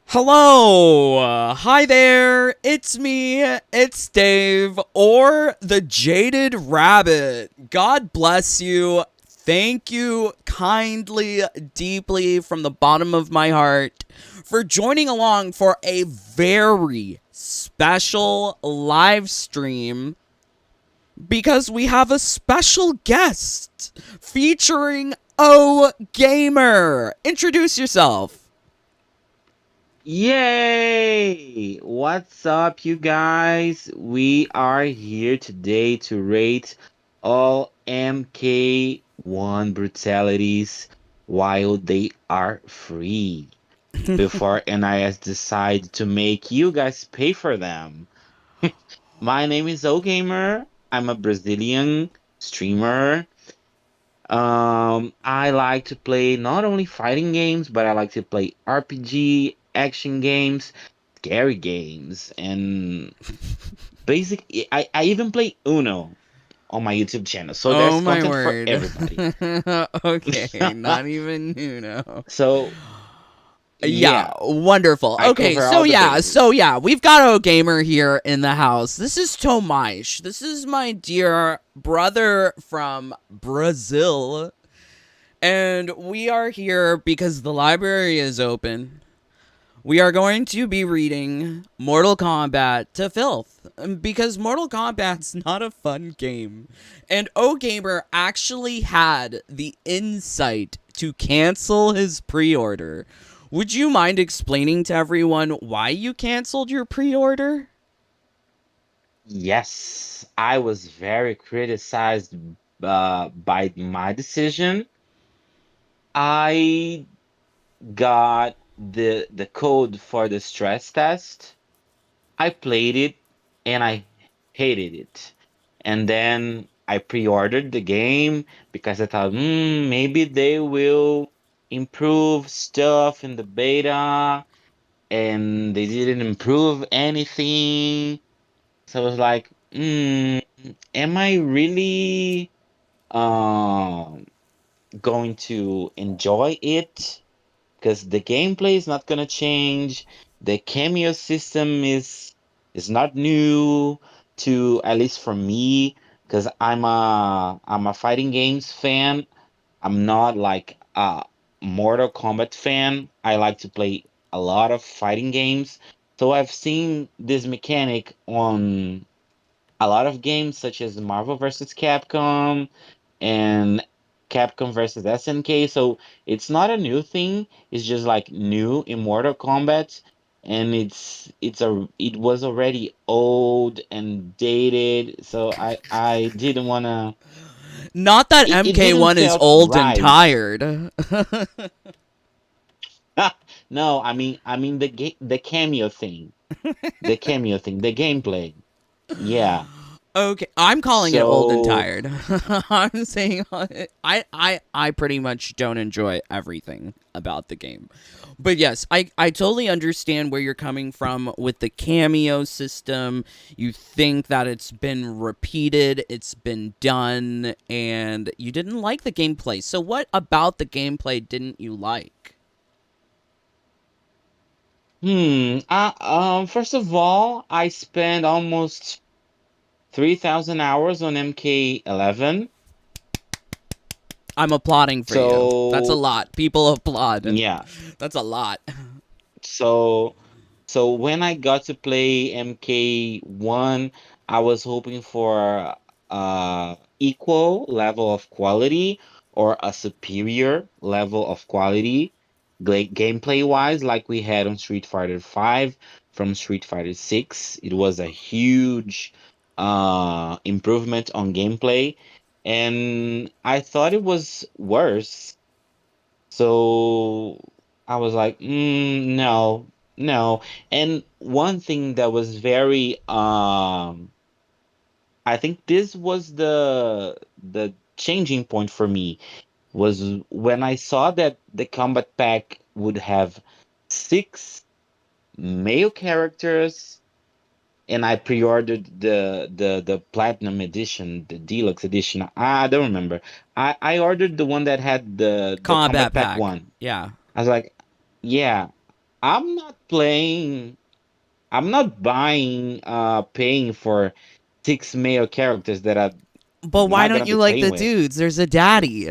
Hello! Hi there! It's me, it's Dave, or the Jaded Rabbit. God bless you. Thank you kindly, deeply, from the bottom of my heart for joining along for a very special live stream because we have a special guest featuring O Gamer. Introduce yourself. Yay! What's up, you guys? We are here today to rate all MK1 brutalities while they are free before NIS decide to make you guys pay for them. My name is OGamer. I'm a Brazilian streamer. I like to play not only fighting games, but I like to play RPG, action games, scary games, and basically, I even play Uno on my YouTube channel. So Oh there's my content for word. everybody. Okay, not even Nuno. So Yeah, yeah, wonderful. I Okay, cover so all the yeah, so bases. yeah, we've got O Gamer here in the house. This is Tomaish. This is my dear brother from Brazil. And we are here because the library is open. We are going to be reading Mortal Kombat to filth because Mortal Kombat's not a fun game. And O Gamer actually had the insight to cancel his pre-order. Would you mind explaining to everyone why you canceled your pre-order? Yes, I was very criticized by my decision. I got the code for the stress test. I played it and I hated it. And then I pre-ordered the game because I thought, maybe they will improve stuff in the beta, and they didn't improve anything. So I was like, am I really um going to enjoy it? Because the gameplay is not gonna change. The cameo system is not new to, at least for me, because I'm a fighting games fan. I'm not like a Mortal Kombat fan. I like to play a lot of fighting games. So I've seen this mechanic on a lot of games such as Marvel vs. Capcom and Capcom versus SNK. So it's not a new thing. It's just like new in Mortal Kombat, and it was already old and dated. So I didn't wanna. Not that It didn't MK1 is felt old and right. tired. No, I mean the cameo thing, the gameplay. Yeah. Okay, I'm calling it old and So tired. I'm saying I pretty much don't enjoy everything about the game. But yes, I totally understand where you're coming from with the cameo system. You think that it's been repeated, it's been done, and you didn't like the gameplay. So what about the gameplay didn't you like? First of all, I spent almost 3,000 hours on MK11. I'm applauding for you. That's a So, lot. People applaud. yeah. That's a lot. So, so when I got to play MK1, I was hoping for equal level of quality or a superior level of quality, gameplay wise, like we had on Street Fighter 5 from Street Fighter 6. It was a huge improvement on gameplay, and I thought it was worse. So I was like, no, no. And one thing that was very, I think this was the changing point for me was when I saw that the combat pack would have six male characters, and I pre-ordered the platinum edition, the deluxe edition. I don't remember. I ordered the one that had the Combat combat pack pack. one. Yeah. I was like, yeah. I'm not playing. I'm not buying. Paying for six male characters that I'm But why not don't gonna you be like playing the with. dudes? There's a daddy.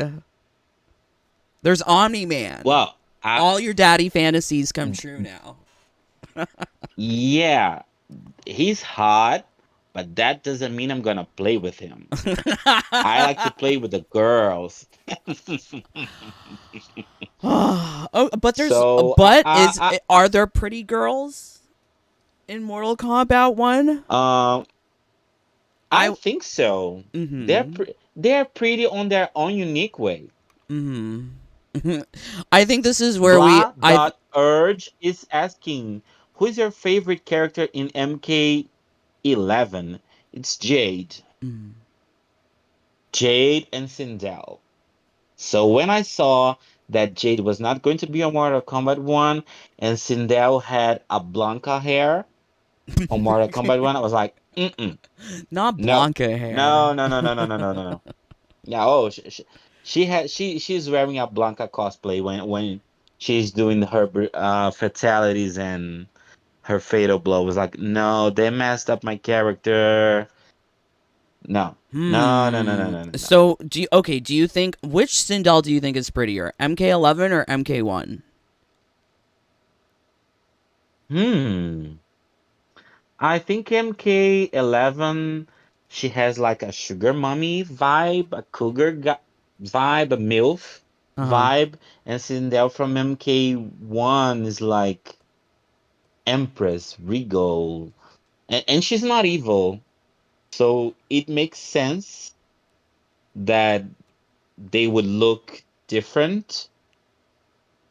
There's Omni Man. Well, I All your daddy fantasies come true now. yeah, he's hot, but that doesn't mean I'm gonna play with him. I like to play with the girls. Oh, but there's So but is are there pretty girls in Mortal Kombat 1? I I think so. mhm. They're pretty on their own unique way. Mhm. I think this is where we Blah dot urge is asking, who's your favorite character in MK11? It's Jade. mm, Jade and Sindel. So when I saw that Jade was not going to be on Mortal Kombat 1 and Sindel had a Blanca hair on Mortal Kombat 1, I was like, mm-mm, not no. Blanca No, hair. no, no, no, no, no, no, no, no. Yeah, oh, she's wearing a Blanca cosplay when she's doing her fatalities and her fatal blow. Was like, no, they messed up my character. No, no, no, no, no, no, no, no. So, do you think which Sindel do you think is prettier? MK11 or MK1? Hmm. I think MK11, she has like a sugar mommy vibe, a vibe, a MILF Uh-huh. vibe, and Sindel from MK1 is like Empress, Regal, and she's not evil, so it makes sense that they would look different.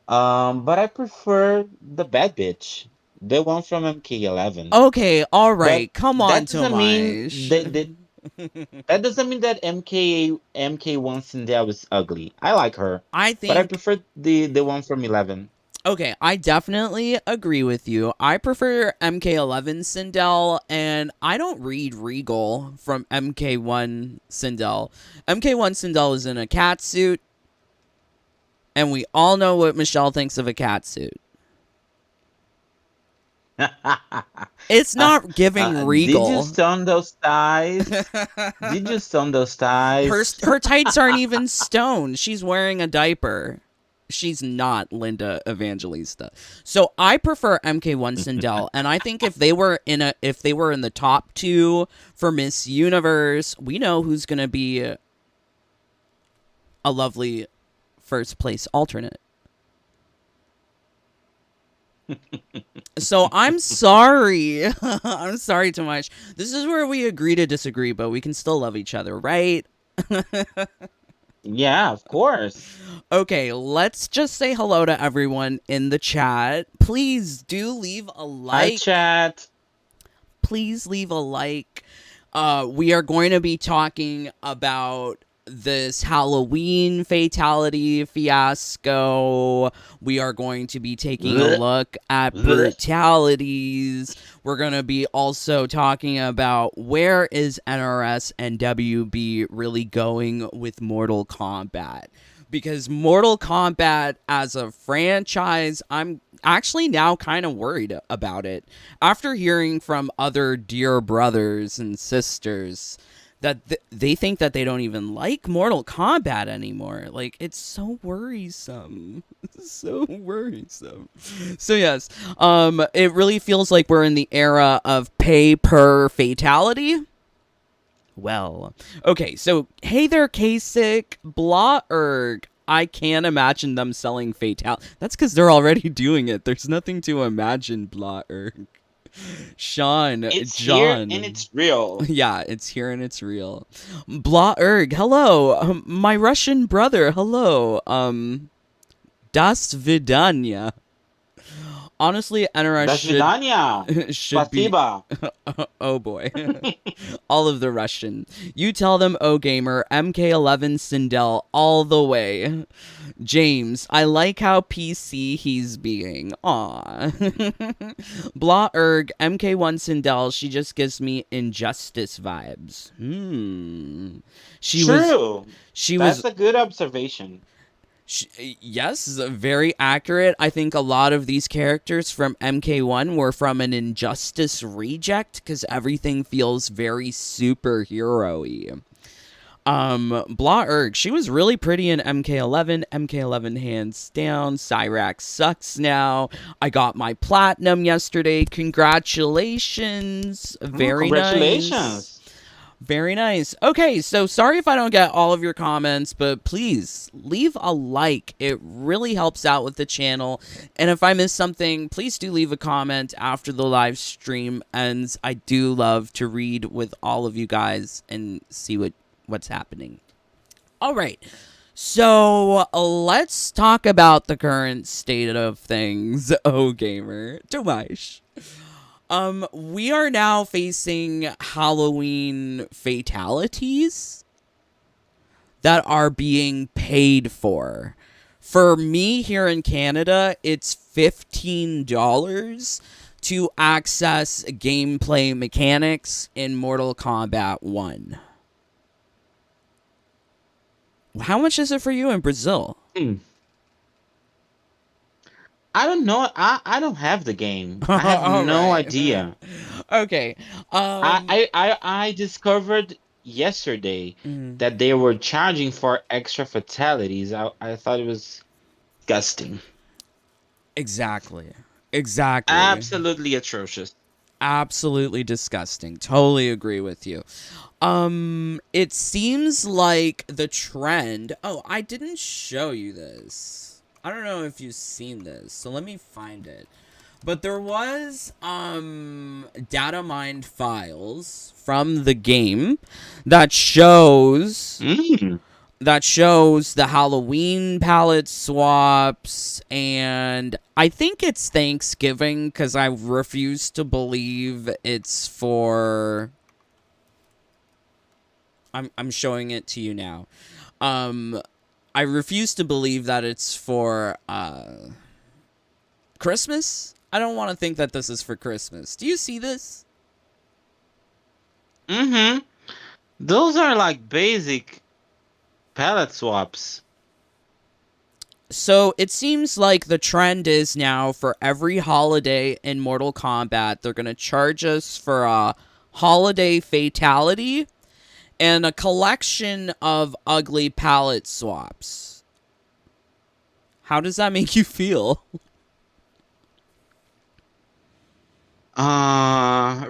But I prefer the bad bitch, the one from MK11. Okay, all But right. Come on, that doesn't mean Tomash. that doesn't mean that MK1 Sindel is ugly. I like her, I but I think prefer the one from 11. okay, I definitely agree with you. I prefer MK11 Sindel, and I don't read Regal from MK1 Sindel. MK1 Sindel is in a cat suit, and we all know what Michelle thinks of a cat suit. It's not giving Did you Regal. stun those ties? Did you stun those ties? Her tights aren't even stoned. She's wearing a diaper. She's not Linda Evangelista. So I prefer MK1 Sindel, and I think if they were in the top 2 for Miss Universe, we know who's going to be a lovely first place alternate. So I'm sorry. I'm sorry too much. This is where we agree to disagree, but we can still love each other, right? Yeah, of course. Okay, let's just say hello to everyone in the chat. Please do leave a Hi, like. chat. Please leave a like. We are going to be talking about this Halloween fatality fiasco. We are going to be taking a Blech, look at blech. brutalities. We're going to be also talking about where is NRS and WB really going with Mortal Kombat. Because Mortal Kombat as a franchise, I'm actually now kind of worried about it. After hearing from other dear brothers and sisters that they think that they don't even like Mortal Kombat anymore. Like, it's so worrisome. So worrisome. So yes, it really feels like we're in the era of pay per fatality. Well, okay, so hey there, Kasich, blah erg. I can't imagine them selling Fatal. That's because they're already doing it. There's nothing to imagine, blah erg. Sean, It's here and John. it's real. Yeah, it's here and it's real. Blah erg, hello. My Russian brother, hello. Das Vidanya. Honestly, NRS До свидания. should be Спасибо. oh boy. All of the Russian. You tell them, oh gamer, MK11 Sindel all the way. James, I like how PC he's being. Aw. Blah erg, MK1 Sindel, she just gives me injustice vibes. She was True. she That's was a good observation. Yes, very accurate. I think a lot of these characters from MK1 were from an Injustice reject because everything feels very superhero-y. Blah Erg, she was really pretty in MK11. MK11 hands down. Cyrax sucks now. I got my platinum yesterday. Congratulations. Oh, Very nice. congratulations. Very nice. Okay, so sorry if I don't get all of your comments, but please leave a like. It really helps out with the channel. And if I miss something, please do leave a comment after the live stream ends. I do love to read with all of you guys and see what's happening. All right. So let's talk about the current state of things. Oh, gamer. Tomasz. We are now facing Halloween fatalities that are being paid for. For me here in Canada, it's $15 to access gameplay mechanics in Mortal Kombat 1. How much is it for you in Brazil? Hmm. I don't know. I don't have the game. I have All no right. idea. Okay. I discovered yesterday Mm, that they were charging for extra fatalities. I thought it was disgusting. exactly. Exactly. Absolutely atrocious. Absolutely disgusting. Totally agree with you. It seems like the trend. Oh, I didn't show you this. I don't know if you've seen this, so let me find it. But there was data mined files from the game that shows Mm. the Halloween palette swaps, and I think it's Thanksgiving because I refuse to believe it's for. I'm showing it to you now. Um, I refuse to believe that it's for Christmas. I don't want to think that this is for Christmas. Do you see this? Mm-hmm. Those are like basic palette swaps. So it seems like the trend is now for every holiday in Mortal Kombat, they're going to charge us for a holiday fatality and a collection of ugly palette swaps. How does that make you feel?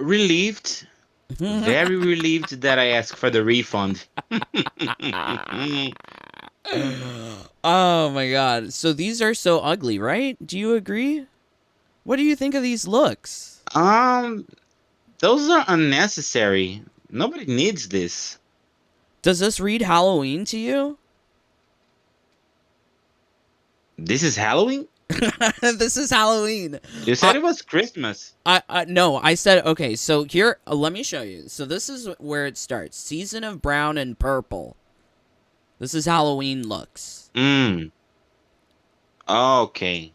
Relieved. Very relieved that I asked for the refund. Oh my god. So these are so ugly, right? Do you agree? What do you think of these looks? Um, those are unnecessary. Nobody needs this. Does this read Halloween to you? This is Halloween? This is Halloween. You said it was Christmas. No, I said okay. So here, let me show you. So this is where it starts. Season of brown and purple. This is Halloween looks. Mm. Okay.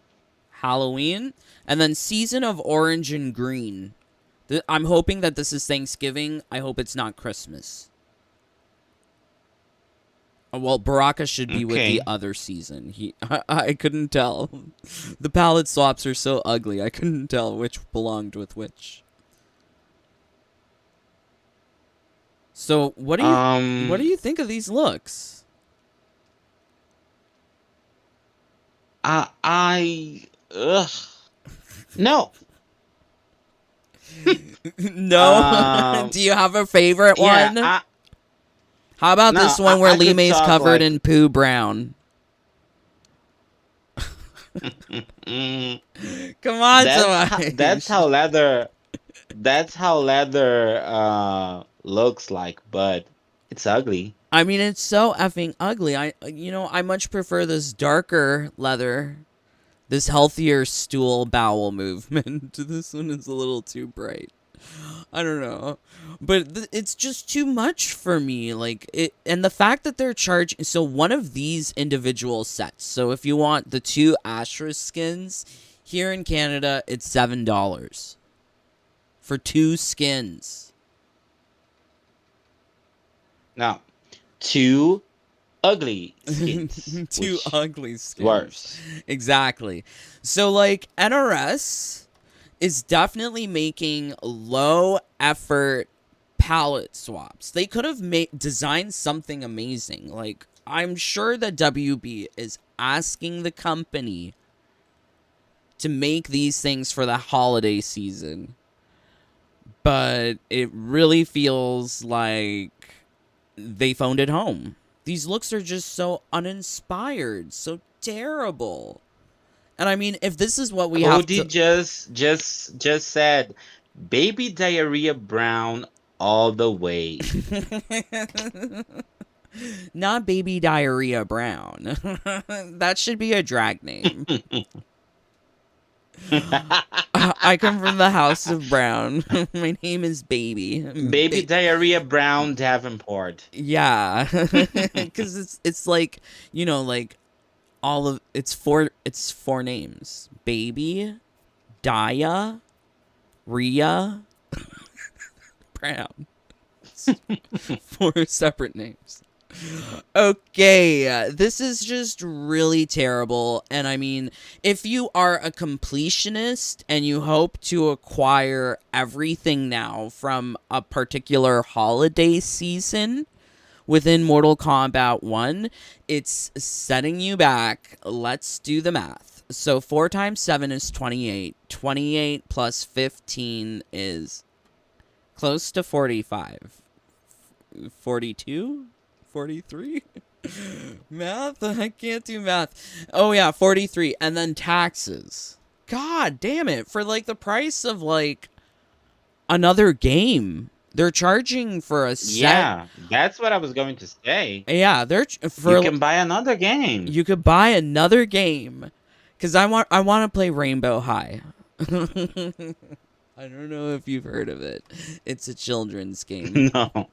Halloween, and then season of orange and green. I'm hoping that this is Thanksgiving. I hope it's not Christmas. Well, Baraka should be with the Okay. other season. I couldn't tell. The palette swaps are so ugly. I couldn't tell which belonged with which. So what do Um, you think of these looks? ugh. No. No. Um, Do you have a favorite yeah, one? How about no, this one where I Lee could May's talk covered like, in poo brown? mm, Come on, that's Tomasz. how leather looks like, but it's ugly. I mean, it's so effing ugly. I much prefer this darker leather, this healthier stool bowel movement. This one is a little too bright. I don't know, but it's just too much for me. Like it, and the fact that they're charging. So one of these individual sets. So if you want the two Astra skins here in Canada, it's $7 for two skins. Now, two ugly skins, Two which ugly is skins. worse. Exactly. So like NRS is definitely making low effort palette swaps. They could have designed something amazing. Like I'm sure that WB is asking the company to make these things for the holiday season. But it really feels like they phoned it home. These looks are just so uninspired, so terrible. And I mean, if this is what we have Cody to just said baby diarrhea brown all the way. not baby diarrhea brown. That should be a drag name. I come from the house of Brown. My name is Baby. Baby diarrhea brown Davenport. Yeah, because it's like, like all of it's four names: Baby, Dia, Rhea, Brown. Four separate names. Okay, this is just really terrible. And I mean, if you are a completionist and you hope to acquire everything now from a particular holiday season within Mortal Kombat 1, it's setting you back. Let's do the math. So 4 times 7 is 28. 28 plus 15 is close to 45. 42? 43? Math? I can't do math. Oh yeah, 43. And then taxes. God damn it. For like the price of like another game. They're charging for a set. Yeah, that's what I was going to say. Yeah, You for can buy another game. you could buy another game cuz I want to play Rainbow High. I don't know if you've heard of it. It's a children's game. No.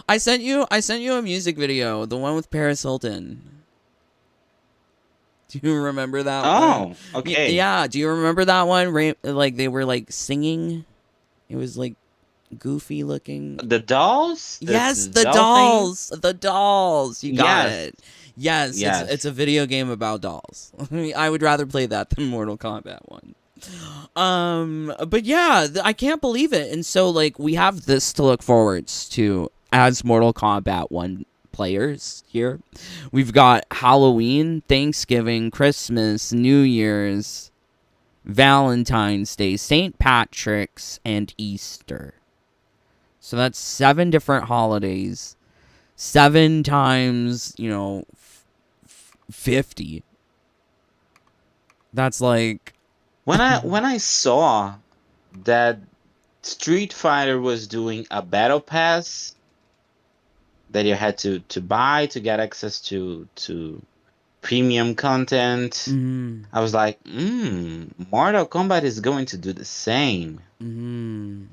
I sent you a music video, the one with Paris Hilton. Do you remember that one? Oh, okay. Yeah, do you remember that one? Like they were like singing. It was like goofy looking. The dolls? Yes, The the doll thing? dolls. The dolls. You got Yes. it. Yes, it's Yes. a video game about dolls. I would rather play that than Mortal Kombat 1. But yeah, I can't believe it. And so like we have this to look forwards to as Mortal Kombat 1 players here. We've got Halloween, Thanksgiving, Christmas, New Year's, Valentine's Day, St. Patrick's, and Easter. So that's 7 different holidays. 7 times, 50. That's like When I saw that Street Fighter was doing a battle pass that you had to buy to get access to premium content, mm, I was like, Mortal Kombat is going to do the same.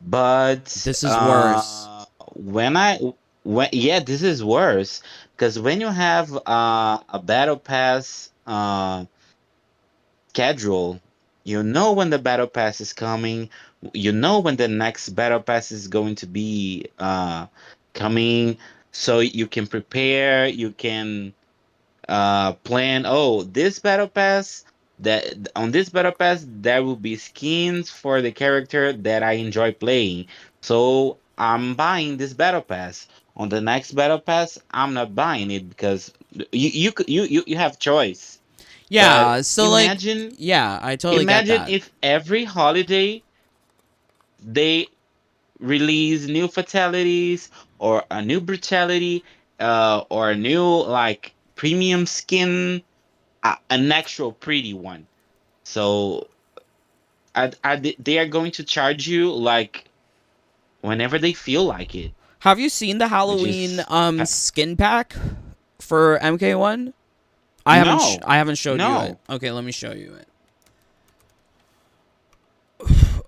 But this is worse. when I when yeah, this is worse because when you have a battle pass schedule, you know when the battle pass is coming, you know when the next battle pass is going to be coming, so you can prepare, you can plan. Oh, this battle pass, that on this battle pass there will be skins for the character that I enjoy playing, so I'm buying this battle pass. On the next battle pass I'm not buying it because you have choice. But Yeah, so like imagine yeah, I totally get imagine that. if every holiday they release new fatalities or a new brutality, or a new like premium skin, an actual pretty one. So they are going to charge you like whenever they feel like it, Have you seen the which Halloween is skin pack for MK1? no, I haven't showed you it. no. Okay, let me show you it.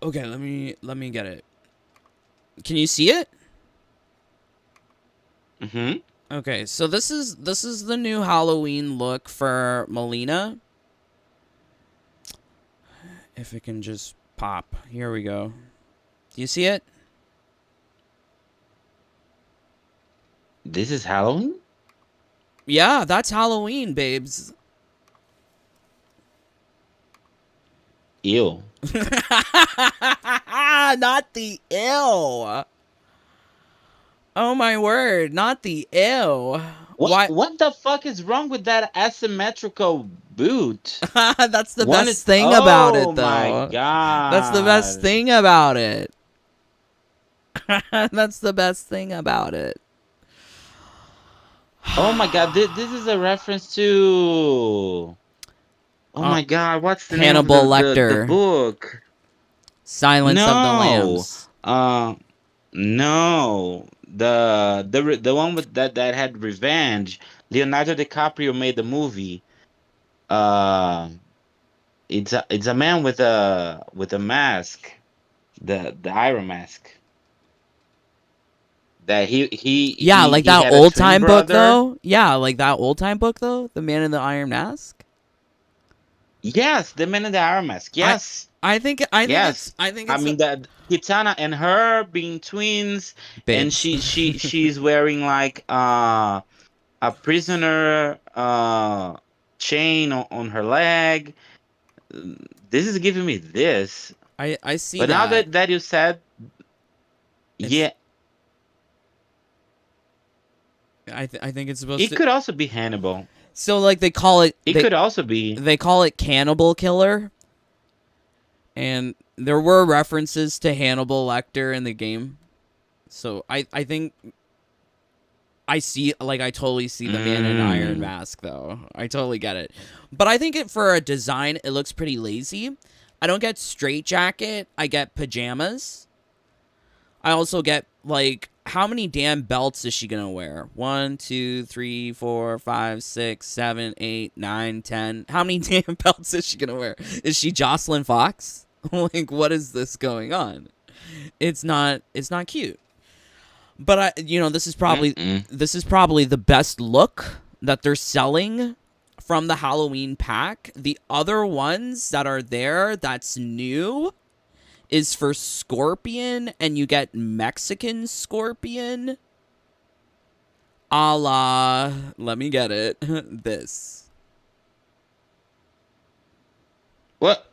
Okay, let me get it. Can you see it? Hmm. Okay, so this is the new Halloween look for Melina. If it can just pop. Here we go. Do you see it? This is Halloween. Yeah, that's Halloween, babes. Ew. Not the ill. Oh my word, not the ill. Why? What the fuck is wrong with that asymmetrical boot? That's the One is best thing about oh it, my though. That's the best god. thing about it. That's the best thing about it. Oh my god, this is a reference to oh uh, my god, what's the name of Hannibal the Lecter, book? Silence of the No. Lambs. No. The one with that had revenge. Leonardo DiCaprio made the movie. Uh it's a man with a mask. The Iron Mask. That Yeah, like he that had a old twin time book brother. though. Yeah, like that old time book though. The Man in the Iron Mask. Yes, the man in the Iron Mask. I, Yes. I think Yes. I it's a mean that Kitana and her being twins, and babes. she's wearing like a prisoner chain on her leg. This is giving me this. I see But now that. that you said, It's yeah, I think it's supposed it to. could also be Hannibal. So like they call it It could also be. they call it Cannibal Killer, and there were references to Hannibal Lecter in the game. So I think I see, like, I totally see the Man in Iron Mm. Mask though. I totally get it, but I think it for a design it looks pretty lazy. I don't get straight jacket. I get pajamas. I also get like how many damn belts is she gonna wear? 1, 2, 3, 4, 5, 6, 7, 8, 9, 10. How many damn belts is she gonna wear? Is she Jocelyn Fox? Like, what is this going on? It's not. It's not cute. But Mm-mm. this is probably the best look that they're selling from the Halloween pack. The other ones that are there that's new is for Scorpion, and you get Mexican Scorpion, a la, let me get it, this. What?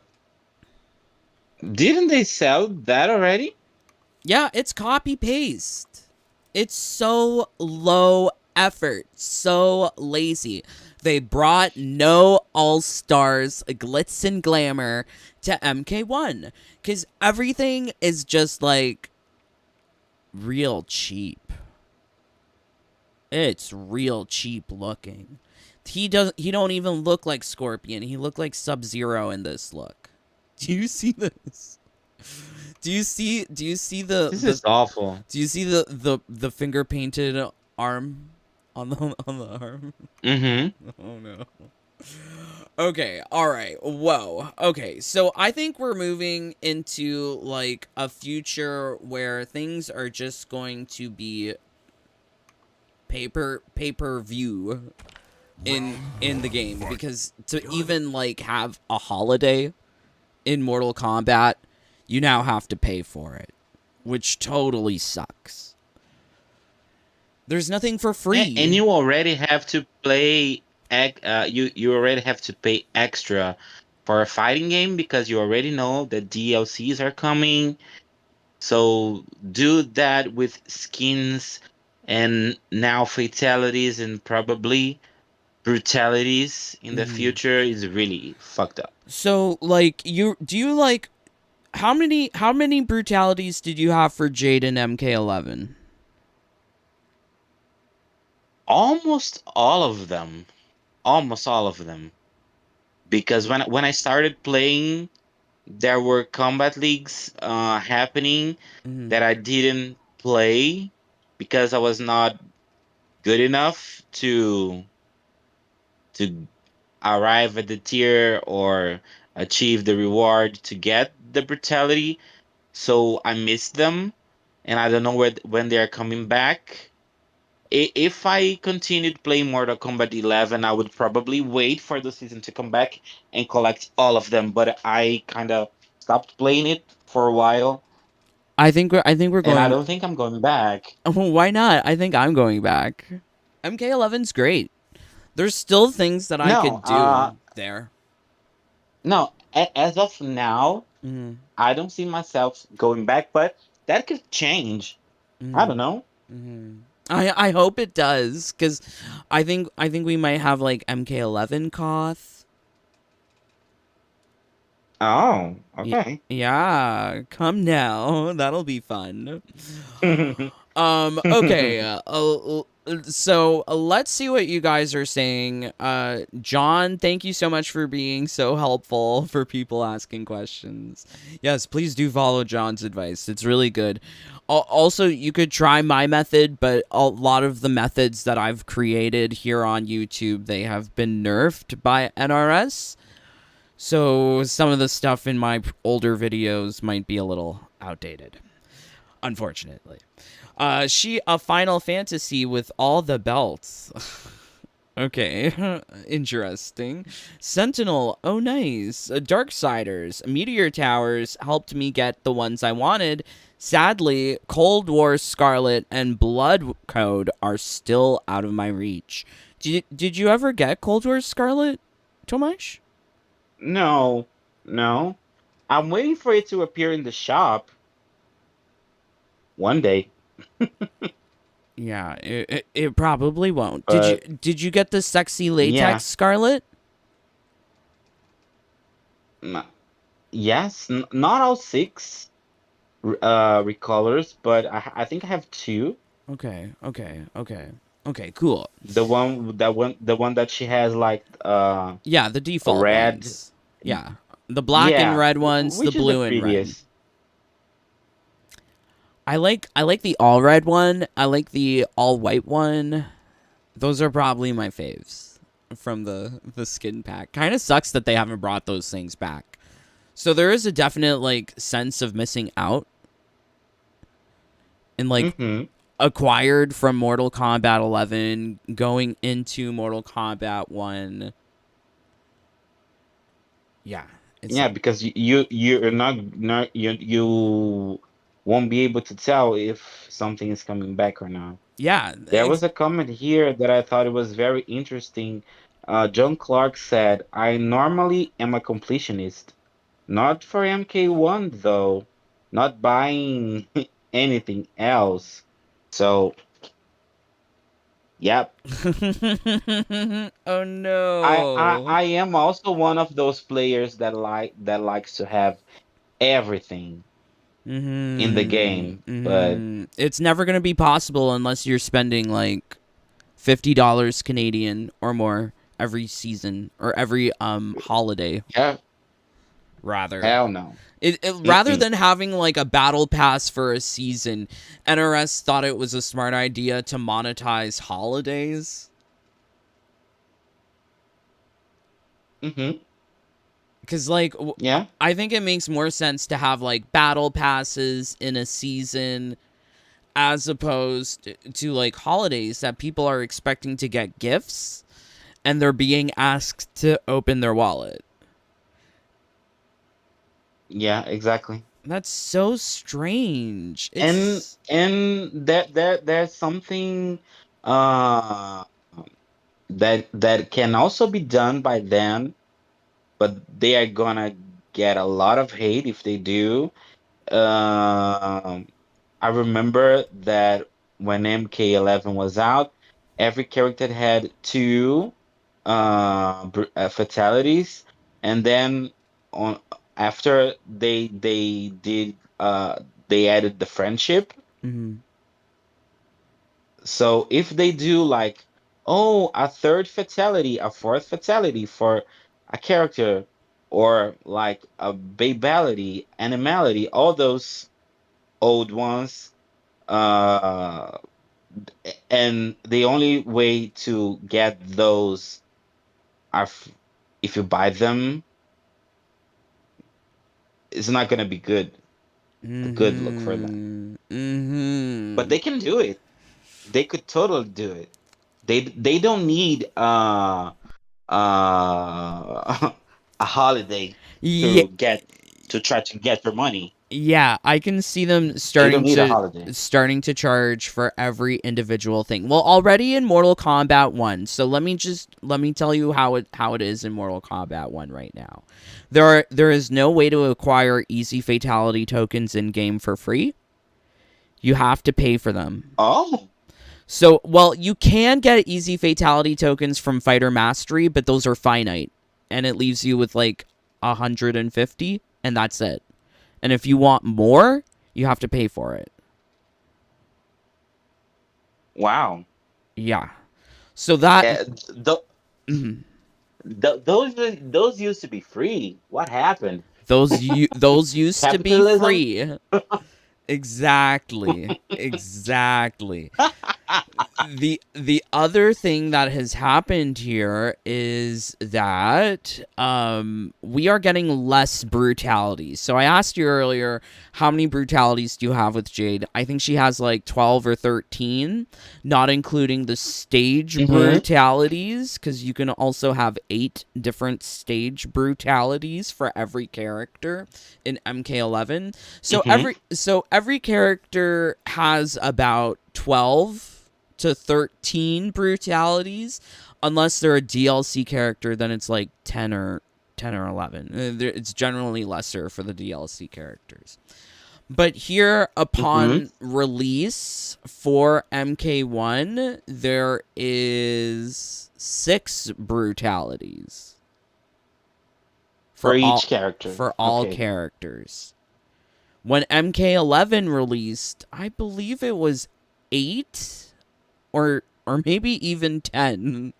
Didn't they sell that already? Yeah, it's copy paste. It's so low effort, so lazy. They brought no all stars, glitz and glamour to MK1 because everything is just like real cheap. It's real cheap looking. He don't even look like Scorpion. He looked like Sub-Zero in this look. Do you see this? Do you see This the is awful. do you see the finger painted arm on the arm? Mm-hmm. Oh no. Okay, all right. Whoa. Okay, so I think we're moving into like a future where things are just going to be pay-per-view in the game, because to even like have a holiday in Mortal Kombat, you now have to pay for it, which totally sucks. There's nothing for And free. you already have to play. You already have to pay extra for a fighting game because you already know that DLCs are coming. So do that with skins and now fatalities and probably brutalities in the Hmm. future is really fucked up. So like you like how many brutalities did you have for Jade and MK11? Almost all of them. Almost all of them. Because when I started playing, there were combat leagues happening Hmm. that I didn't play because I was not good enough to arrive at the tier or achieve the reward to get the brutality. So I missed them, and I don't know when they are coming back. If I continued playing Mortal Kombat 11, I would probably wait for the season to come back and collect all of them. But I kind of stopped playing it for a while, I think we're and I going. don't think I'm going back. Why not? I think I'm going back. MK11's great. There's still things that I No, could do there. no. As of now, Mm-hmm. I don't see myself going back, but that could change. I Mm-hmm. don't know. Mm-hmm. I hope it does, because I think we might have like MK11 Koth. Oh, Y- okay. yeah, come now. That'll be fun. Okay. So let's see what you guys are saying. John, thank you so much for being so helpful for people asking questions. Yes, please do follow John's advice. It's really good. Also, you could try my method, but a lot of the methods that I've created here on YouTube, they have been nerfed by NRS. So some of the stuff in my older videos might be a little outdated, unfortunately. She a Final Fantasy with all the belts. Okay, interesting. Sentinel, oh nice. Darksiders, Meteor Towers helped me get the ones I wanted. Sadly, Cold War Scarlet and Blood Code are still out of my reach. Did you ever get Cold War Scarlet, Tomash? No, no. I'm waiting for it to appear in the shop one day. Yeah, it probably won't. But Did you get the sexy latex yeah, Scarlet? n- yes, not all six recolors, but I think I have two. Okay, cool. The one that she has like Yeah, the a default red. ones. Yeah. The black and Yeah, red ones, the which is the blue and red. prettiest. I like the all red one. I like the all white one. Those are probably my faves from the skin pack. Kind of sucks that they haven't brought those things back. So there is a definite like sense of missing out and like Mm-hmm. acquired from Mortal Kombat 11 going into Mortal Kombat 1. Yeah, it's Yeah, because you're not you won't be able to tell if something is coming back or not. yeah, There was a comment here that I thought it was very interesting. John Clark said, "I normally am a completionist, not for MK1 though, not buying anything else." So, yep, oh I no. I am also one of those players that likes to have everything in the game, but It's never gonna be possible unless you're spending like $50 Canadian or more every season or every holiday yeah, rather. hell no. Rather Mm-mm. than having like a battle pass for a season, NRS thought it was a smart idea to monetize holidays. Mm-hmm. Because like Yeah. I think it makes more sense to have like battle passes in a season as opposed to like holidays that people are expecting to get gifts and they're being asked to open their wallet. Yeah, exactly. That's so strange. And It's there's something uh that can also be done by them, but they are gonna get a lot of hate if they do. Um I remember that when MK11 was out, every character had two fatalities, and then on after they did they added the friendship. mhm. So if they do like, oh, a third fatality, a fourth fatality for a character, or like a babality, animality, all those old ones, uh, and the only way to get those are if you buy them, it's not gonna be a good look for them. Mhm. But Mhm. they can do it. They could totally do it. They don't need uh a holiday Yeah, to try to get your money. Yeah, I can see them They don't need a holiday. starting to charge for every individual thing. Well, already in Mortal Kombat 1. So let me tell you how it is in Mortal Kombat 1 right now. There is no way to acquire easy fatality tokens in game for free. You have to pay for them. Oh, So, well, you can get easy fatality tokens from Fighter Mastery, but those are finite and it leaves you with like 150 and that's it. And if you want more, you have to pay for it. wow. Yeah. So that Uh, th- mhm. those used to be free. What happened? Those used to be Capitalism? free. Exactly. Exactly. The other thing that has happened here is that we are getting less brutalities. So I asked you earlier, how many brutalities do you have with Jade? I think she has like 12 or 13, not including the stage Mm-hmm. brutalities, because you can also have 8 different stage brutalities for every character in MK11. Mm-hmm. So every character has about 12 to 13 brutalities. Unless they're a DLC character, then it's like 10 or 11. It's generally lesser for the DLC characters. But here, Mm-hmm. upon release for MK1, there is 6 brutalities For for each character. all Okay. characters. When MK11 released, I believe it was 8 or maybe even 10.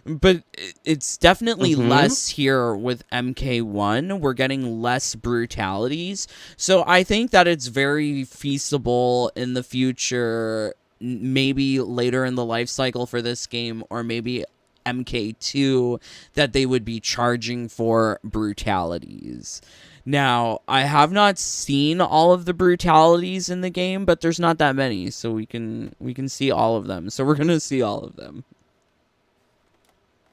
But it's definitely Mm-hmm. less here with MK1. We're getting less brutalities. So I think that it's very feasible in the future, maybe later in the life cycle for this game, or maybe MK2, that they would be charging for brutalities. Now, I have not seen all of the brutalities in the game, but there's not that many, so we can see all of them. So we're going to see all of them.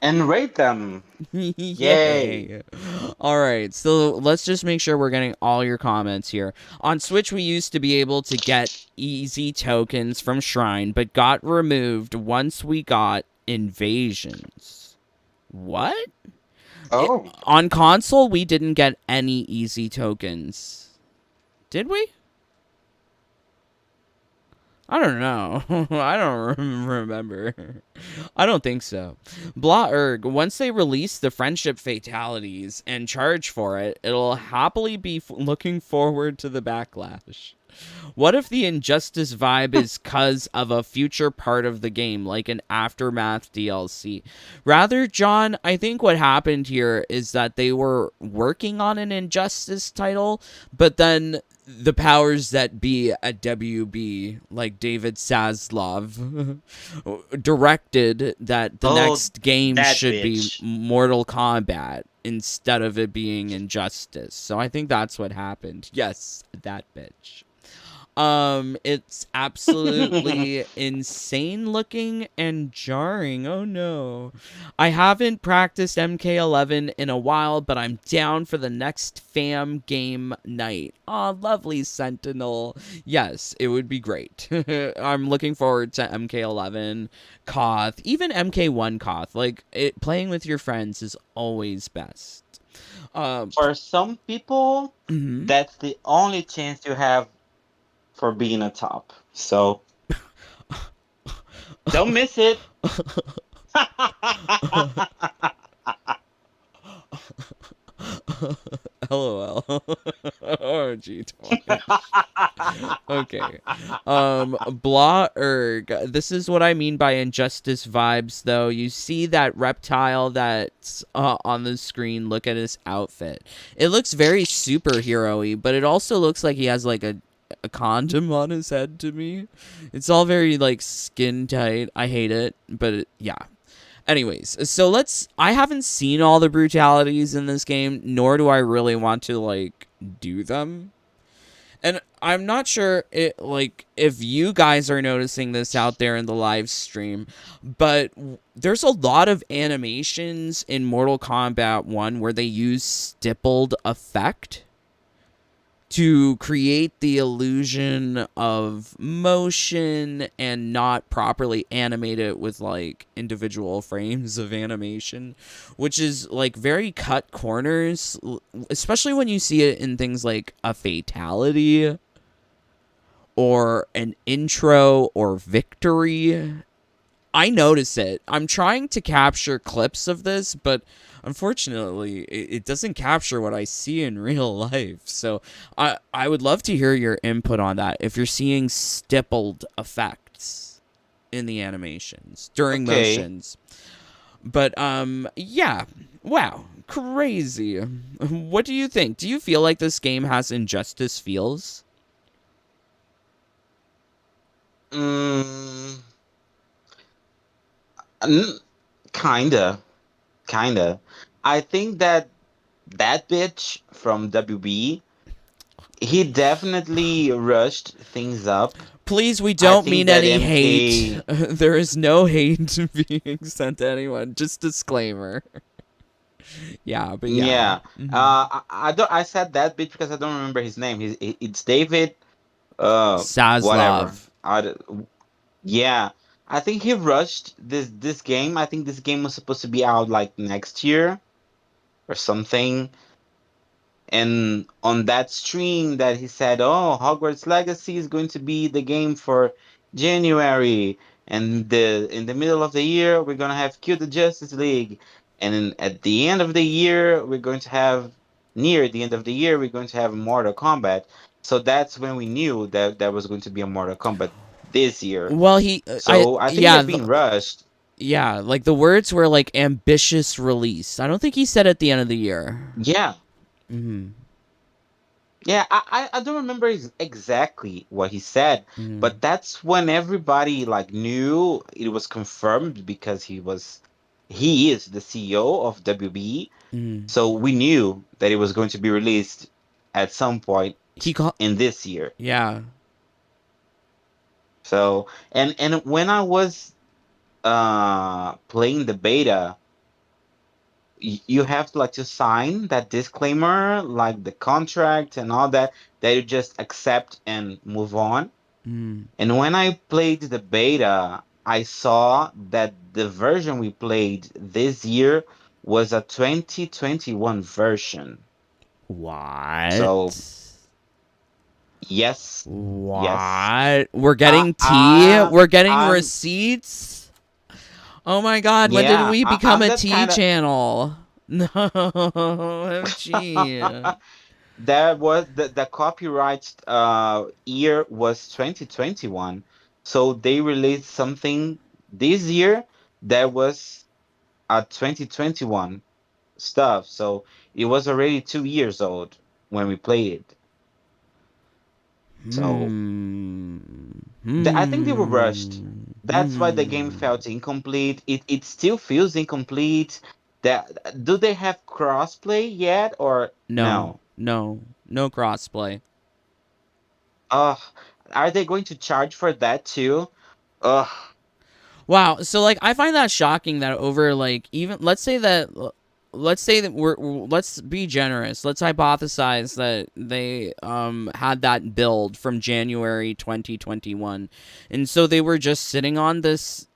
And rate them. Yay. Yay. All right. So let's just make sure we're getting all your comments here. On Switch, we used to be able to get easy tokens from Shrine, but got removed once we got invasions. What? Oh. On console, we didn't get any easy tokens. Did we? I don't know. I don't remember. I don't think so. Blah-erg, once they release the friendship fatalities and charge for it, it'll happily be looking forward to the backlash. What if the Injustice vibe is cuz of a future part of the game, like an Aftermath DLC? Rather, John, I think what happened here is that they were working on an Injustice title, but then the powers that be at WB, like David Zaslav, directed that the Oh, next game that should be bitch. Mortal Kombat instead of it being Injustice. So I think that's what happened. Yes, that bitch. It's absolutely insane looking and jarring. Oh no. I haven't practiced MK11 in a while, but I'm down for the next fam game night. Aw, lovely Sentinel. Yes, it would be great. I'm looking forward to MK11, Koth, even MK1 Koth. Like, playing with your friends is always best. Um, For some people, mhm. that's the only chance you have for being a top. So don't miss it. LOL. Oh, gee, okay. Blah erg. This is what I mean by injustice vibes, though. You see that reptile that's on the screen. Look at his outfit. It looks very superhero-y, but it also looks like he has like a condom on his head to me. It's all very like skin tight. I hate it, but yeah. Anyways, so I haven't seen all the brutalities in this game, nor do I really want to like do them. And I'm not sure if you guys are noticing this out there in the live stream, but there's a lot of animations in Mortal Kombat 1 where they use stippled effect to create the illusion of motion and not properly animate it with like individual frames of animation, which is like very cut corners, especially when you see it in things like a fatality or an intro or victory. I notice it. I'm trying to capture clips of this, but unfortunately, it doesn't capture what I see in real life. So I would love to hear your input on that. If you're seeing stippled effects in the animations during Okay. motions, but yeah, wow, crazy. What do you think? Do you feel like this game has injustice feels? Mm, n- kinda, kinda. I think that that bitch from WB, he definitely rushed things up. Please, we I don't think mean that any hate. MK, There is no hate being sent to anyone. Just disclaimer. Yeah, but yeah. yeah. Mhm. I don't. I said that bitch because I don't remember his name. It's David. Whatever. Saslov. Yeah. I think he rushed this game. I think this game was supposed to be out like next year or something. And on that stream that he said, "Oh, Hogwarts Legacy is going to be the game for January, and the in the middle of the year we're gonna have Kill the Justice League, and at the end of the year we're going to have near the end of the year we're going to have Mortal Kombat." So that's when we knew that there was going to be a Mortal Kombat this year. Well, he, I, So I think yeah, they've been rushed. yeah, like the words were like ambitious release. I don't think he said at the end of the year. Yeah, Mm-hmm. yeah, I don't remember exactly what he said, Mm-hmm. but that's when everybody like knew it was confirmed because he is the CEO of WB, Mm-hmm. so we knew that it was going to be released at some point He called, in this year. yeah. So and when I was playing the beta, you have to like to sign that disclaimer, like the contract and all that, that you just accept and move on. Mm-hmm. And when I played the beta, I saw that the version we played this year was a 2021 version. So, What? yes, yes. What? We're I, getting tea? I, We're getting I'm, receipts? Oh my god, when did yeah, we become I'm a that tea kind of. channel? No, OMG. That was the copyright year was 2021. So they released something this year that was 2021 stuff. So it was already 2 years old when we played it. So Hmm. I think they were rushed. Hmm. That's why the game Hmm. felt incomplete. It still feels incomplete. That do they have crossplay yet or No, no? no, no crossplay. Uh, are they going to charge for that too? Ugh. Wow. So like I find that shocking that over like even let's say that let's be generous. Let's hypothesize that they had that build from January 2021. And so they were just sitting on this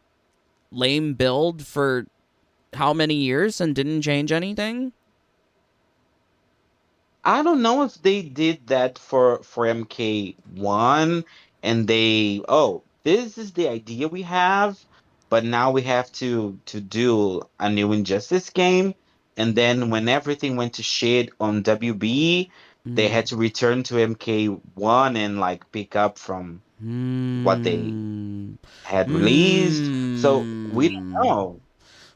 lame build for how many years and didn't change anything? I don't know if they did that for MK1 and they, oh, this is the idea we have, but now we have to do a new Injustice game. And then when everything went to shit on WB, they Mm. had to return to MK1 and like pick up from what they Hmm. had released. So we don't Hmm. know.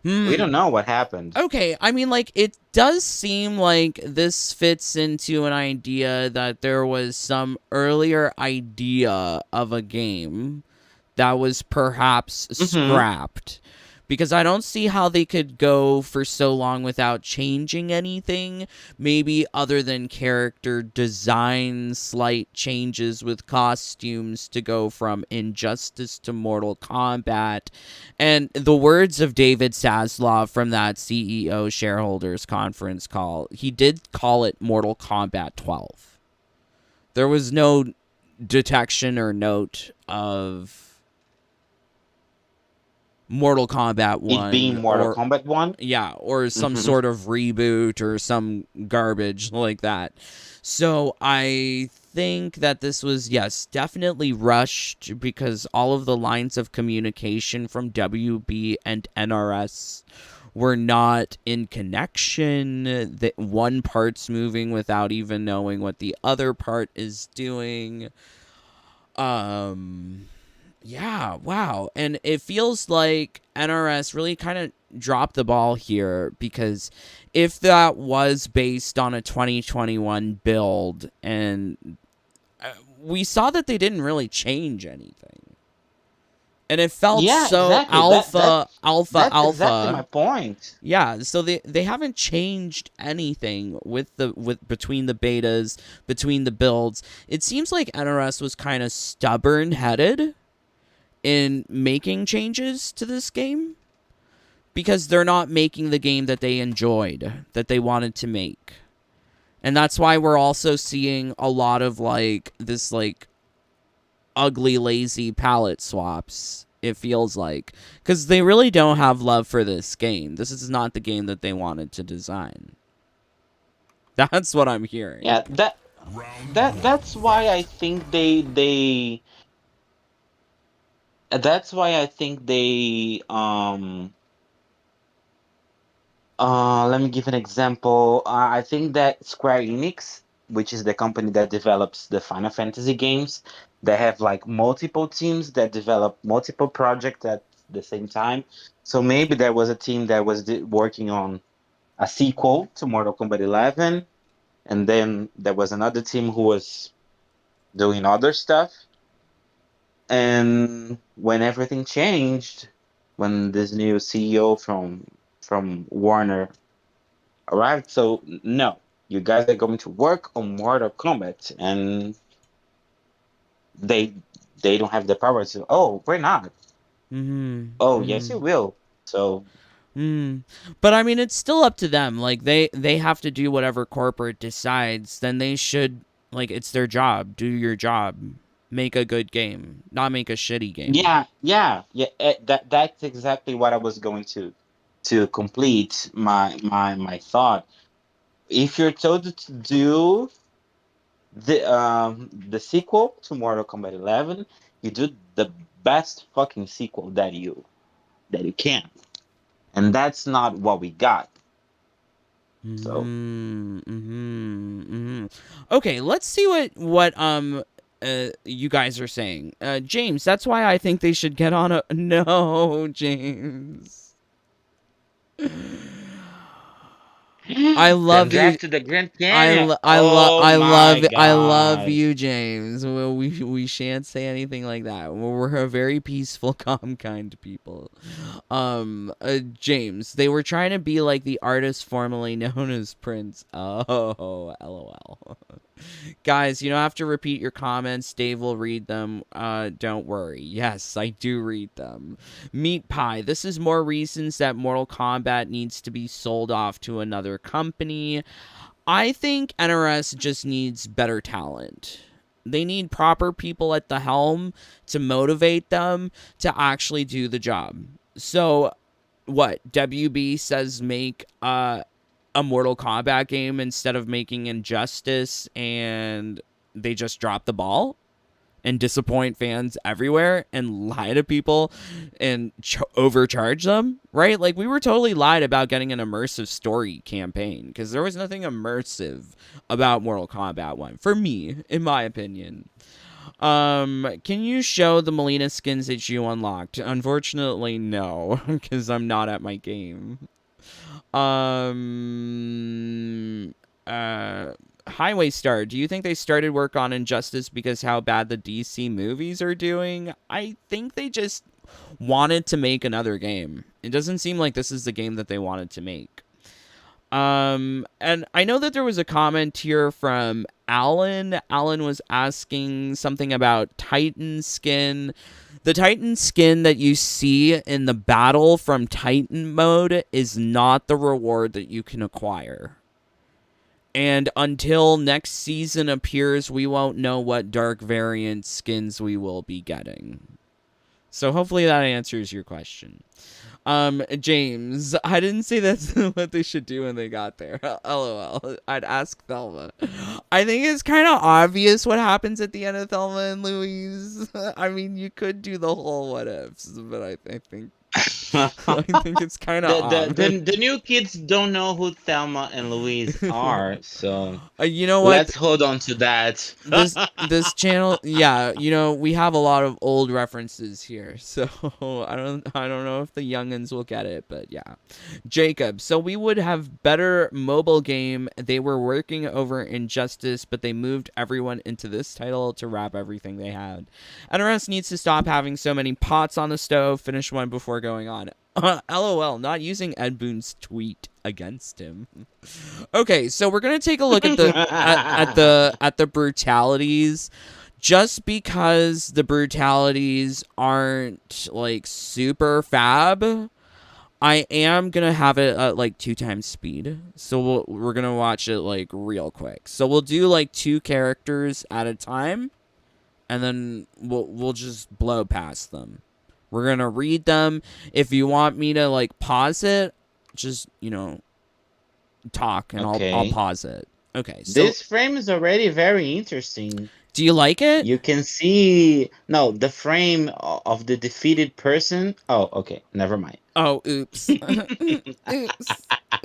We Hmm. don't know what happened. Okay, I mean, like, it does seem like this fits into an idea that there was some earlier idea of a game that was perhaps Mm-hmm. scrapped. Because I don't see how they could go for so long without changing anything, maybe other than character design, slight changes with costumes to go from Injustice to Mortal Kombat. And the words of David Zaslav from that CEO shareholders conference call, he did call it Mortal Kombat 12. There was no detection or note of Mortal Kombat It being 1 Mortal or Kombat 1. yeah, or some Hmm. sort of reboot or some garbage like that. So I think that this was, yes, definitely rushed because all of the lines of communication from WB and NRS were not in connection. That one part's moving without even knowing what the other part is doing. Um yeah, wow. And it feels like NRS really kind of dropped the ball here because if that was based on a 2021 build, and we saw that they didn't really change anything. And it felt Yeah, so exactly. alpha, alpha, That's exactly my alpha. point. Yeah, so they haven't changed anything with between the betas, between the builds. It seems like NRS was kind of stubborn headed in making changes to this game because they're not making the game that they enjoyed, that they wanted to make. And that's why we're also seeing a lot of like this like ugly lazy palette swaps. It feels like cuz they really don't have love for this game. This is not the game that they wanted to design. That's what I'm hearing. Yeah, that's why I think they let me give an example. I think that Square Enix, which is the company that develops the Final Fantasy games, they have like multiple teams that develop multiple projects at the same time. So maybe there was a team that was working on a sequel to Mortal Kombat 11, and then there was another team who was doing other stuff. And when everything changed, when this new CEO from Warner arrived, so no, you guys are going to work on Mortal Kombat, and they they don't have the power to. Oh, we're not. Mhm. Oh, yes, you Mhm. will. So Mm. But I mean, it's still up to them. Like they have to do whatever corporate decides. Then they should like it's their job. Do your job. Make a good game, not make a shitty game. yeah, yeah, yeah. That's exactly what I was going to complete my thought. If you're told to do the sequel to Mortal Kombat 11, you do the best fucking sequel that you can, and that's not what we got. So Hmm. Hmm. Hmm. Okay, let's see what you guys are saying. James, that's why I think they should get on a no, James. I then love you. drive to the Grand Canyon. Oh I my love God. you, James. Well, we shan't say anything like that. We're a very peaceful, calm, kind people. James, they were trying to be like the artist formerly known as Prince. Oh, lol. Guys, you don't have to repeat your comments. Dave will read them. Don't worry. Yes, I do read them. Meat Pie. This is more reasons that Mortal Kombat needs to be sold off to another company. I think NRS just needs better talent. They need proper people at the helm to motivate them to actually do the job. So, what WB says make a Mortal Kombat game instead of making Injustice, and they just drop the ball and disappoint fans everywhere and lie to people and overcharge them, right? Like we were totally lied about getting an immersive story campaign because there was nothing immersive about Mortal Kombat 1 for me, in my opinion. Can you show the Melina skins that you unlocked? Unfortunately, no, because I'm not at my game. Um, uh, Highway Star, do you think they started work on Injustice because how bad the DC movies are doing? I think they just wanted to make another game. It doesn't seem like this is the game that they wanted to make. And I know that there was a comment here from Alan. Alan was asking something about Titan skin. The Titan skin that you see in the battle from Titan mode is not the reward that you can acquire. And until next season appears, we won't know what dark variant skins we will be getting. So hopefully that answers your question. James, I didn't say that's what they should do when they got there. LOL. I'd ask Thelma. I think it's kind of obvious what happens at the end of Thelma and Louise. I mean, you could do the whole what ifs, but I think I think it's kind of obvious. The new kids don't know who Thelma and Louise are, so You know what? let's hold on to that. This channel, yeah, you know, we have a lot of old references here, so I don't know if the youngins will get it, but yeah. Jacob, so we would have better mobile game. They were working over Injustice, but they moved everyone into this title to wrap everything they had. NRS needs to stop having so many pots on the stove. Finish one before going on. LOL, not using Ed Boon's tweet against him. Okay, so we're gonna take a look at the brutalities, just because the brutalities aren't like super fab. I am gonna have it at like 2 times speed, so we're gonna watch it like real quick. So we'll do like 2 characters at a time, and then we'll just blow past them. We're gonna read them. If you want me to like pause it, just, you know, talk and Okay. I'll pause it. Okay. So This frame is already very interesting. do you like it? You can see the frame of the defeated person. Oh, okay, never mind. Oh, oops.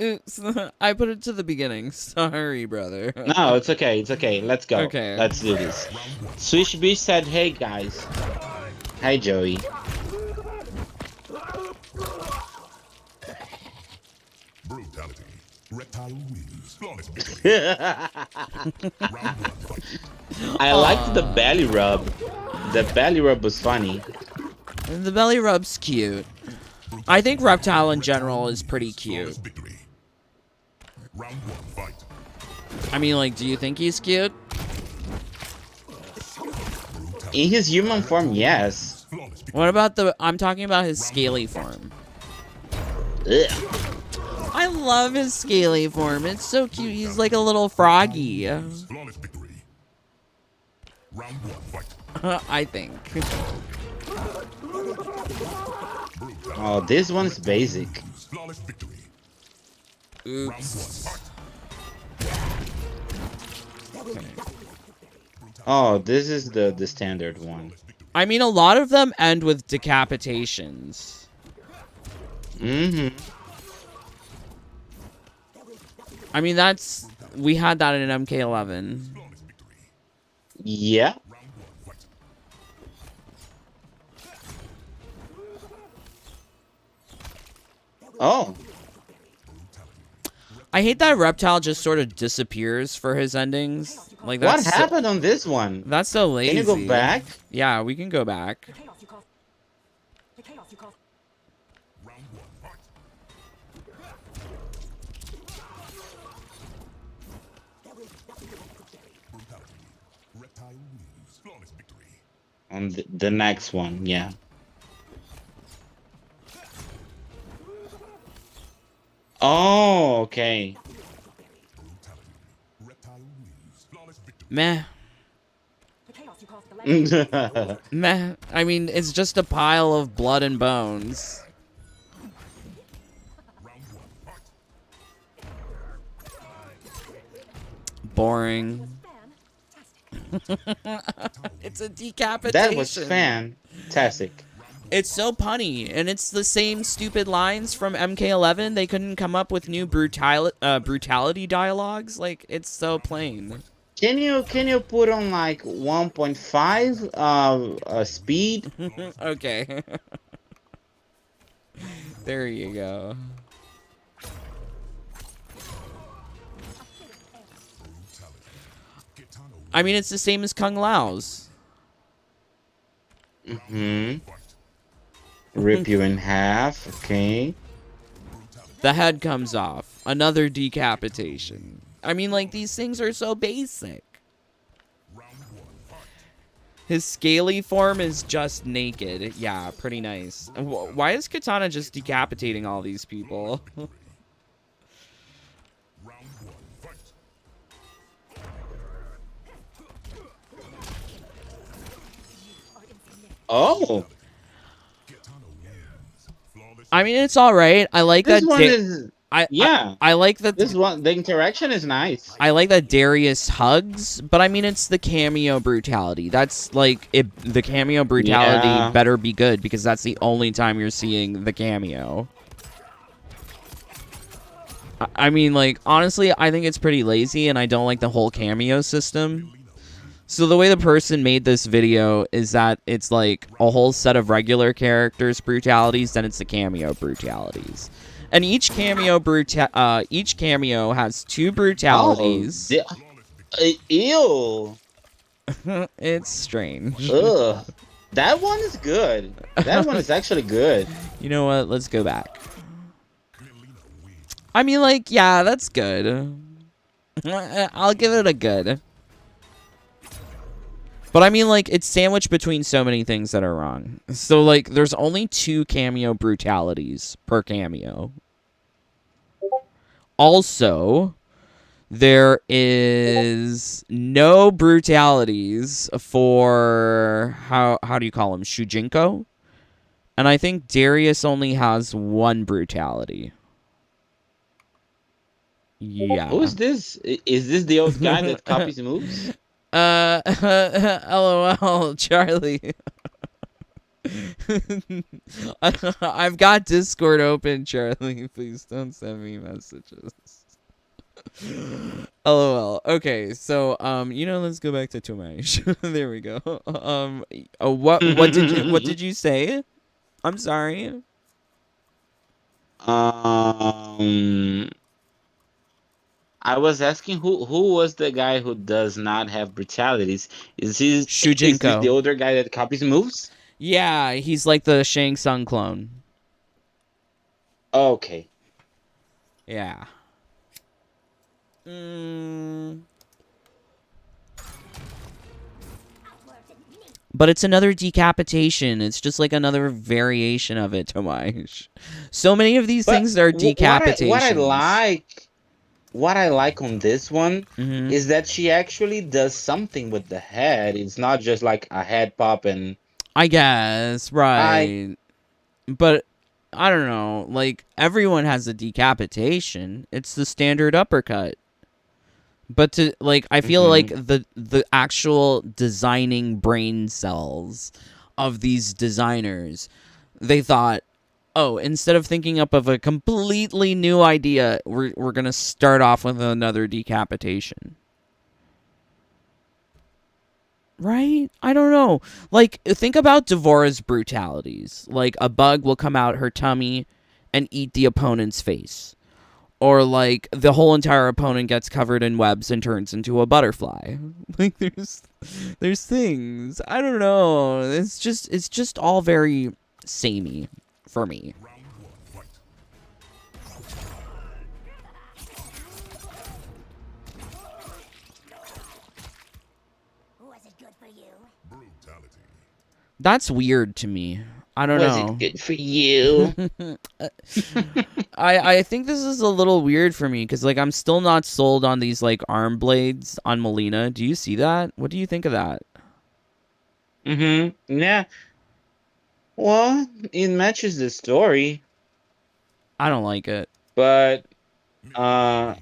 Oops. I put it to the beginning. Sorry, brother. No, it's okay. It's okay. Let's go. Okay. Let's do this. Swish B said, "Hey guys." Hi, Joey. Brutality. Reptile wins. Flawless victory. I liked the belly rub. The belly rub was funny. The belly rub's cute. I think Reptile in general is pretty cute. Victory. Round 1, fight. I mean, like, do you think he's cute? In his human form, yes. Flawless victory. What about I'm talking about his scaly form. Ugh. I love his scaly form. It's so cute. He's like a little froggy. Flawless victory. Round 1, fight. I think. Oh, this one's basic. Flawless victory. Oops. Okay. Oh, this is the standard one. I mean, a lot of them end with decapitations. Mm-hmm. I mean, we had that in MK11. Yeah. Oh. I hate that Reptile just sort of disappears for his endings. Like, What that's happened on this one? That's so lazy. Can you go back? Yeah, we can go back. On the next one, yeah. Oh, okay. Meh. Meh. I mean, it's just a pile of blood and bones. Boring. It's a decapitation. That was fantastic. It's so punny, and it's the same stupid lines from MK11. They couldn't come up with new brutality dialogues. Like, it's so plain. Can you put on like 1.5 speed? Okay. There you go. I mean, it's the same as Kung Lao's. Mm-hmm. Rip you in half, okay. The head comes off. Another decapitation. I mean, like, these things are so basic. His scaly form is just naked. Yeah, pretty nice. Why is Katana just decapitating all these people? Oh, Katana wins. Flawless I mean, it's all right. I like this that. one is I, I yeah. I like that. This one, the interaction is nice. I like that Darius hugs, but I mean, it's the cameo brutality. That's like the cameo brutality Yeah. better be good because that's the only time you're seeing the cameo. I mean, like, honestly, I think it's pretty lazy, and I don't like the whole cameo system. So the way the person made this video is that it's like a whole set of regular characters brutalities, then it's the cameo brutalities. And each cameo has 2 Oh, brutalities. ew. It's strange. Ugh. That one is good. That one is actually good. You know what? Let's go back. I mean, like, yeah, that's good. I'll give it a good. But I mean, like, it's sandwiched between so many things that are wrong. So, like, there's only 2 cameo brutalities per cameo. Also, there is no brutalities for, how do you call him, Shujinko? And I think Darius only has 1 brutality. Yeah. Who is this? Is this the old guy that copies moves? LOL, Charlie. I've got Discord open, Charlie. Please don't send me messages. LOL. Okay, so let's go back to Tomash. There we go. What did you say? I'm sorry. I was asking who was the guy who does not have brutalities? Is this Shujinko. the older guy that copies moves? Yeah, he's like the Shang Tsung clone. Okay. Yeah. But it's another decapitation. It's just like another variation of it, Tomash. So many of these things are decapitations. What I like on this one Mhm. is that she actually does something with the head. It's not just like a head pop and I guess, right. But I don't know. Like, everyone has a decapitation. It's the standard uppercut. But I feel like the actual designing brain cells of these designers, they thought, oh, instead of thinking up of a completely new idea, we're gonna start off with another decapitation. Right? I don't know. Like, think about Devora's brutalities. Like, a bug will come out her tummy and eat the opponent's face. Or, like, the whole entire opponent gets covered in webs and turns into a butterfly. Like, there's things. I don't know. It's just all very samey for me. Brutality. That's weird to me. I don't know. Was it good for you? I think this is a little weird for me because, like, I'm still not sold on these, like, arm blades on Melina. Do you see that? What do you think of that? Yeah. Well, it matches the story, I don't like it. but yeah,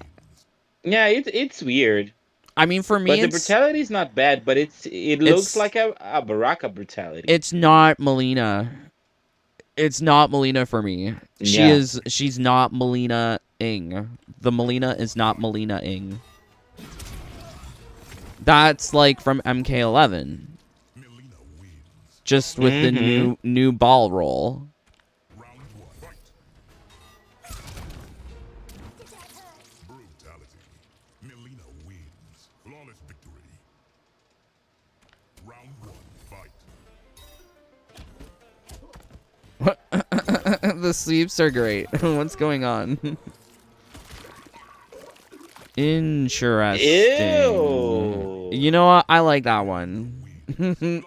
it's weird. I mean, for me, But the it's brutality is not bad, but it looks like a Baraka brutality. it's not Melina. It's not Melina for me. Yeah. She's not Melina Ing. The Melina is not Melina Ing. That's like from MK11. Melina wins. Just with the new ball roll. Round 1. Fight. Brutality. Melina wins. Flawless victory. Round 1. Fight. The sleeps are great. What's going on? Interesting. Ew. You know what? I like that one.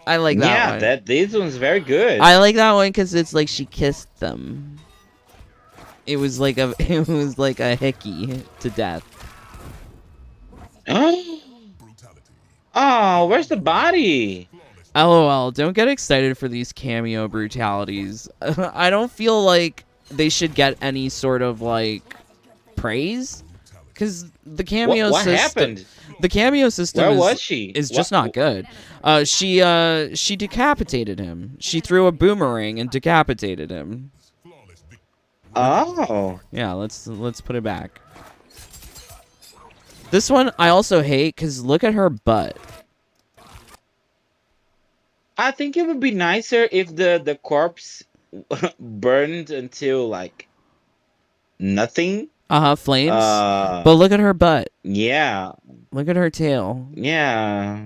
I like that one. Yeah, this one's very good. I like that one because it's like she kissed them. It was like a hickey to death. Brutality. Oh, where's the body? LOL, don't get excited for these cameo brutalities. I don't feel like they should get any sort of, like, praise. Because the cameo What system... happened? The cameo system Where is was she? is just not good. She decapitated him. She threw a boomerang and decapitated him. Oh. Yeah, let's put it back. This one I also hate because look at her butt. I think it would be nicer if the corpse burned until like nothing. Flames. But look at her butt. Yeah. Look at her tail. Yeah.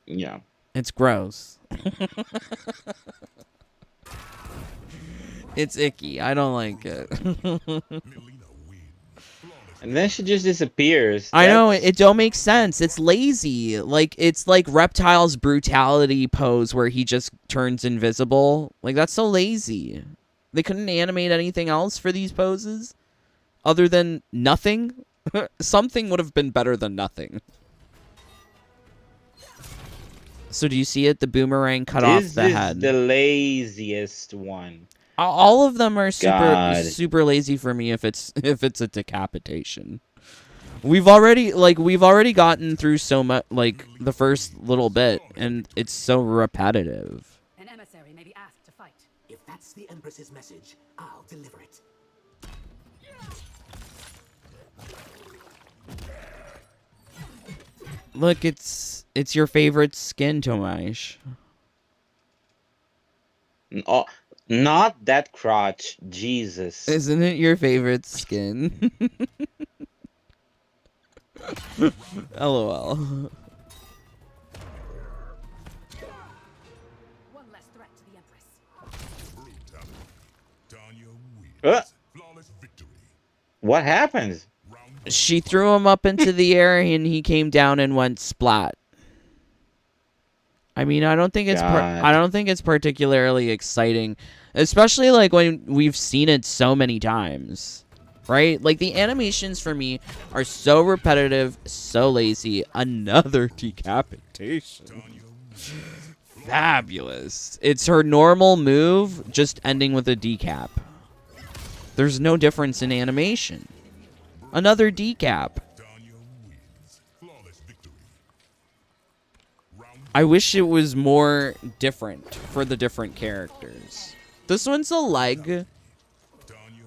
Yeah. It's gross. It's icky. I don't like it. And then she just disappears. I know, it don't make sense. It's lazy. Like, it's like Reptile's brutality pose where he just turns invisible. Like, that's so lazy. They couldn't animate anything else for these poses? Other than nothing? Something would have been better than nothing. So do you see it? The boomerang cut off the head. This is the laziest one. All of them are God. super lazy for me if it's a decapitation. We've already gotten through so much, like the first little bit, and it's so repetitive. An emissary may be asked to fight. If that's the Empress's message, I'll deliver it. Look, it's your favorite skin, Tomash. Oh, not that crotch. Jesus. Isn't it your favorite skin? LOL. One less threat to the Empress. Brutality. Tanya wins. Uh. Flawless victory. What happens? She threw him up into the air and he came down and went splat. I mean, I don't think it's particularly exciting, especially like when we've seen it so many times. Right? Like the animations for me are so repetitive, so lazy. Another decapitation. Fabulous. It's her normal move just ending with a decap. There's no difference in animation. Another decap. I wish it was more different for the different characters. This one's a leg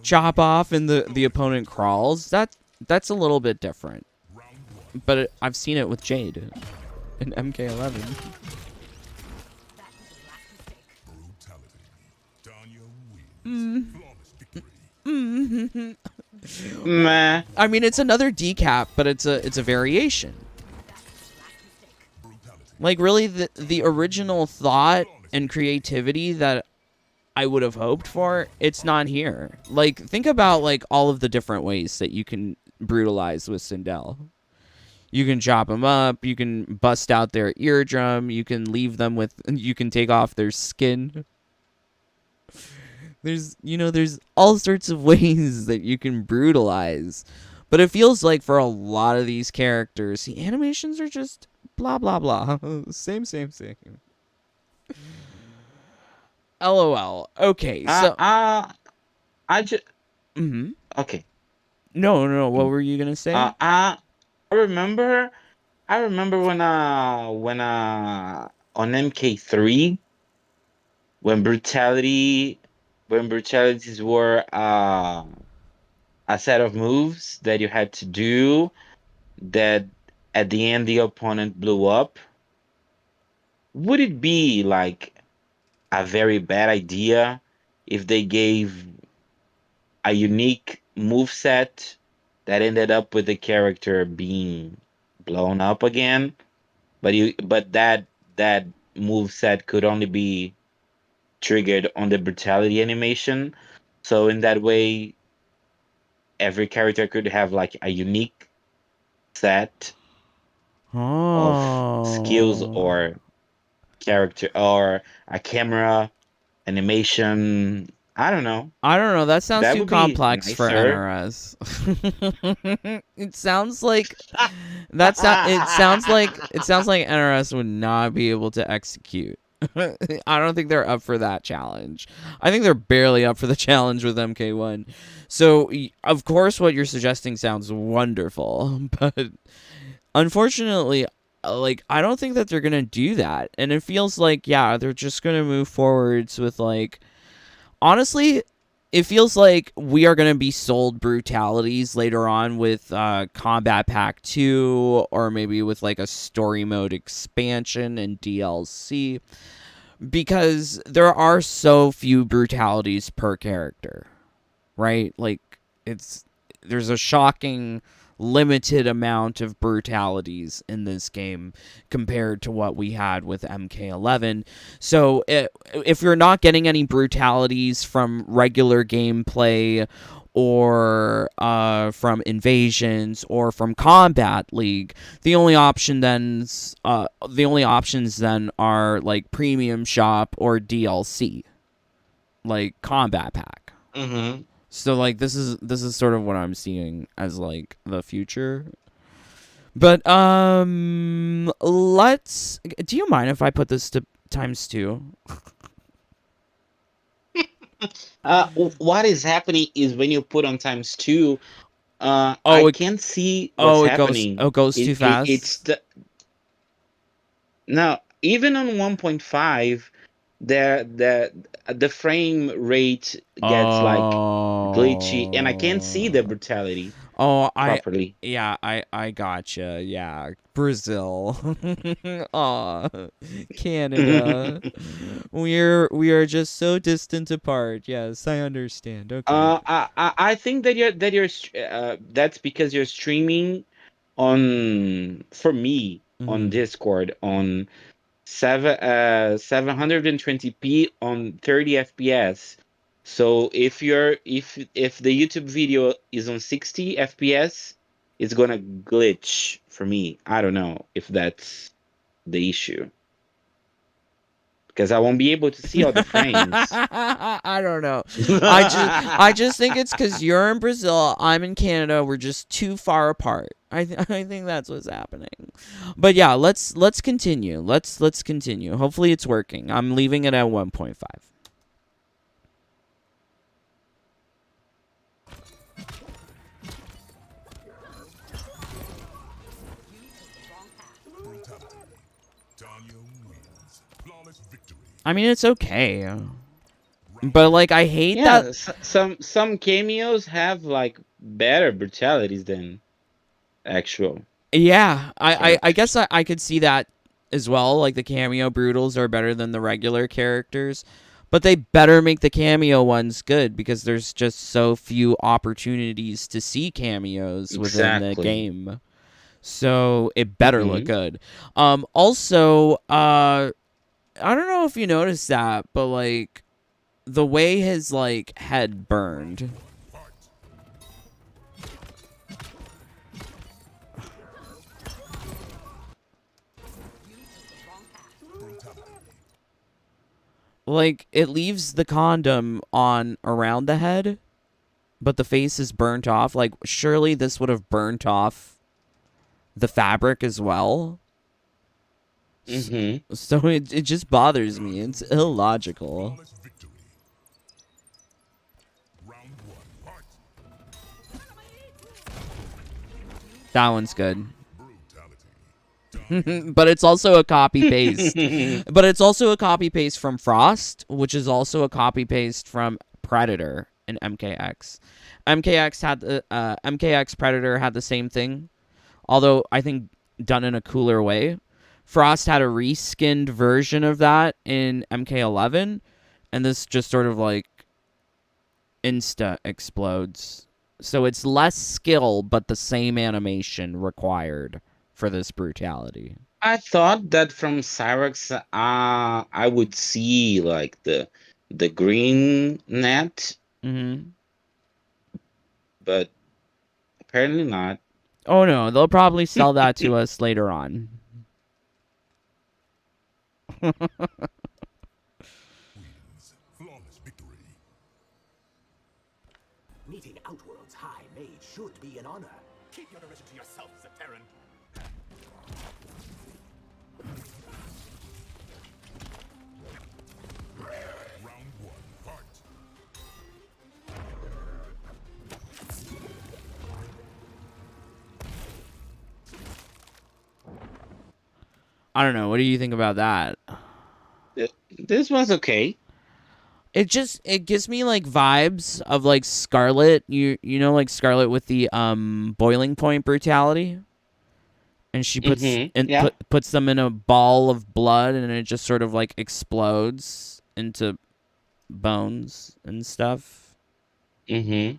chop off and the opponent crawls. That's a little bit different. But I've seen it with Jade in MK11. Meh. I mean, it's another decap, but it's a variation. Like, really, the original thought and creativity that I would have hoped for, it's not here. Like, think about, like, all of the different ways that you can brutalize with Sindel. You can chop them up, you can bust out their eardrum, you can leave them with, you can take off their skin. There's all sorts of ways that you can brutalize. But it feels like for a lot of these characters, the animations are just blah, blah, blah. Same. LOL. Okay, so... I just... Mm-hmm. Okay. No, what were you gonna say? I remember when on MK3 when brutalities were a set of moves that you had to do that at the end the opponent blew up. Would it be like a very bad idea if they gave a unique move set that ended up with the character being blown up again, but that move set could only be triggered on the brutality animation, so in that way every character could have like a unique set of skills or character or a camera animation. I don't know. That sounds That too would be complex for nicer. NRS. It sounds like it sounds like NRS would not be able to execute. I don't think they're up for that challenge. I think they're barely up for the challenge with MK1. So, of course, what you're suggesting sounds wonderful, but unfortunately, like, I don't think that they're gonna do that. And it feels like, yeah, they're just gonna move forwards with, like, honestly, it feels like we are going to be sold brutalities later on with Combat Pack 2, or maybe with like a story mode expansion and DLC, because there are so few brutalities per character, right? Like, there's a shocking limited amount of brutalities in this game compared to what we had with MK11. So if you're not getting any brutalities from regular gameplay, or from invasions, or from Combat League, the only options then are like premium shop or DLC, like Combat Pack. Mm-hmm. So like this is sort of what I'm seeing as like the future. But let's, do you mind if I put this to ×2? What is happening is when you put on ×2, I Oh, can't see what's happening. it goes too It's fast. now even on 1.5, the frame rate gets like glitchy, and I can't see the Oh. brutality Oh, properly. I gotcha. Yeah, Brazil. Aw, Canada. We are just so distant apart. Yes, I understand. Okay. I think that that's because you're streaming on, for me, on Mhm. Discord on 720p on 30 FPS. So if the YouTube video is on 60 FPS, it's gonna glitch for me. I don't know if that's the issue, because I won't be able to see all the frames. I don't know. I just think it's because you're in Brazil, I'm in Canada. We're just too far apart. I think that's what's happening. But yeah, let's continue. Let's continue. Hopefully it's working. I'm leaving it at 1.5. Brutality. Tanya wins. Flawless victory. I mean, it's okay. But like, I hate that. Yeah, some cameos have like better brutalities than actual Yeah, I guess characters. I could see that as well. Like, the cameo brutals are better than the regular characters, but they better make the cameo ones good, because there's just so few opportunities to see cameos within the Exactly. game. So it better look Mm-hmm. good. Also, I don't know if you noticed that, but like, the way his like head burned. Fight. Brutality. Like, it leaves the condom on around the head, but the face is burnt off. Like, surely this would have burnt off the fabric as well. Mm-hmm. So it just bothers me. It's illogical. Flawless victory. Round one. Fight. That one's good. Brutality. But it's also a copy paste. But it's also a copy paste from Frost, which is also a copy paste from Predator and MKX. MKX Predator had the same thing, although I think done in a cooler way. Frost had a reskinned version of that in MK11, and this just sort of like insta explodes. So it's less skill, but the same animation required for this brutality. I thought that from Cyrex, I would see like the green net, Mm-hmm. but apparently not. Oh no, they'll probably sell that to us later on. Wins. Flawless victory. Meeting Outworld's High Mage should be an honor. Keep your derision to yourself, Zateran. I don't know. What do you think about that? This one's okay. It gives me like vibes of like Scarlet. You know like Scarlet with the boiling point brutality, and she Yeah. puts them in a ball of blood, and it just sort of like explodes into bones and stuff. Mm-hmm.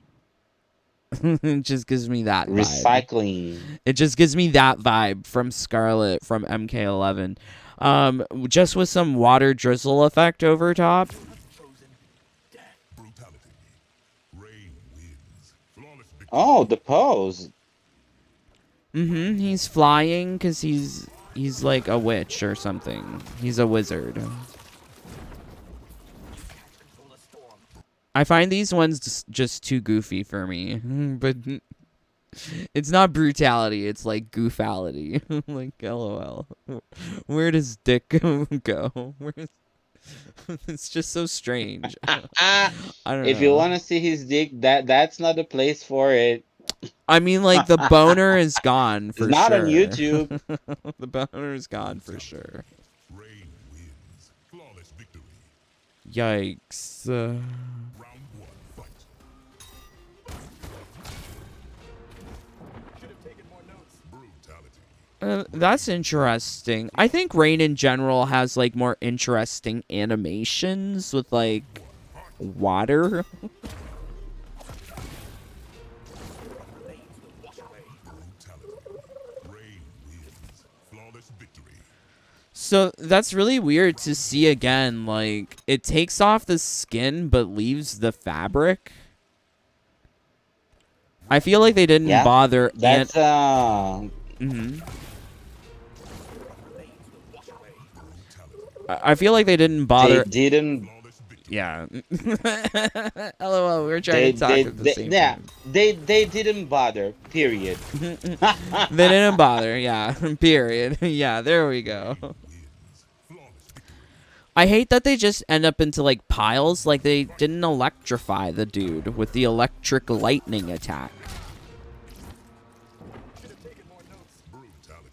It just gives me that vibe. Recycling. It just gives me that vibe from Scarlet from MK11. Just with some water drizzle effect over top. Brutality. Rain wins. Flawless victory. Oh, the pose. He's flying because he's like a witch or something. He's a wizard. I find these ones just too goofy for me, but it's not brutality. It's like goofality. Like LOL. Where does Dick go? It's just so strange. I don't If you know. want to see his dick, that's not the place for it. I mean, like the boner is gone It's for not on sure. YouTube. The boner is gone for sure. Rain wins. Flawless victory. Yikes. Round one. Fight. Brutality. That's interesting. I think Rain in general has like more interesting animations with like water. Rain wins. Flawless victory. So that's really weird to see again. Like it takes off the skin but leaves the fabric. I feel like they didn't Yeah. bother. That's I feel like they didn't they bother. didn't Flawless victory. Yeah. LOL. We were trying to talk at the same yeah, time. they didn't bother. Period. They didn't bother. Yeah. Period. Yeah. There we go. Wins. Flawless victory. I hate that they just end up into like piles. Like they didn't electrify the dude with the electric lightning attack. Brutality.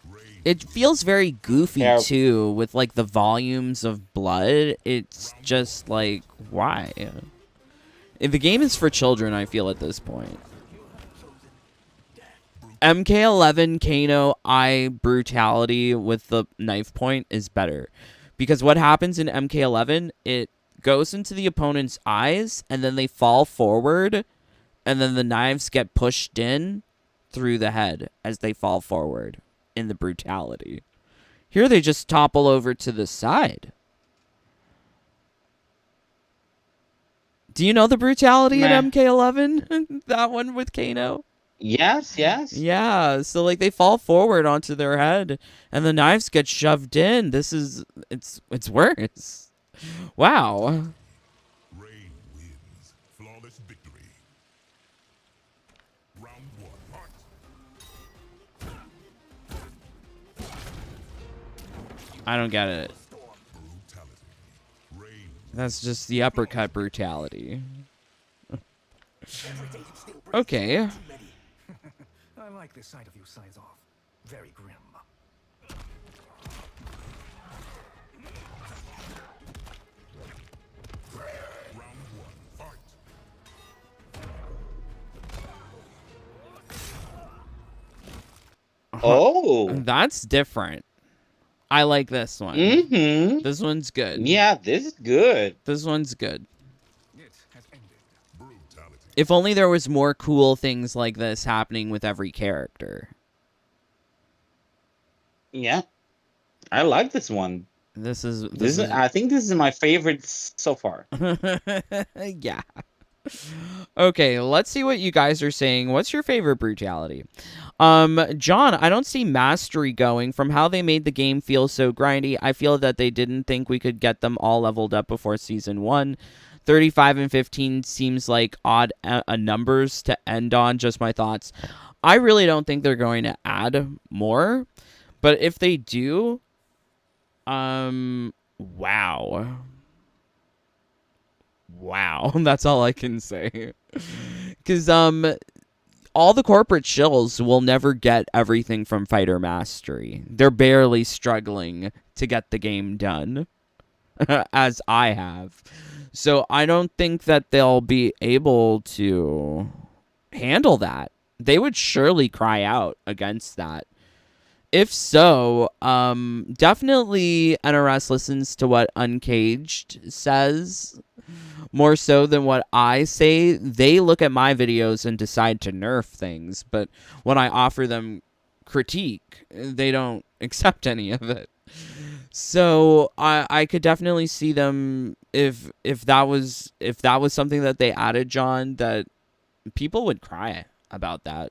Rain. It feels very goofy Yeah. too with like the volumes of blood. It's just like why? If the game is for children, I feel at this point. MK11 Kano I brutality with the knife point is better. Because what happens in MK11, it goes into the opponent's eyes and then they fall forward and then the knives get pushed in through the head as they fall forward in the brutality. Here they just topple over to the side. Do you know the brutality Meh. in MK11? That one with Kano? Yes, yes. Yeah, so like they fall forward onto their head and the knives get shoved in. It's worse. Wow. Rain wins. Flawless victory. Round one. Fight. I don't get it. Brutality. Rain. That's just the uppercut brutality. Okay. I like the sight of you signs off. Very grim. Round one. Fight. Oh. That's different. I like this one. Mm-hmm. This one's good. Yeah, this is good. This one's good. It has ended. Brutality. If only there was more cool things like this happening with every character. Yeah. I like this one. This is I think this is my favorite so far. yeah. Okay, let's see what you guys are saying. What's your favorite brutality? John, I don't see mastery going. From how they made the game feel so grindy, I feel that they didn't think we could get them all leveled up before season 1. 35 and 15 seems like odd numbers to end on. Just my thoughts. I really don't think they're going to add more, but if they do, wow. Wow, that's all I can say. Because all the corporate shills will never get everything from Fighter Mastery. They're barely struggling to get the game done, as I have. So I don't think that they'll be able to handle that. They would surely cry out against that. If so, definitely NRS listens to what Uncaged says more so than what I say. They look at my videos and decide to nerf things, but when I offer them critique, they don't accept any of it. So I could definitely see them if that was something that they added, John, that people would cry about that.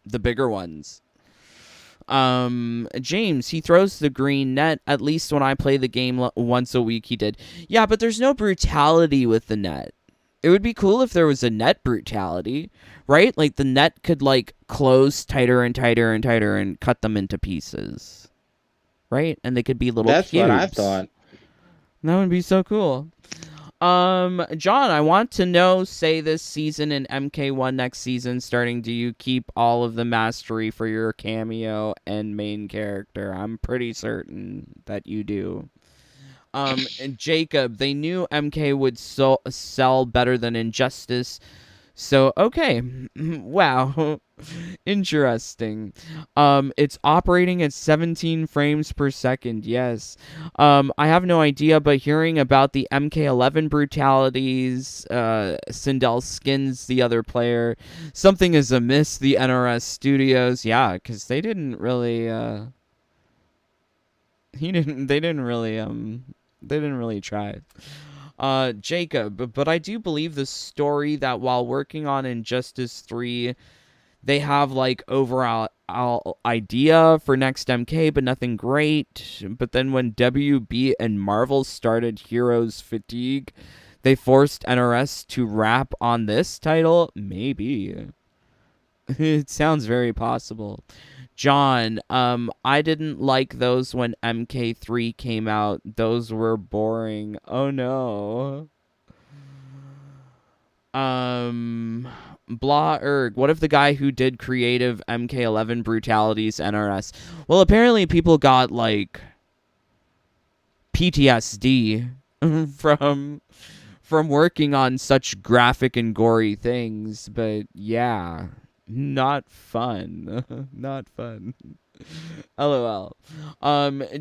The bigger ones. James, he throws the green net. At least when I play the game once a week, he did. Yeah, but there's no brutality with the net. It would be cool if there was a net brutality, right? Like the net could like close tighter and tighter and tighter and cut them into pieces, right? And they could be little That's cubes. what I thought. That would be so cool. John, I want to know, say this season in MK1 next season starting, do you keep all of the mastery for your cameo and main character? I'm pretty certain that you do. And Jacob, they knew MK would sell better than Injustice. So, okay. Wow. Interesting. It's operating at 17 frames per second. Yes. I have no idea, but hearing about the MK11 brutalities, Sindel skins the other player. Something is amiss, the NRS studios. Yeah, because they didn't really, they didn't really try. Jacob, but I do believe the story that while working on Injustice 3, they have like overall idea for next MK, but nothing great. But then when WB and Marvel started Heroes Fatigue, they forced NRS to rap on this title? Maybe. It sounds very possible. John, I didn't like those when MK3 came out. Those were boring. Oh no. Blah erg. What if the guy who did creative MK11 brutalities NRS? Well, apparently people got like PTSD from working on such graphic and gory things, but yeah, not fun. Not fun. LOL.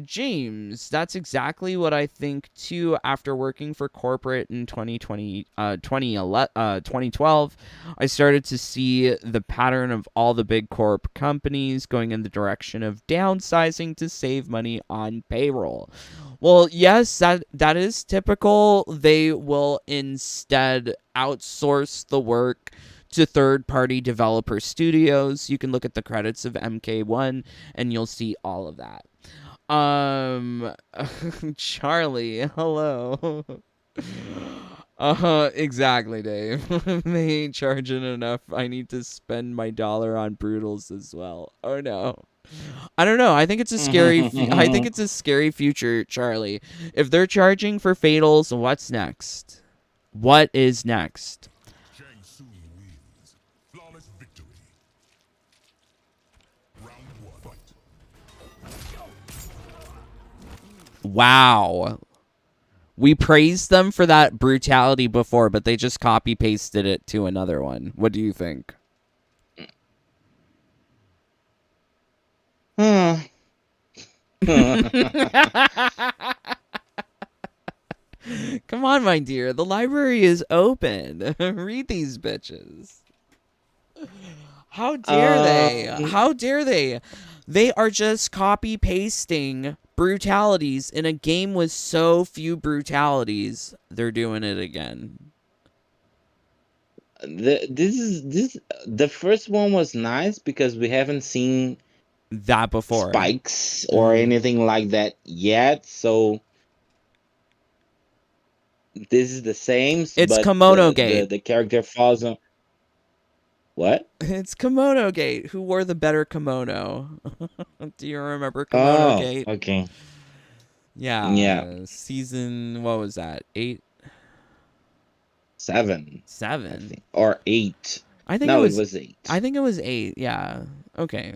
James, that's exactly what I think too. After working for corporate in 2012, I started to see the pattern of all the big corp companies going in the direction of downsizing to save money on payroll. Well, yes, that is typical. They will instead outsource the work to third-party developer studios. You can look at the credits of MK1 and you'll see all of that. Charlie, hello. Exactly, Dave. They ain't charging enough. I need to spend my dollar on brutals as well. Oh no. I don't know. I think it's a scary I think it's a scary future, Charlie. If they're charging for fatals, what's next? What is next? Shang Tsung wins. Flawless victory. Round one. Fight. Wow. We praised them for that brutality before, but they just copy pasted it to another one. What do you think? Come on, my dear. The library is open. Read these bitches. How dare they? How dare they? They are just copy pasting brutalities in a game with so few brutalities. They're doing it again. The first one was nice because we haven't seen That before. spikes or anything like that yet. So this is the same. It's but Kimono Gate. the character falls on what? It's Kimono Gate. Who wore the better kimono? Do you remember Kimono Oh, Gate? okay. Yeah. Yeah. Season, what was that? 8? 7, I 7? think, or 8. I think it No, it was. was 8. I think it was 8. Yeah. Okay.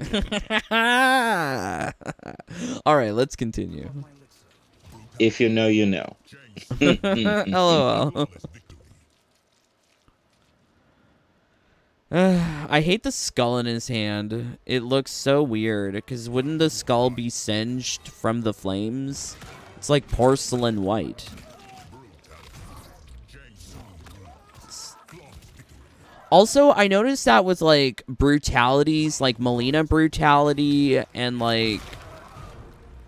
All right. Let's continue. If you know, you know. LOL. I hate the skull in his hand. It looks so weird. Because wouldn't the skull be singed from the flames? It's like porcelain white. Also, I noticed that with like brutalities, like Melina brutality and like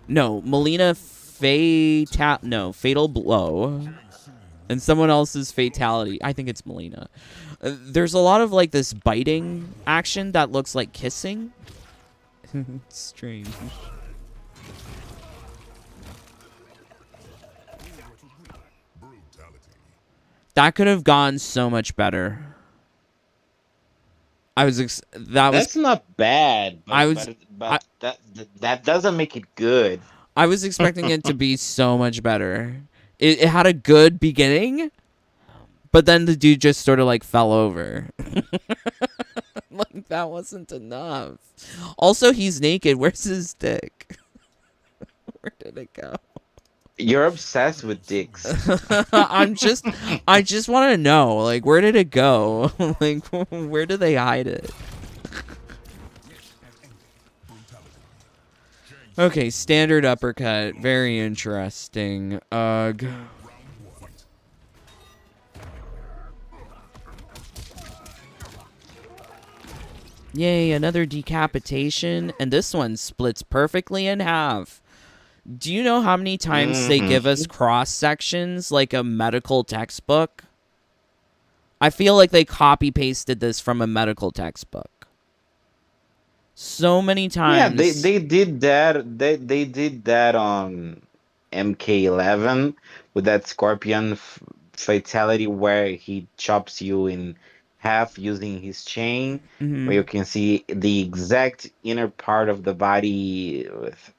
Melina fatal blow, and someone else's fatality. I think it's Melina. There's a lot of like this biting action that looks like kissing. It's strange. That could have gone so much better. That's not bad, I was I, but that doesn't make it good. I was expecting it to be so much better. It had a good beginning, but then the dude just sort of like fell over. Like that wasn't enough. Also, he's naked. Where's his dick? Where did it go? You're obsessed with dicks. I just want to know, like, where did it go? Like, where do they hide it? Okay, standard uppercut. Very interesting. Ugh. Yay, another decapitation. And this one splits perfectly in half. Do you know how many times they give us cross sections like a medical textbook? I feel like they copy pasted this from a medical textbook. So many times. Yeah, they did that. They did that on MK11 with that scorpion fatality where he chops you in half using his chain, where you can see the exact inner part of the body with.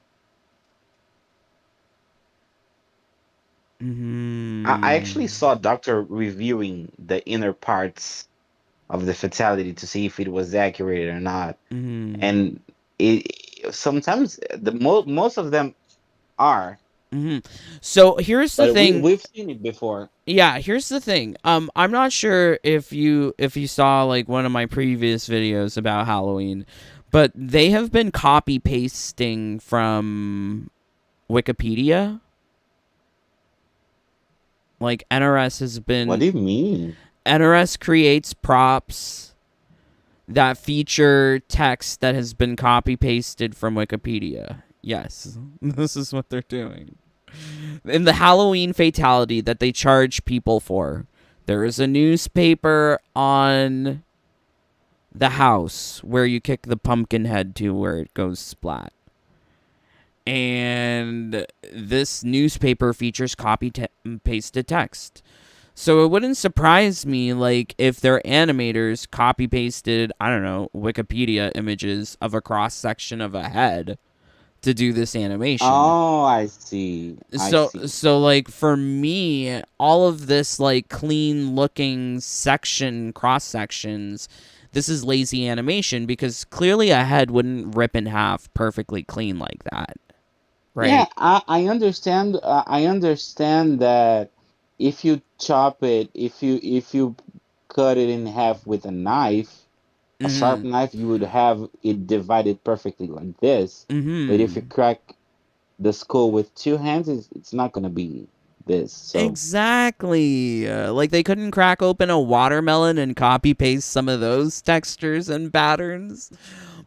I actually saw a doctor reviewing the inner parts of the fatality to see if it was accurate or not, and sometimes most of them are. So here's the But thing. we've seen it before. Yeah, here's the thing. I'm not sure if you saw like one of my previous videos about Halloween, but they have been copy pasting from Wikipedia. Like NRS has been. What do you mean? NRS creates props that feature text that has been copy pasted from Wikipedia. Yes, this is what they're doing. In the Halloween fatality that they charge people for, there is a newspaper on the house where you kick the pumpkin head to where it goes splat. And this newspaper features copy pasted text. So it wouldn't surprise me, like, if their animators copy pasted, I don't know, Wikipedia images of a cross section of a head to do this animation. Oh, I see. So like for me, all of this like clean looking cross sections, this is lazy animation because clearly a head wouldn't rip in half perfectly clean like that. Right? Yeah, I understand. I understand that if you chop it, if you cut it in half with a knife, a sharp knife, you would have it divided perfectly like this. But if you crack the skull with two hands, it's not gonna be this. So Exactly. Like they couldn't crack open a watermelon and copy paste some of those textures and patterns.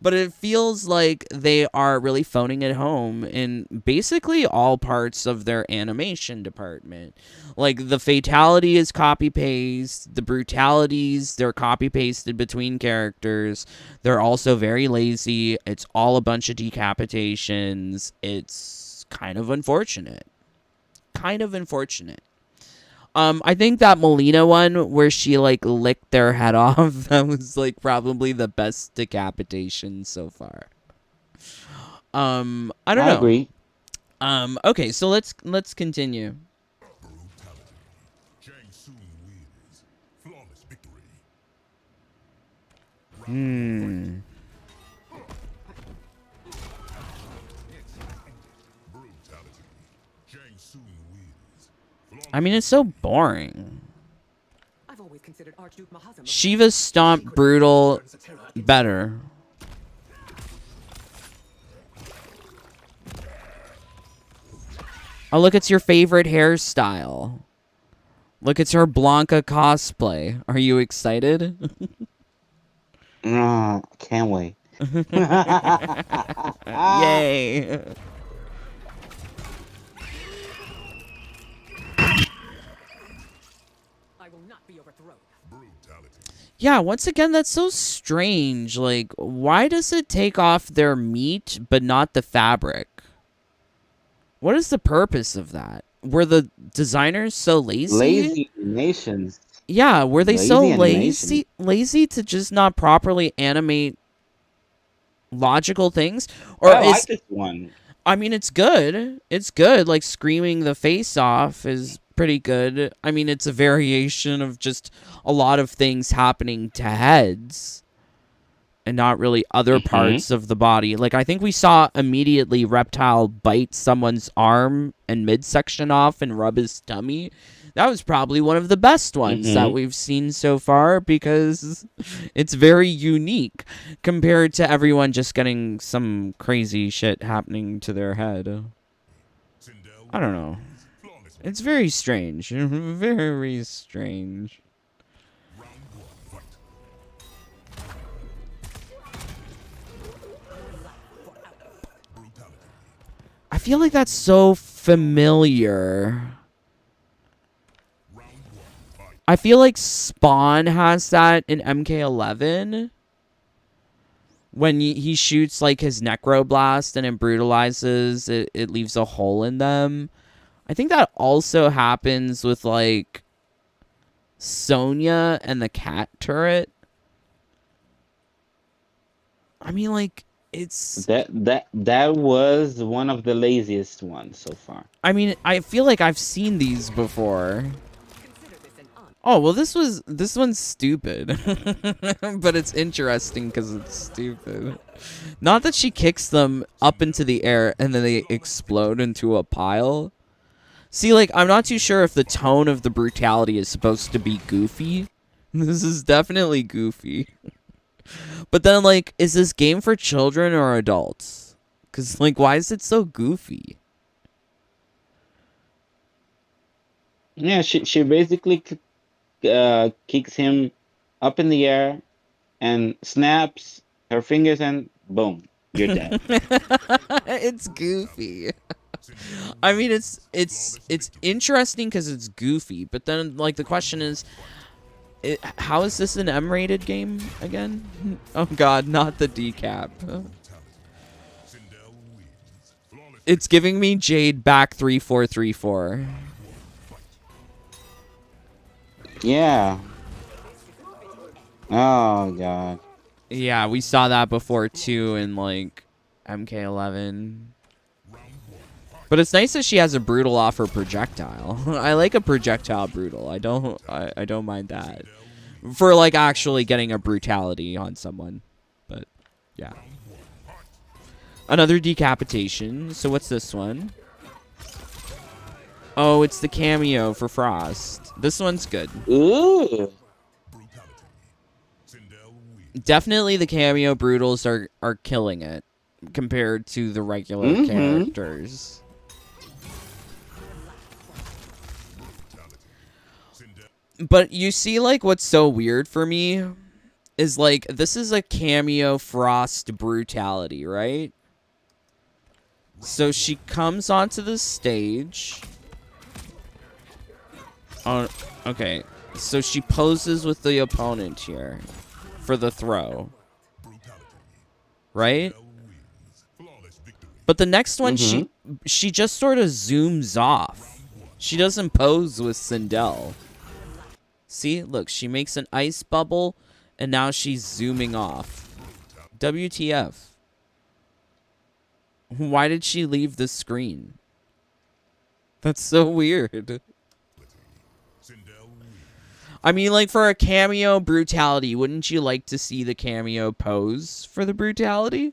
But it feels like they are really phoning it home in basically all parts of their animation department. Like the fatality is copy paste, the brutalities, they're copy pasted between characters. They're also very lazy. It's all a bunch of decapitations. It's kind of unfortunate. I think that Melina one where she like licked their head off, that was like probably the best decapitation so far. I don't I know. agree. Okay, so let's continue. Brutality. Jang Soon wins. Flawless victory. Hmm. Brutality. Shang Tsung wins. I mean, it's so boring. I've always considered Archduke Mahazam. Shiva's Stomp Brutal better. Oh, look, it's your favorite hairstyle. Look, it's her Blanca cosplay. Are you excited? Can't wait. Yay. I will not be overthrown. Brutality. Yeah, once again, that's so strange. Like, why does it take off their meat but not the fabric? What is the purpose of that? Were the designers so lazy? Lazy nations. Yeah, were they so Lazy animation. lazy to just not properly animate logical things? Or I like is this one. I mean, it's good. It's good. Like, screaming the face off is pretty good. I mean, it's a variation of just a lot of things happening to heads and not really other parts of the body. Like, I think we saw immediately Reptile bite someone's arm and midsection off and rub his tummy. That was probably one of the best ones that we've seen so far because it's very unique compared to everyone just getting some crazy shit happening to their head. Sindel I don't know. wins. Flawless. It's very strange. Very strange. Round one. Fight. Brutality. I feel like that's so familiar. Round one. Fight. I feel like Spawn has that in MK11 when he shoots like his necroblast and it brutalizes it leaves a hole in them. I think that also happens with like Sonya and the cat turret. I mean, like, it's That was one of the laziest ones so far. I mean, I feel like I've seen these before. Consider this an honor. Oh, well, this one's stupid. But it's interesting because it's stupid. Not that she kicks them up into the air and then they explode into a pile. See, like, I'm not too sure if the tone of the brutality is supposed to be goofy. This is definitely goofy. But then, like, is this game for children or adults? Because, like, why is it so goofy? Yeah, she basically kicks him up in the air and snaps her fingers and boom, you're dead. It's goofy. I mean, it's interesting because it's goofy, but then like the question is, how is this an M-rated game again? Oh God, not the decap. Sindel wins. Flawless. It's giving me Jade back 3434. Yeah. Oh God. Yeah, we saw that before too in like MK11. But it's nice that she has a brutal off her projectile. I like a projectile brutal. I don't mind that. For like actually getting a brutality on someone. But yeah. Another decapitation. So what's this one? Oh, it's the cameo for Frost. This one's good. Ooh. Brutality. Sindel wins. Definitely the cameo brutals are killing it compared to the regular characters. Sindel. But you see, like, what's so weird for me is, like, this is a cameo Frost brutality, right? So she comes onto the stage. Oh, okay. So she poses with the opponent here for the throw, Brutality. right? Sindel wins. Flawless victory. But the next one, she just sort of zooms off. She doesn't pose with Sindel. See, look, she makes an ice bubble, and now she's zooming off. WTF? Why did she leave the screen? That's so weird. Sindel wins. I mean, like for a cameo brutality, wouldn't you like to see the cameo pose for the brutality?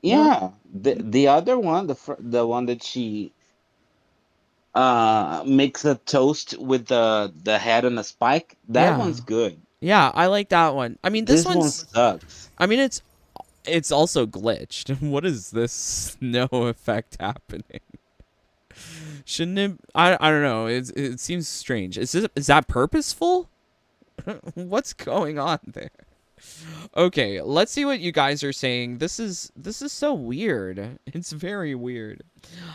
What? Yeah, the other one, the one that she makes a toast with the head on a spike, that Yeah. one's good. Yeah, I like that one. I mean, this This one one's. sucks. I mean, it's also glitched. What is this snow effect happening? Shouldn't it? I don't know. It seems strange. Is that purposeful? What's going on there? Okay, let's see what you guys are saying. This is so weird. It's very weird.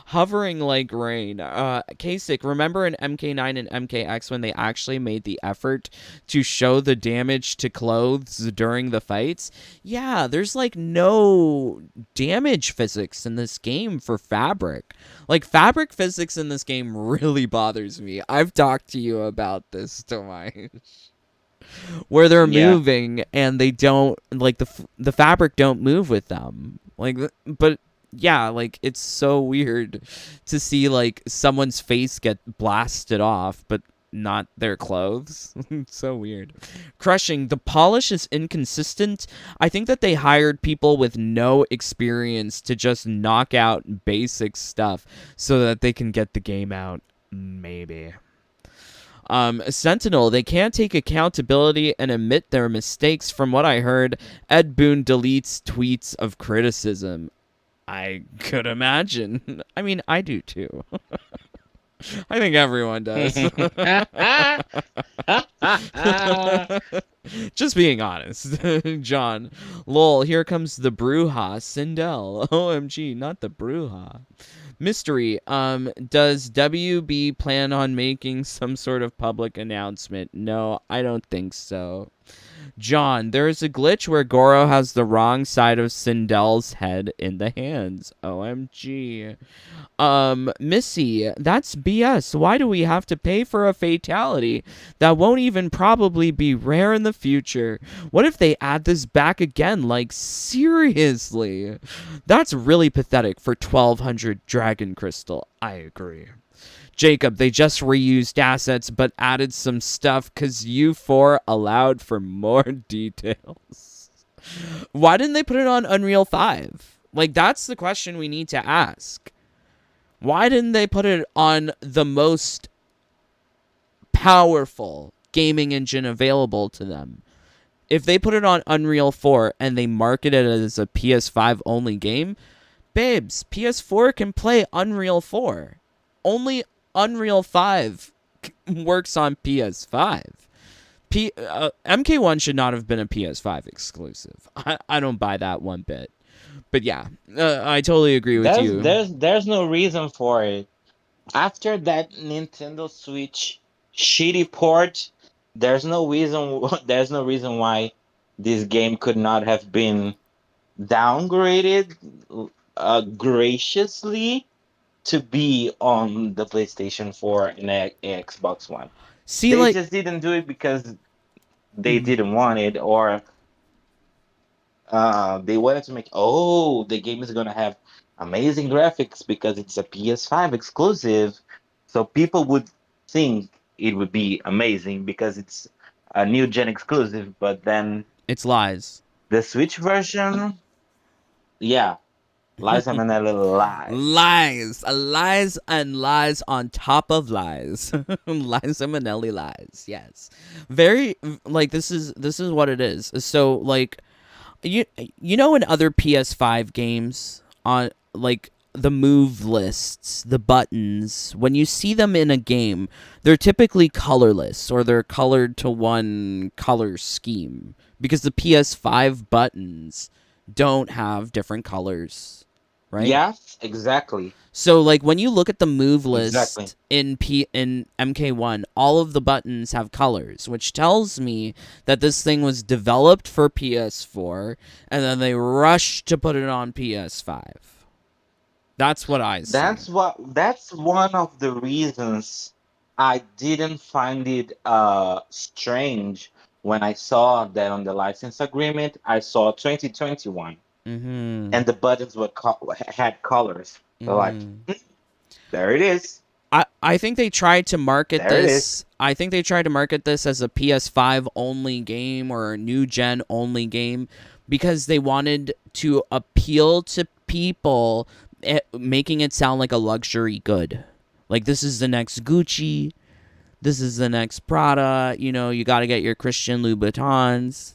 Hovering like rain. Kasich, remember in MK9 and MKX when they actually made the effort to show the damage to clothes during the fights? Yeah, there's like no damage physics in this game for fabric. Like fabric physics in this game really bothers me. I've talked to you about this, Tomai. Where they're Yeah. moving and they don't like the fabric don't move with them. Like, but yeah, like it's so weird to see like someone's face get blasted off, but not their clothes. It's so weird. Crushing. The polish is inconsistent. I think that they hired people with no experience to just knock out basic stuff so that they can get the game out. Maybe. Sentinel, they can't take accountability and admit their mistakes. From what I heard, Ed Boon deletes tweets of criticism. I could imagine. I mean, I do too. I think everyone does. Just being honest. John. Lol, here comes the Bruja. Sindel. OMG, not the Bruja. Mystery. Does WB plan on making some sort of public announcement? No, I don't think so. John, there is a glitch where Goro has the wrong side of Sindel's head in the hands. OMG. Missy, that's BS. Why do we have to pay for a fatality that won't even probably be rare in the future? What if they add this back again? Like, seriously? That's really pathetic for 1200 Dragon Crystal. I agree. Jacob, they just reused assets but added some stuff because U4 allowed for more details. Why didn't they put it on Unreal 5? Like, that's the question we need to ask. Why didn't they put it on the most powerful gaming engine available to them? If they put it on Unreal 4 and they market it as a PS5 only game, babes, PS4 can play Unreal 4. Only Unreal 5 works on PS5. MK1 should not have been a PS5 exclusive. I don't buy that one bit. But yeah, I totally agree with there's you. there's there's no reason for it. After that Nintendo Switch shitty port, there's no reason why this game could not have been downgraded graciously to be on the PlayStation 4 and Xbox One. See, They like, just didn't do it because they didn't want it, or they wanted to make, oh, the game is gonna have amazing graphics because it's a PS5 exclusive, so people would think it would be amazing because it's a new gen exclusive. But then it's lies. the Switch version, yeah, Liza Minnelli lies. Lies. Lies and lies on top of lies. Liza Minnelli lies. Yes. Very, like, this is what it is. So, like, you know, in other PS5 games, on like the move lists, the buttons, when you see them in a game, they're typically colorless or they're colored to one color scheme because the PS5 buttons don't have different colors, right? Yes, exactly. So like when you look at the move Exactly. list in MK1, all of the buttons have colors, which tells me that this thing was developed for PS4 and then they rushed to put it on PS5. That's what I see. That's one of the reasons I didn't find it strange when I saw that on the license agreement. I saw 2021 Mhm. and the buttons had colors. So like, Mhm. there it is. I think they tried to market There it this. I think they tried to market this as a PS5 only game or a new gen only game because they wanted to appeal to people, making it sound like a luxury good. Like, this is the next Gucci, this is the next Prada, you know, you got to get your Christian Louboutins.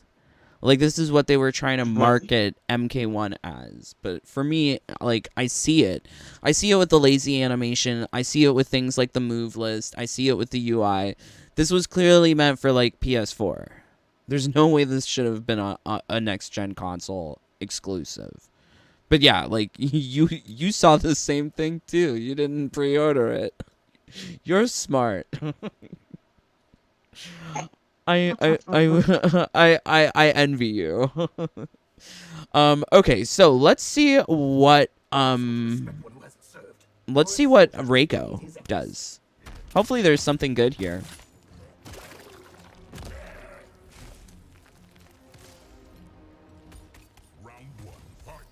Like, this is what they were trying to market MK1 as. But for me, like, I see it. I see it with the lazy animation. I see it with things like the move list. I see it with the UI. This was clearly meant for, like, PS4. There's no way this should have been a next-gen console exclusive. But yeah, like, you saw the same thing, too. You didn't pre-order it. You're smart. I envy you. Okay, so let's see what Reiko does. Hopefully there's something good here. Round one, fight.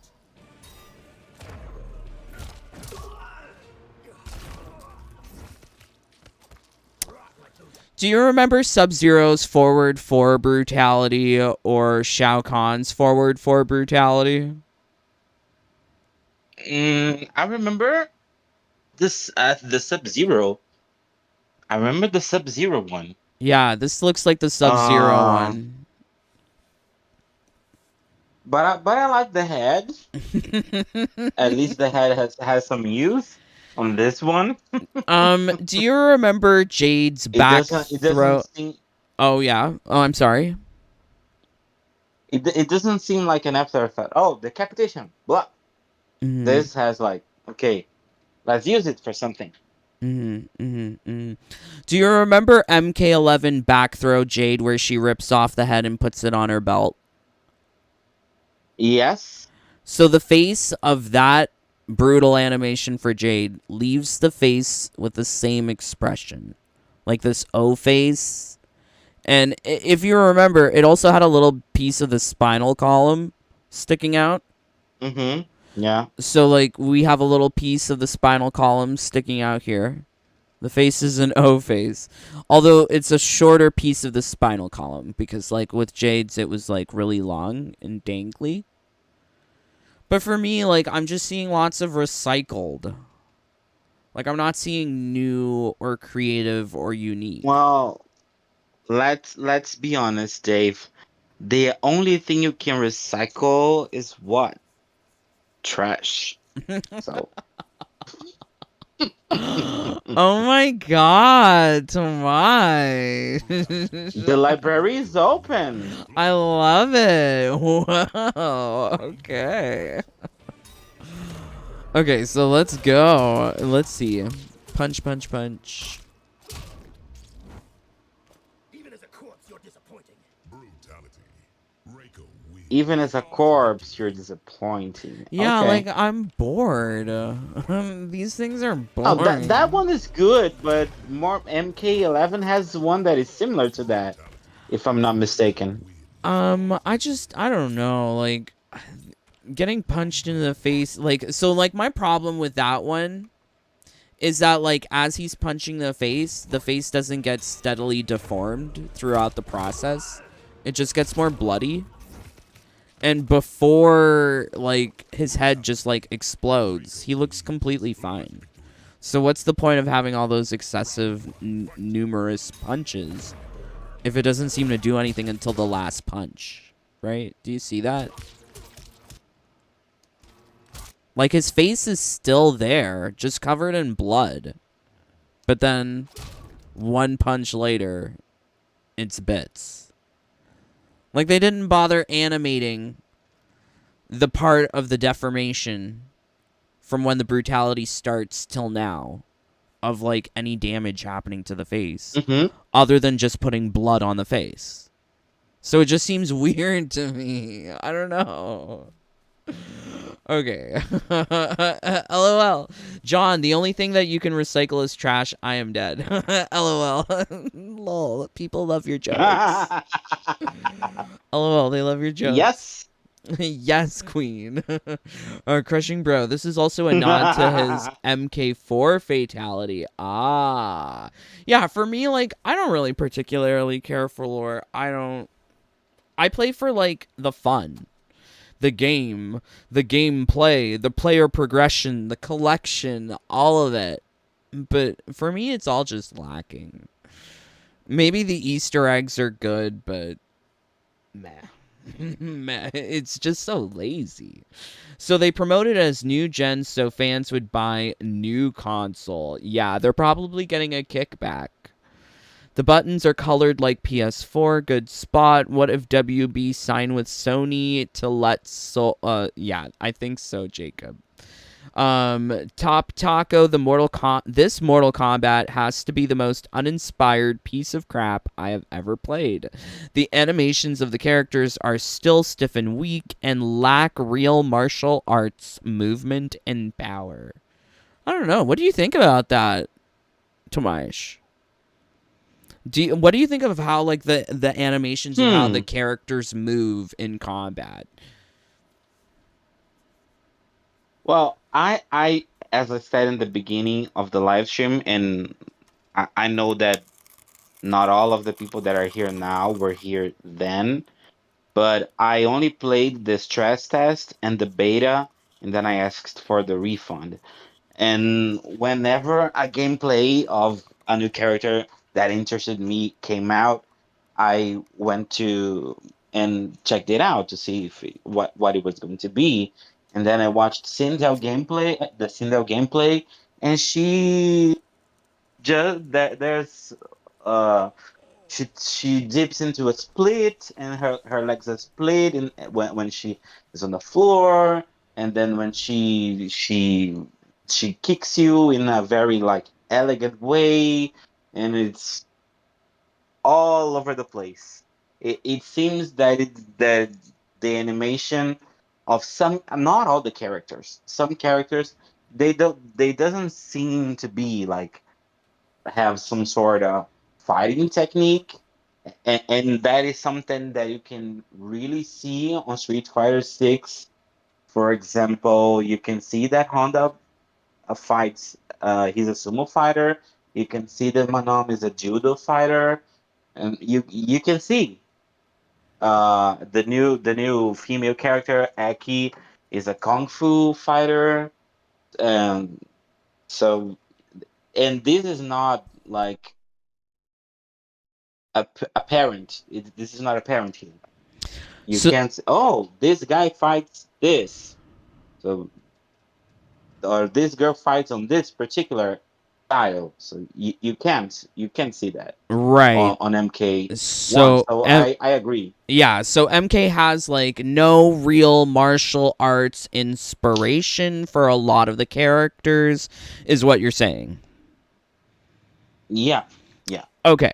Do you remember Sub-Zero's forward 4 brutality or Shao Kahn's forward 4 brutality? I remember this the Sub-Zero. I remember the Sub-Zero one. Yeah, this looks like the Sub-Zero one. But I like the head. At least the head has some use on this one. Do you remember Jade's back It throw? doesn't seem Oh yeah. Oh, I'm sorry. it doesn't seem like an after effect. Oh, decapitation. Blah. Mm-hmm. This has like, okay, let's use it for something. Do you remember MK11 back throw Jade where she rips off the head and puts it on her belt? Yes. So the face of that brutal animation for Jade leaves the face with the same expression. Like this O face. And if you remember, it also had a little piece of the spinal column sticking out. Mm-hmm. Yeah. So, like, we have a little piece of the spinal column sticking out here. The face is an O face. Although it's a shorter piece of the spinal column. Because, like, with Jade's, it was, like, really long and dangly. But for me, like, I'm just seeing lots of recycled. Like, I'm not seeing new or creative or unique. Well, let's be honest, Dave. The only thing you can recycle is what? Trash. So Oh my god, Tomai. the library is open. I love it. Wow. Okay. Okay, so let's go. Let's see. Punch, punch, punch. Even as a corpse, you're disappointing. Brutality. Reiko wins. Even as a corpse, you're disappointing. Yeah, Okay. like, I'm bored. These things are Oh, boring. that one is good, but more MK11 has one that is similar to that, if I'm not mistaken. I don't know, like, getting punched in the face, like, so, like, my problem with that one is that, like, as he's punching the face doesn't get steadily deformed throughout the process. It just gets more bloody. And before, like, his head just, like, explodes, he looks completely fine. So what's the point of having all those excessive, numerous punches if it doesn't seem to do anything until the last punch, right? Do you see that? Like, his face is still there, just covered in blood. But then, one punch later, it's bits. Like, they didn't bother animating the part of the deformation from when the brutality starts till now of, like, any damage happening to the face. Mm-hmm. Other than just putting blood on the face. So it just seems weird to me. I don't know. Okay. LOL. John, the only thing that you can recycle is trash. I am dead. LOL. Lol. People love your jokes. LOL. They love your jokes. Yes. Yes, Queen. Crushing Bro. This is also a nod to his MK4 fatality. Ah. Yeah, for me, like, I don't really particularly care for lore. I play for, like, the fun. The game. The gameplay. The player progression. The collection. All of it. But for me, it's all just lacking. Maybe the Easter eggs are good, but meh. Meh. It's just so lazy. So they promote it as new gen so fans would buy new console. Yeah, they're probably getting a kickback. The buttons are colored like PS4. Good spot. What if WB signed with Sony to let yeah, I think so, Jacob. Top Taco, this Mortal Kombat has to be the most uninspired piece of crap I have ever played. The animations of the characters are still stiff and weak and lack real martial arts movement and power. I don't know. What do you think about that, Tomasz? What do you think of how, like, the animations of how the characters move in combat? Well, as I said in the beginning of the live stream, and I know that not all of the people that are here now were here then, but I only played the stress test and the beta, and then I asked for the refund. And whenever a gameplay of a new character that interested me came out, I went to and checked it out to see if what it was going to be. And then I watched the Sindel gameplay, and she just there's uh she dips into a split, and her legs are split, and when she is on the floor, and then when she kicks you in a very like elegant way, and it's all over the place. It seems that the animation of some, not all the characters, some characters, they doesn't seem to be like have some sort of fighting technique, and that is something that you can really see on Street Fighter 6. For example, you can see that Honda fights, he's a sumo fighter. You can see that Manom is a judo fighter, and you can see the new female character Aki is a kung fu fighter. Um, so, and this is not like apparent. This is not apparent here. You So can't say, "Oh, this guy fights this," so, or this girl fights on this particular style. So you can't see that right. on MK1. So So I agree. yeah, so MK has, like, no real martial arts inspiration for a lot of the characters, is what you're saying. Yeah, yeah, Okay.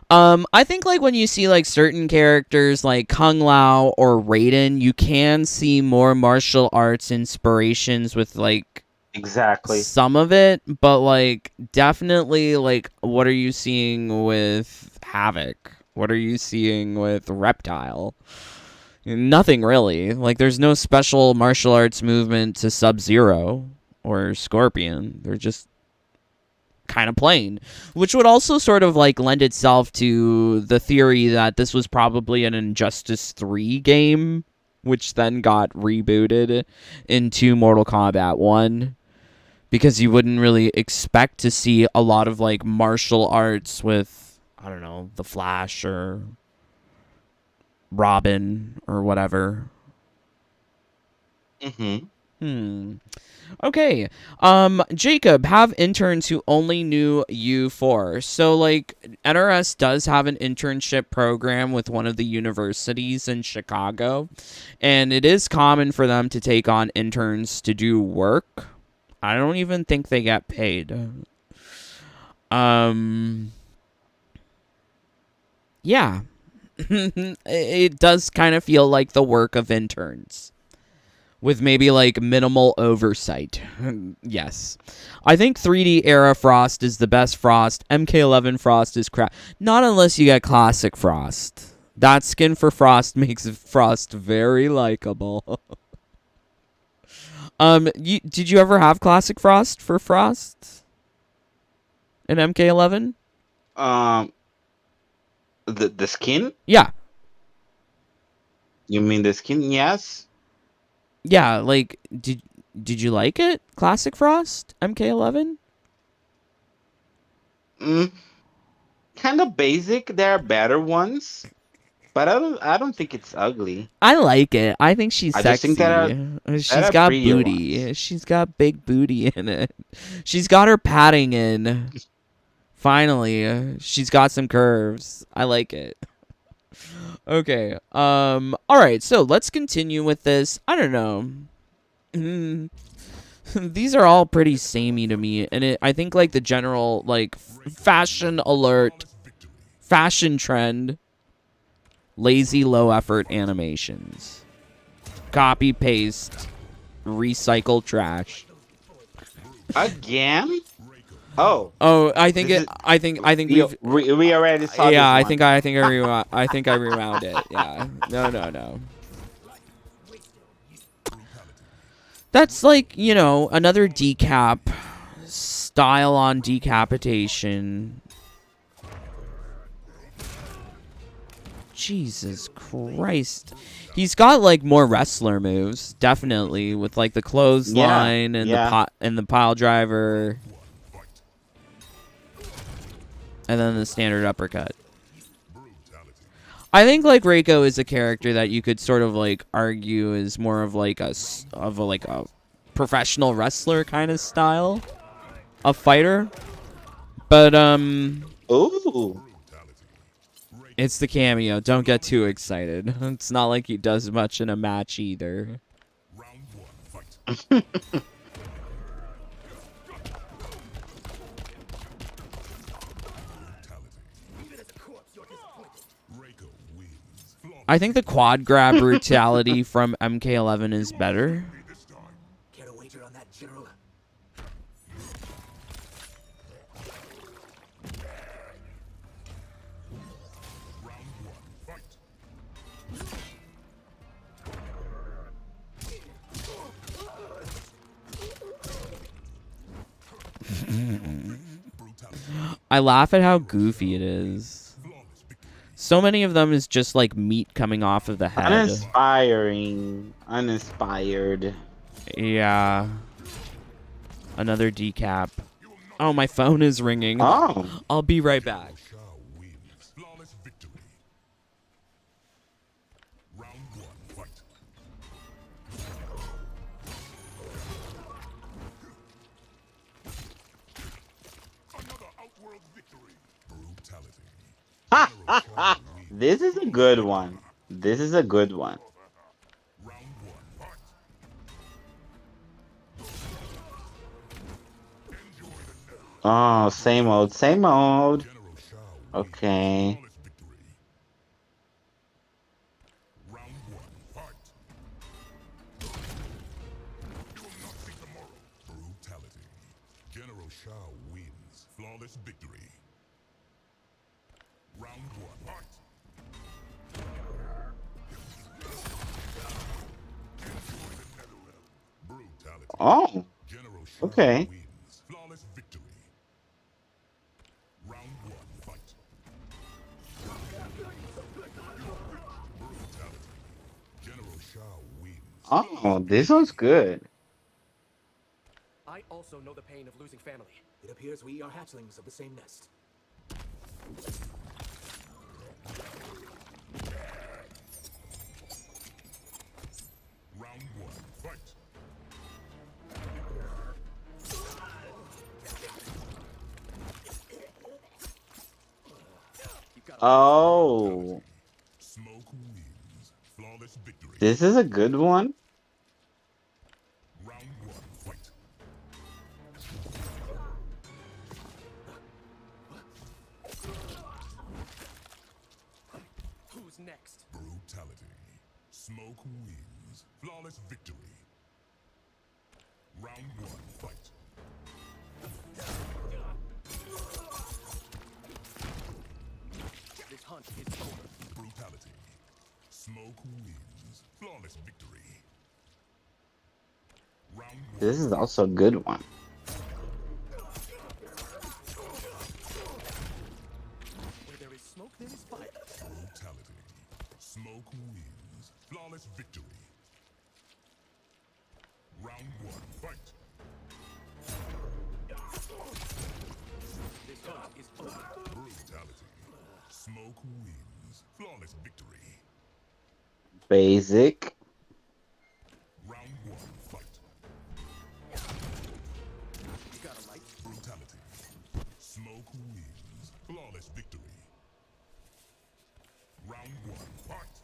I think, like, when you see, like, certain characters like Kung Lao or Raiden, you can see more martial arts inspirations with, like, exactly. some of it, but, like, definitely, like, what are you seeing with Havoc? What are you seeing with Reptile? Nothing really. Like, there's no special martial arts movement to Sub-Zero or Scorpion. They're just kind of plain, which would also sort of, like, lend itself to the theory that this was probably an Injustice 3 game, which then got rebooted into Mortal Kombat 1, because you wouldn't really expect to see a lot of, like, martial arts with, I don't know, the Flash or Robin or whatever. Okay. Jacob, have interns who only knew you for. So, like, NRS does have an internship program with one of the universities in Chicago, and it is common for them to take on interns to do work. I don't even think they get paid. Yeah. It does kind of feel like the work of interns, with maybe, like, minimal oversight. Yes. I think 3D era Frost is the best Frost. MK11 Frost is crap. Not unless you get classic Frost. That skin for Frost makes Frost very likable. Did you ever have Classic Frost for Frost in MK11? Um, the skin? Yeah. You mean the skin? Yes. Yeah, like did you like it? Classic Frost MK11? Mm, kind of basic. There are better ones, but I don't think it's ugly. I like it. I think she's I just think there sexy. She's are got prettier booty. ones. She's got big booty in it. She's got her padding in. Finally, she's got some curves. I like it. Okay. All right. So let's continue with this. I don't know. These are all pretty samey to me, and I think like the general like fashion alert, fashion trend, lazy low effort animations, copy paste, recycle trash. Again? Oh, Oh, I think this it. is I think we we've. we already saw Yeah, this I one. think I think I rewound it. Yeah. No. That's like, another decap style on decapitation. Jesus Christ. He's got like more wrestler moves, definitely, with like the clothesline and the yeah. pot and the pile driver. And then the standard uppercut. I think like Reiko is a character that you could sort of like argue is more of like a professional wrestler kind of style, a fighter. But Ooh. it's the cameo. Don't get too excited. It's not like he does much in a match either. I think the quad grab brutality from MK11 is better. Care to wager on that, General? I laugh at how goofy it is. So many of them is just like meat coming off of the head. Uninspired. Yeah. Another decap. Oh, my phone is ringing. Oh. I'll be right back. This is a good one. This is a good one. Oh, same old, same old. Okay. General Shao wins. Flawless victory. Round one. Fight. Brutality. Oh, General Shao okay. wins. Flawless victory. Round one. Fight. Brutality. General Shao wins. Oh, this one's good. I also know the pain of losing family. It appears we are hatchlings of the same nest. Round one. Fight. Oh, Smoke wins. Flawless victory. this is a good one. Round one. Fight. Who's next? Brutality. Smoke wins. Flawless victory. Round one. Fight. This hunt is over. Brutality. Smoke wins. Flawless victory. Round one. This is also a good one. Where there is smoke, there is fire. Brutality. Smoke wins. Flawless victory. Round one. Fight. This hunt is over. Brutality. Smoke wins. Flawless victory. Basic. Round one. Fight. You got a light? Brutality. Smoke wins. Flawless victory. Round one. Fight.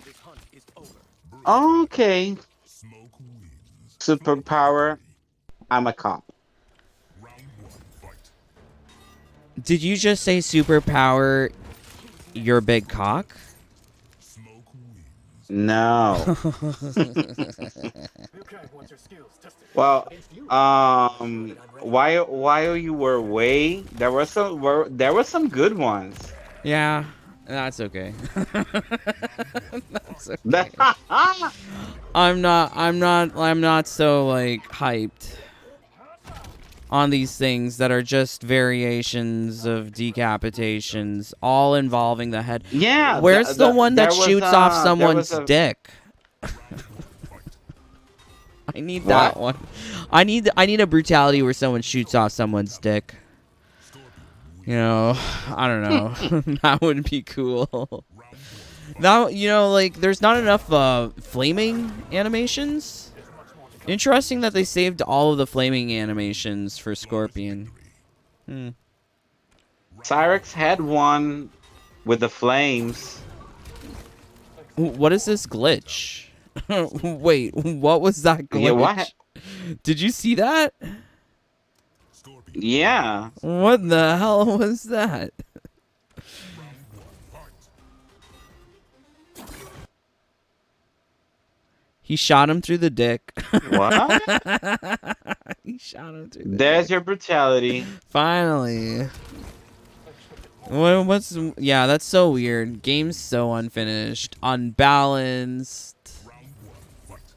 This hunt is over. Okay. Smoke wins. Superpower. I'm a cop. Round one. Fight. Did you just say superpower your big cock? Smoke wins. No. Okay, once your skills tested. Well, while you were away, there were some good ones. Yeah, that's okay. That's okay. That- I'm not so like hyped on these things that are just variations of decapitations, all involving the head. Yeah. Where's the one that there was, shoots off there someone's was a- dick? I need that What? one. I need a brutality where someone shoots off someone's dick. You know, I don't know. That would be cool. Now, you know, like, there's not enough flaming animations. Interesting that they saved all of the flaming animations for Scorpion. Cyrex had one with the flames. What is this glitch? Wait, what was that glitch? Yeah, what? Did you see that? Yeah. What the hell was that? He shot him through the dick. What? He shot him through the There's dick. your brutality. Finally. What's... Yeah, that's so weird. Game's so unfinished. Unbalanced. Round one. Fight.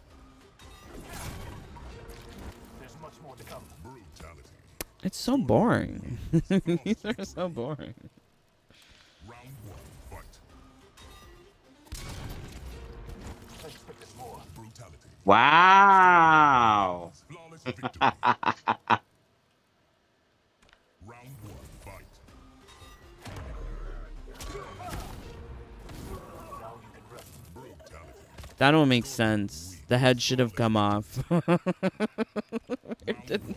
There's much more to come. Brutality. It's so boring. These are so boring. Round one. Fight. I expected more. Brutality. Wow. Flawless victory. Round one. Fight. Now you can rest. Brutality. That don't make sense. The head should have come off. It didn't.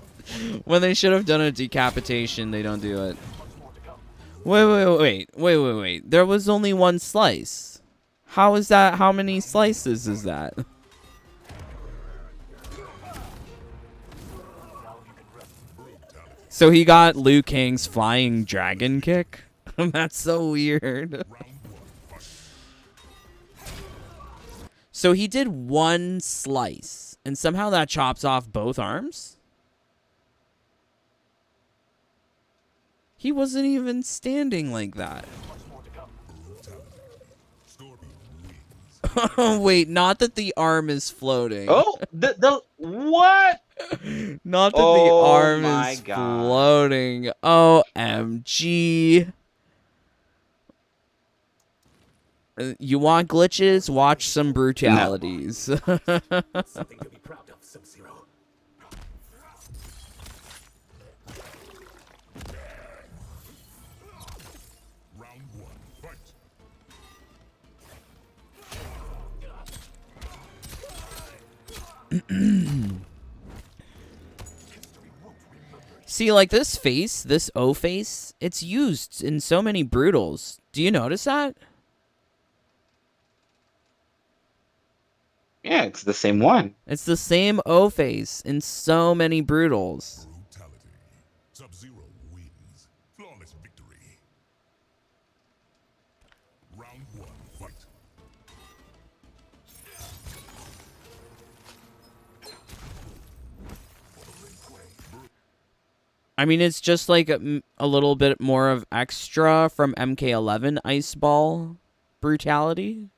When they should have done a decapitation, they don't do it. Much more to come. Wait. There was only one slice. How is that? How many slices is that? Now you can rest. Brutality. So he got Liu Kang's flying dragon kick? That's so weird. Round one. Fight. So he did one slice, and somehow that chops off both arms? He wasn't even standing like that. Much more to come. Brutality. Scorpion wins. Wait, not that the arm is floating. Oh, the what? Not that the Oh arm my is God. floating. OMG. You want glitches? Watch some brutalities. Something to be proud of, Sub-Zero. Round one. Fight. See, like this face, this O face, it's used in so many brutals. Do you notice that? Yeah, it's the same one. It's the same O face in so many brutals. Brutality. Sub-Zero wins. Flawless victory. Round one. Fight. I mean, it's just like a little bit more of extra from MK11 Ice Ball Brutality.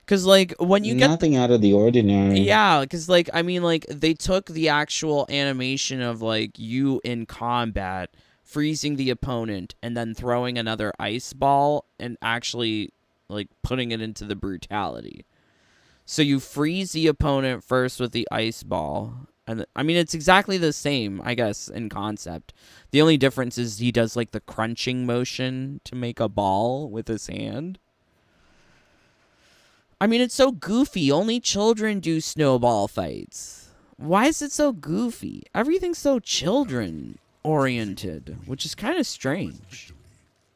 Because, like, when you get... Nothing out of the ordinary. Yeah, because, like, I mean, like, they took the actual animation of, like, you in combat, freezing the opponent, and then throwing another ice ball, and actually, like, putting it into the brutality. So you freeze the opponent first with the ice ball. And I mean, it's exactly the same, I guess, in concept. The only difference is he does, like, the crunching motion to make a ball with his hand. I mean, it's so goofy. Only children do snowball fights. Why is it so goofy? Everything's so children-oriented, which is kind of strange.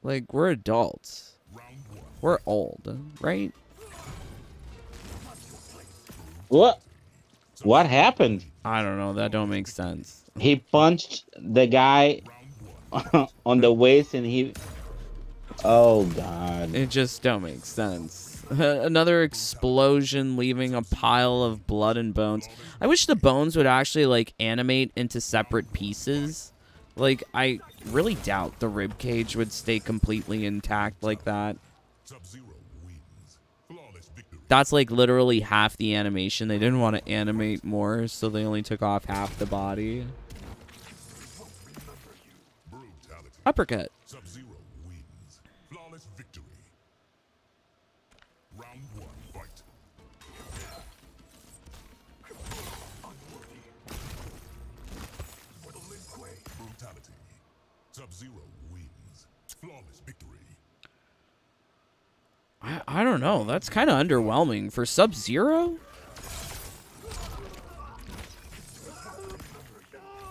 Like, we're adults. We're old, right? What? What happened? I don't know. That don't make sense. He punched the guy on the waist and he... Oh, God. It just don't make sense. Another explosion leaving a pile of blood and bones. I wish the bones would actually, like, animate into separate pieces. Like, I really doubt the rib cage would stay completely intact like that. That's, like, literally half the animation. They didn't want to animate more, so they only took off half the body. Uppercut. Sub-Zero wins. Flawless victory. Round 1, fight. Brutality. Sub-Zero wins. Flawless victory. I don't know. That's kind of underwhelming. For Sub-Zero?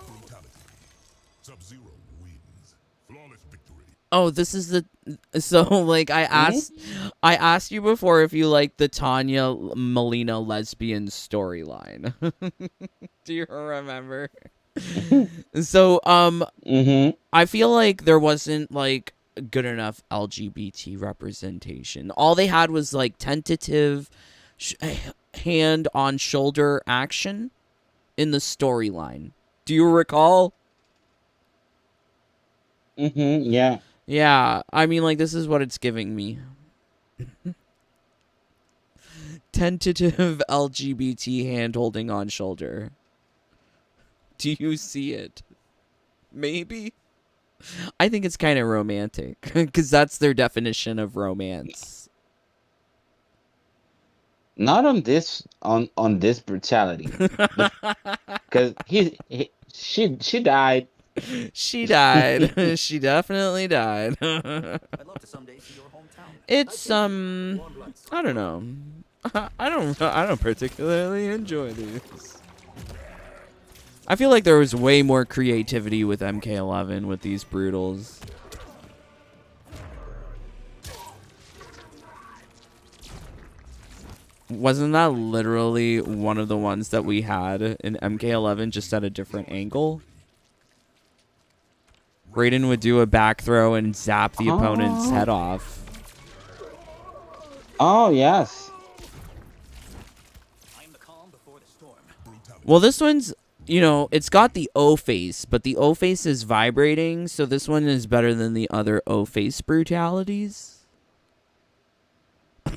Brutality. Sub-Zero wins. Flawless victory. Oh, this is the... So, like, I asked you before if you like the Tanya Melina lesbian storyline. Do you remember? So, I feel like there wasn't, like, good enough LGBT representation. All they had was, like, tentative hand on shoulder action in the storyline. Do you recall? Yeah. Yeah, I mean, like, this is what it's giving me. Tentative LGBT hand-holding on shoulder. Do you see it? Maybe? I think it's kind of romantic, because that's their definition of romance. Not on this this brutality. Because she died. She died. She definitely died. I'd love to someday see your hometown. It's I don't know. I don't particularly enjoy these. I feel like there was way more creativity with MK11 with these brutals. Wasn't that literally one of the ones that we had in MK11 just at a different angle? Raiden would do a back throw and zap the opponent's head off. Oh, yes. I am the calm before the storm. Well, this one's, you know, it's got the O face, but the O face is vibrating, so this one is better than the other O face brutalities. I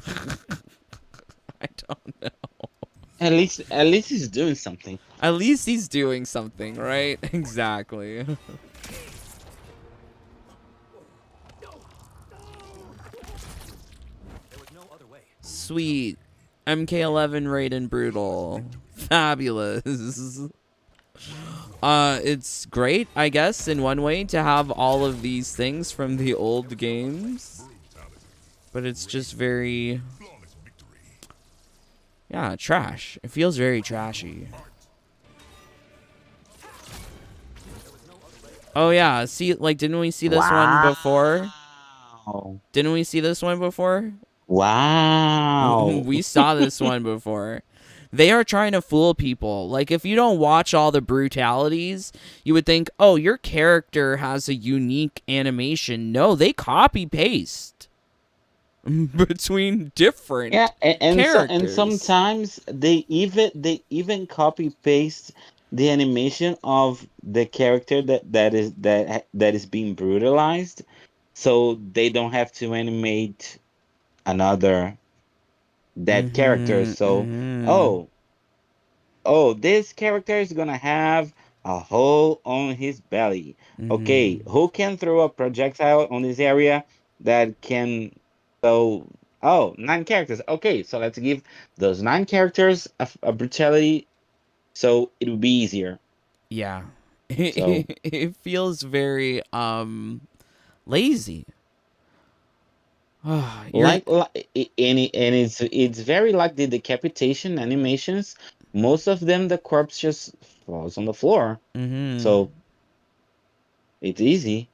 don't know. At least he's doing something. At least he's doing something, right? Exactly. There was no other way. Sweet. MK11 Raiden Brutal. Fabulous. It's great, I guess, in one way to have all of these things from the old games. But it's just very... yeah, trash. It feels very trashy. Oh, yeah. See, like, didn't we see this one before? Didn't we see this one before? Wow. We saw this one before. They are trying to fool people. Like, if you don't watch all the brutalities, you would think, oh, your character has a unique animation. No, they copy-paste between different and characters. sometimes they even copy paste the animation of the character that is being brutalized, so they don't have to animate another dead character. Mm-hmm. So, Mm-hmm. oh, this character is gonna have a hole on his belly. Okay, Mm-hmm. who can throw a projectile on this area that can? So, oh, 9 characters. Okay, so let's give those 9 characters a brutality, so it will be easier. Yeah. So, It feels very lazy. You're and it's very like the decapitation animations. Most of them, the corpse just falls on the floor, mm-hmm. so it's easy.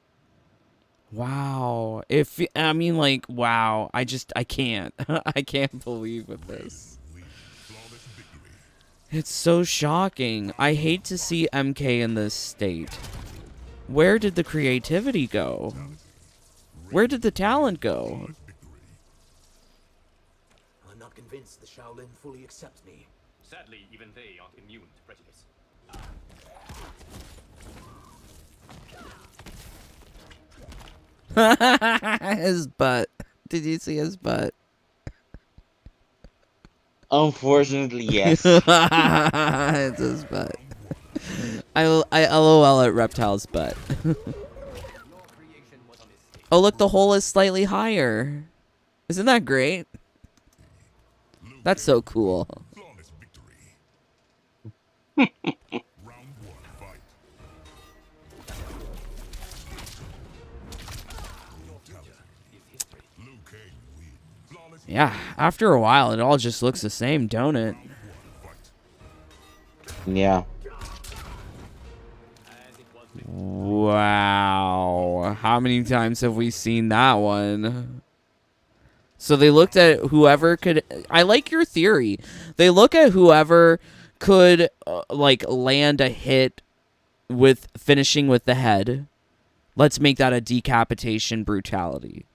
Wow. If I mean like wow, I can't. I can't believe with this. Flawless victory. It's so shocking. I hate to see MK in this state. Where did the creativity go? Where did the talent go? Flawless victory. I'm not convinced the Shaolin fully accepts me. Sadly, even they aren't immune to prejudice. His butt. Did you see his butt? Unfortunately, yes. It's his butt. I LOL at Reptile's butt. Your creation was a mistake. Oh, look, the hole is slightly higher. Isn't that great? That's so cool. Flawless victory. Round 1, fight. Liu Kang wins. Flawless Yeah, after a while, it all just looks the same, don't it? fight. Yeah. Wow. How many times have we seen that one? So they looked at whoever could. I like your theory. They look at whoever could, like, land a hit with finishing with the head. Let's make that a decapitation brutality.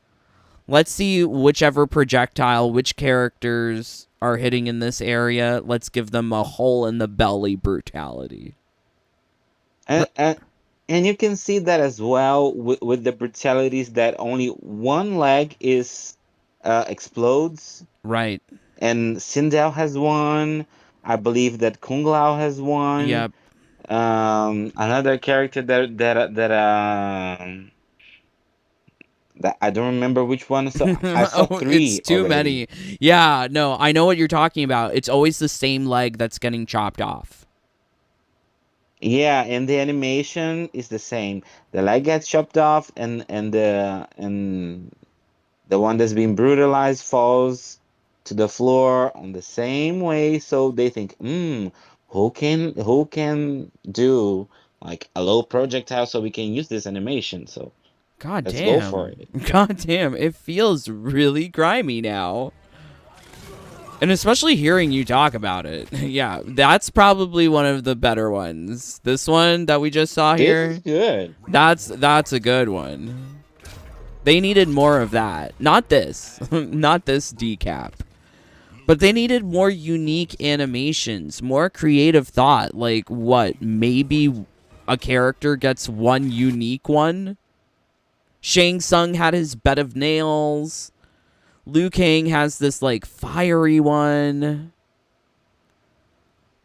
Let's see whichever projectile, which characters are hitting in this area. Let's give them a hole in the belly brutality. And you can see that as well with the brutalities, that only one leg is explodes, Right. and Sindel has one. I believe that Kung Lao has one. Yep. Another character that I don't remember which one. So I saw Oh, it's 3 too already. many. Yeah, no, I know what you're talking about. It's always the same leg that's getting chopped off. Yeah, and the animation is the same. The leg gets chopped off, and the one that's being brutalized falls to the floor on the same way. So they think, who can do like a low projectile so we can use this animation? So God let's go for damn. it. God damn. It feels really grimy now. And especially hearing you talk about it. Yeah, that's probably one of the better ones. This one that we just saw This is here, good. that's a good one. They needed more of that. Not this. Not this decap. But they needed more unique animations, more creative thought. Like, what? Maybe a character gets one unique one? Shang Tsung had his bed of nails. Liu Kang has this, like, fiery one.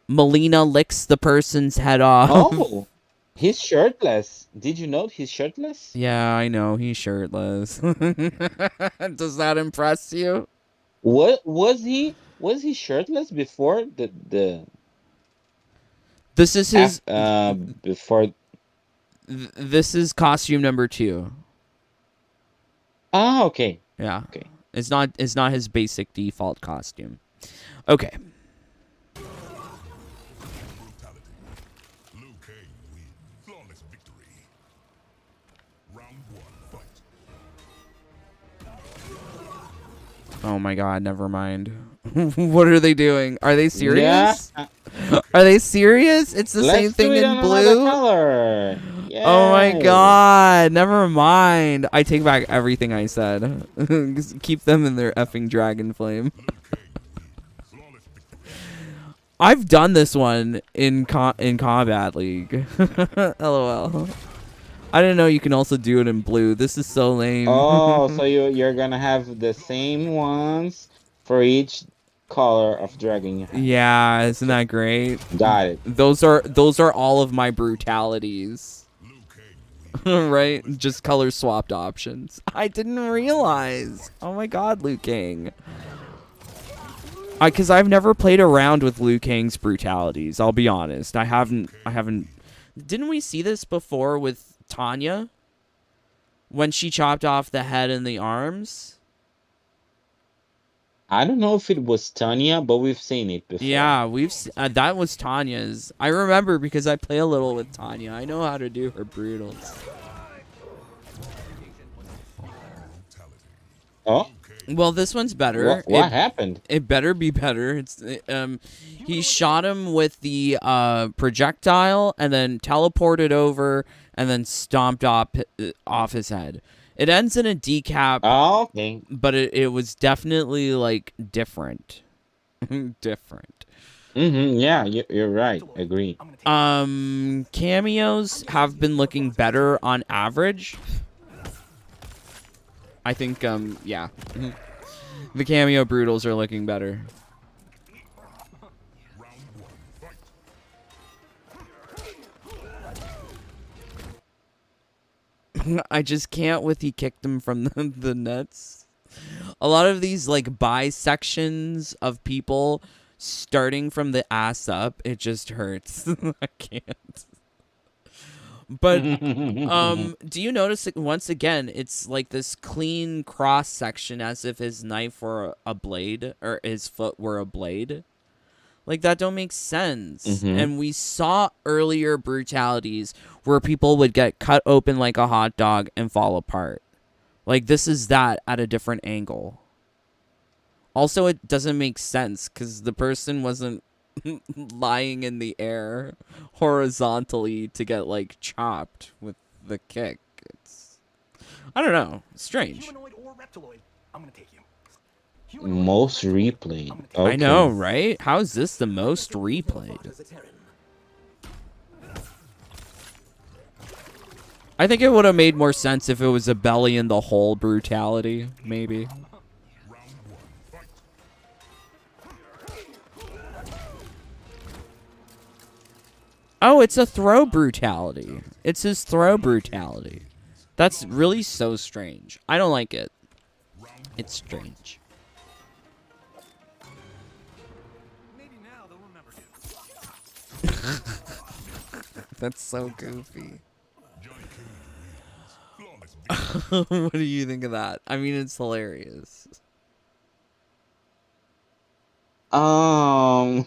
Melina licks the person's head off. Oh, he's shirtless. Did you note he's shirtless? Yeah, I know. He's shirtless. Does that impress you? What was he shirtless before the This is af his. before? This is costume number 2. Ah, okay. Yeah. Okay. It's not his basic default costume. Okay. Brutality. Liu Kang wins. Flawless victory. Round 1, fight. Oh my god, never mind. What are they doing? Are they serious? Yeah. Are they serious? It's the same Let's do thing it in on another blue? color. Oh my Yes. god, never mind. I take back everything I said. Just keep them in their effing dragon flame. Liu Kang wins. Flawless victory. I've done this one in Combat League. LOL. I didn't know you can also do it in blue. This is so Oh, lame. so you're gonna have the same ones for each color of dragon you have. Yeah, isn't Okay, that great? got it. Those are all of my brutalities. Right? Just color swapped options. I didn't realize. Oh my god, Liu Kang. Because I've never played around with Liu Kang's brutalities. I'll be honest. I haven't. Didn't we see this before with Tanya? When she chopped off the head and the arms? I don't know if it was Tanya, but we've seen it before. Yeah, that was Tanya's. I remember because I play a little with Tanya. I know how to do her brutals. Oh, Well, this one's better. what happened? It better be better. He shot him with the projectile and then teleported over and then stomped off his head. It ends in a decap, Oh, okay. but it was definitely like different. Different. Yeah, you're right. Agree. Cameos have been looking better on average. I think yeah. The cameo brutals are looking better. I just can't with he kicked him from the nets. A lot of these like bisections of people starting from the ass up, it just hurts. I can't. But do you notice that once again it's like this clean cross section as if his knife were a blade or his foot were a blade? Like that don't make sense. And we saw earlier brutalities where people would get cut open like a hot dog and fall apart. Like this is that at a different angle. Also, it doesn't make sense because the person wasn't lying in the air horizontally to get like chopped with the kick. It's, I don't know, strange. Humanoid or reptiloid, I'm gonna take you. Most replayed. Okay. I know, right? How is this the most replayed? As a Terran. I think it would have made more sense if it was a belly in the hole brutality, maybe. Oh, it's a throw brutality. It's his throw brutality. That's really so strange. I don't like it. It's strange. Maybe now they'll remember you. That's so goofy. Johnny Cage wins. Flawless victory. What do you think of that? I mean, it's hilarious. You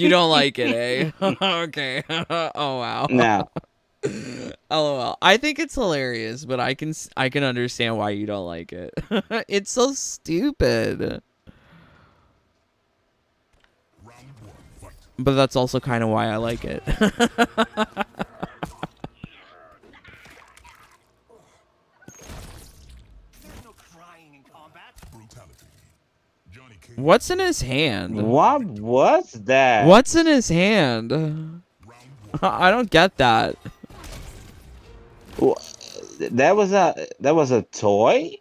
don't like it, eh? Okay. Oh wow. Now, LOL. I think it's hilarious, but I can understand why you don't like it. It's so stupid. Round one, fight. But that's also kind of why I like it. There's no crying in combat. Brutality. Johnny Cage. What's in his hand? what was that? What's in his hand? Round one. I don't get that. Wha- That was a toy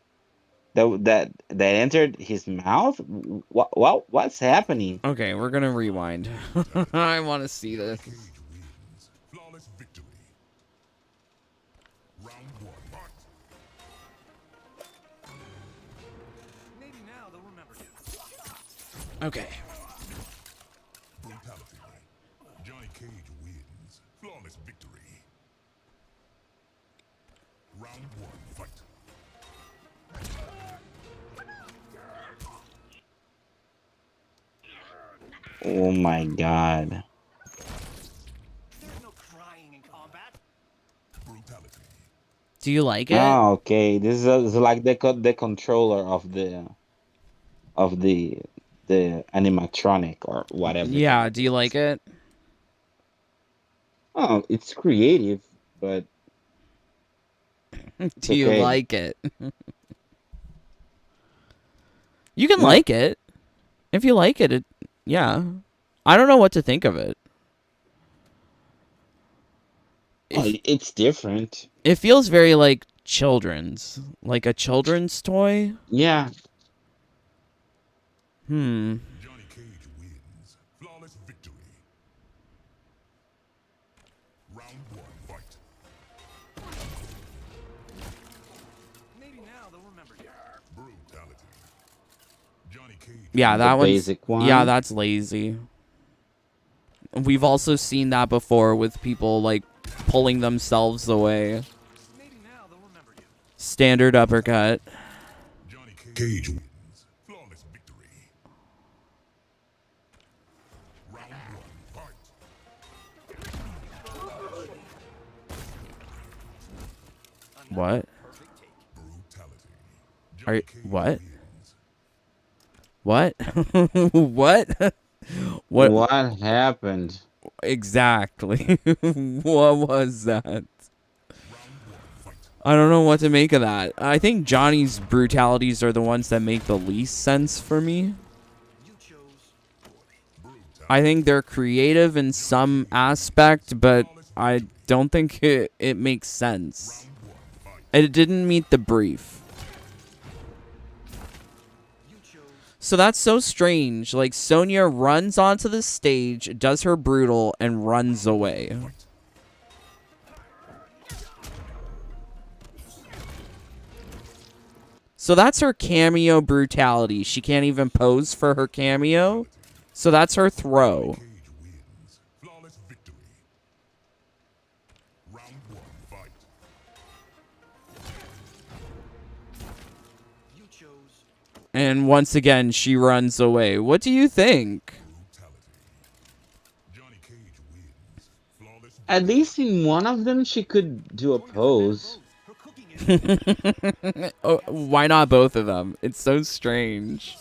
that entered his mouth. What's happening? Okay, we're gonna rewind. I want to see this. Cage wins. Flawless victory. Round one, fight. Maybe now they'll remember you. Okay. Brutality. Johnny Cage wins. Flawless victory. Round one, fight. Oh my god. There's no crying in combat. Brutality. Do you like it? Oh, okay. This is like the controller of the animatronic or whatever. Yeah. Do you like it? Oh, it's creative, but Do you okay. like it? You can No. like it. If you like it, yeah. I don't know what to think of it. Well, it's different. It feels very like children's, like a children's toy. Yeah. Hmm. Johnny Cage wins. Flawless victory. Round 1, fight. Maybe now they'll remember you. Brutality. Johnny Cage. Yeah, The that one's basic one. Yeah, that's lazy. We've also seen that before with people like pulling themselves away. Maybe now they'll remember you. Standard uppercut. Johnny Cage wins. Flawless victory. Round 1, fight. What? Perfect take. Brutality. Are you, Johnny Cage what? wins. What? What? What What happened? exactly? What was that? Round 1, fight. I don't know what to make of that. I think Johnny's brutalities are the ones that make the least sense for me. You chose poorly. Brutality. I think they're creative in some aspect, but I don't think it makes sense. Round 1, fight. It didn't meet the brief. You chose So that's so strange. Like, Sonya runs onto the stage, does her brutal, and runs away. So that's her cameo brutality. She can't even pose for her cameo. So that's her throw. Cage wins. Flawless victory. Round 1, fight. you chose And once again, she runs away. What do you think? Brutality. Johnny Cage wins. Flawless At least in one of them, she could do a pose. her cooking is Oh, why not both of them? It's so strange.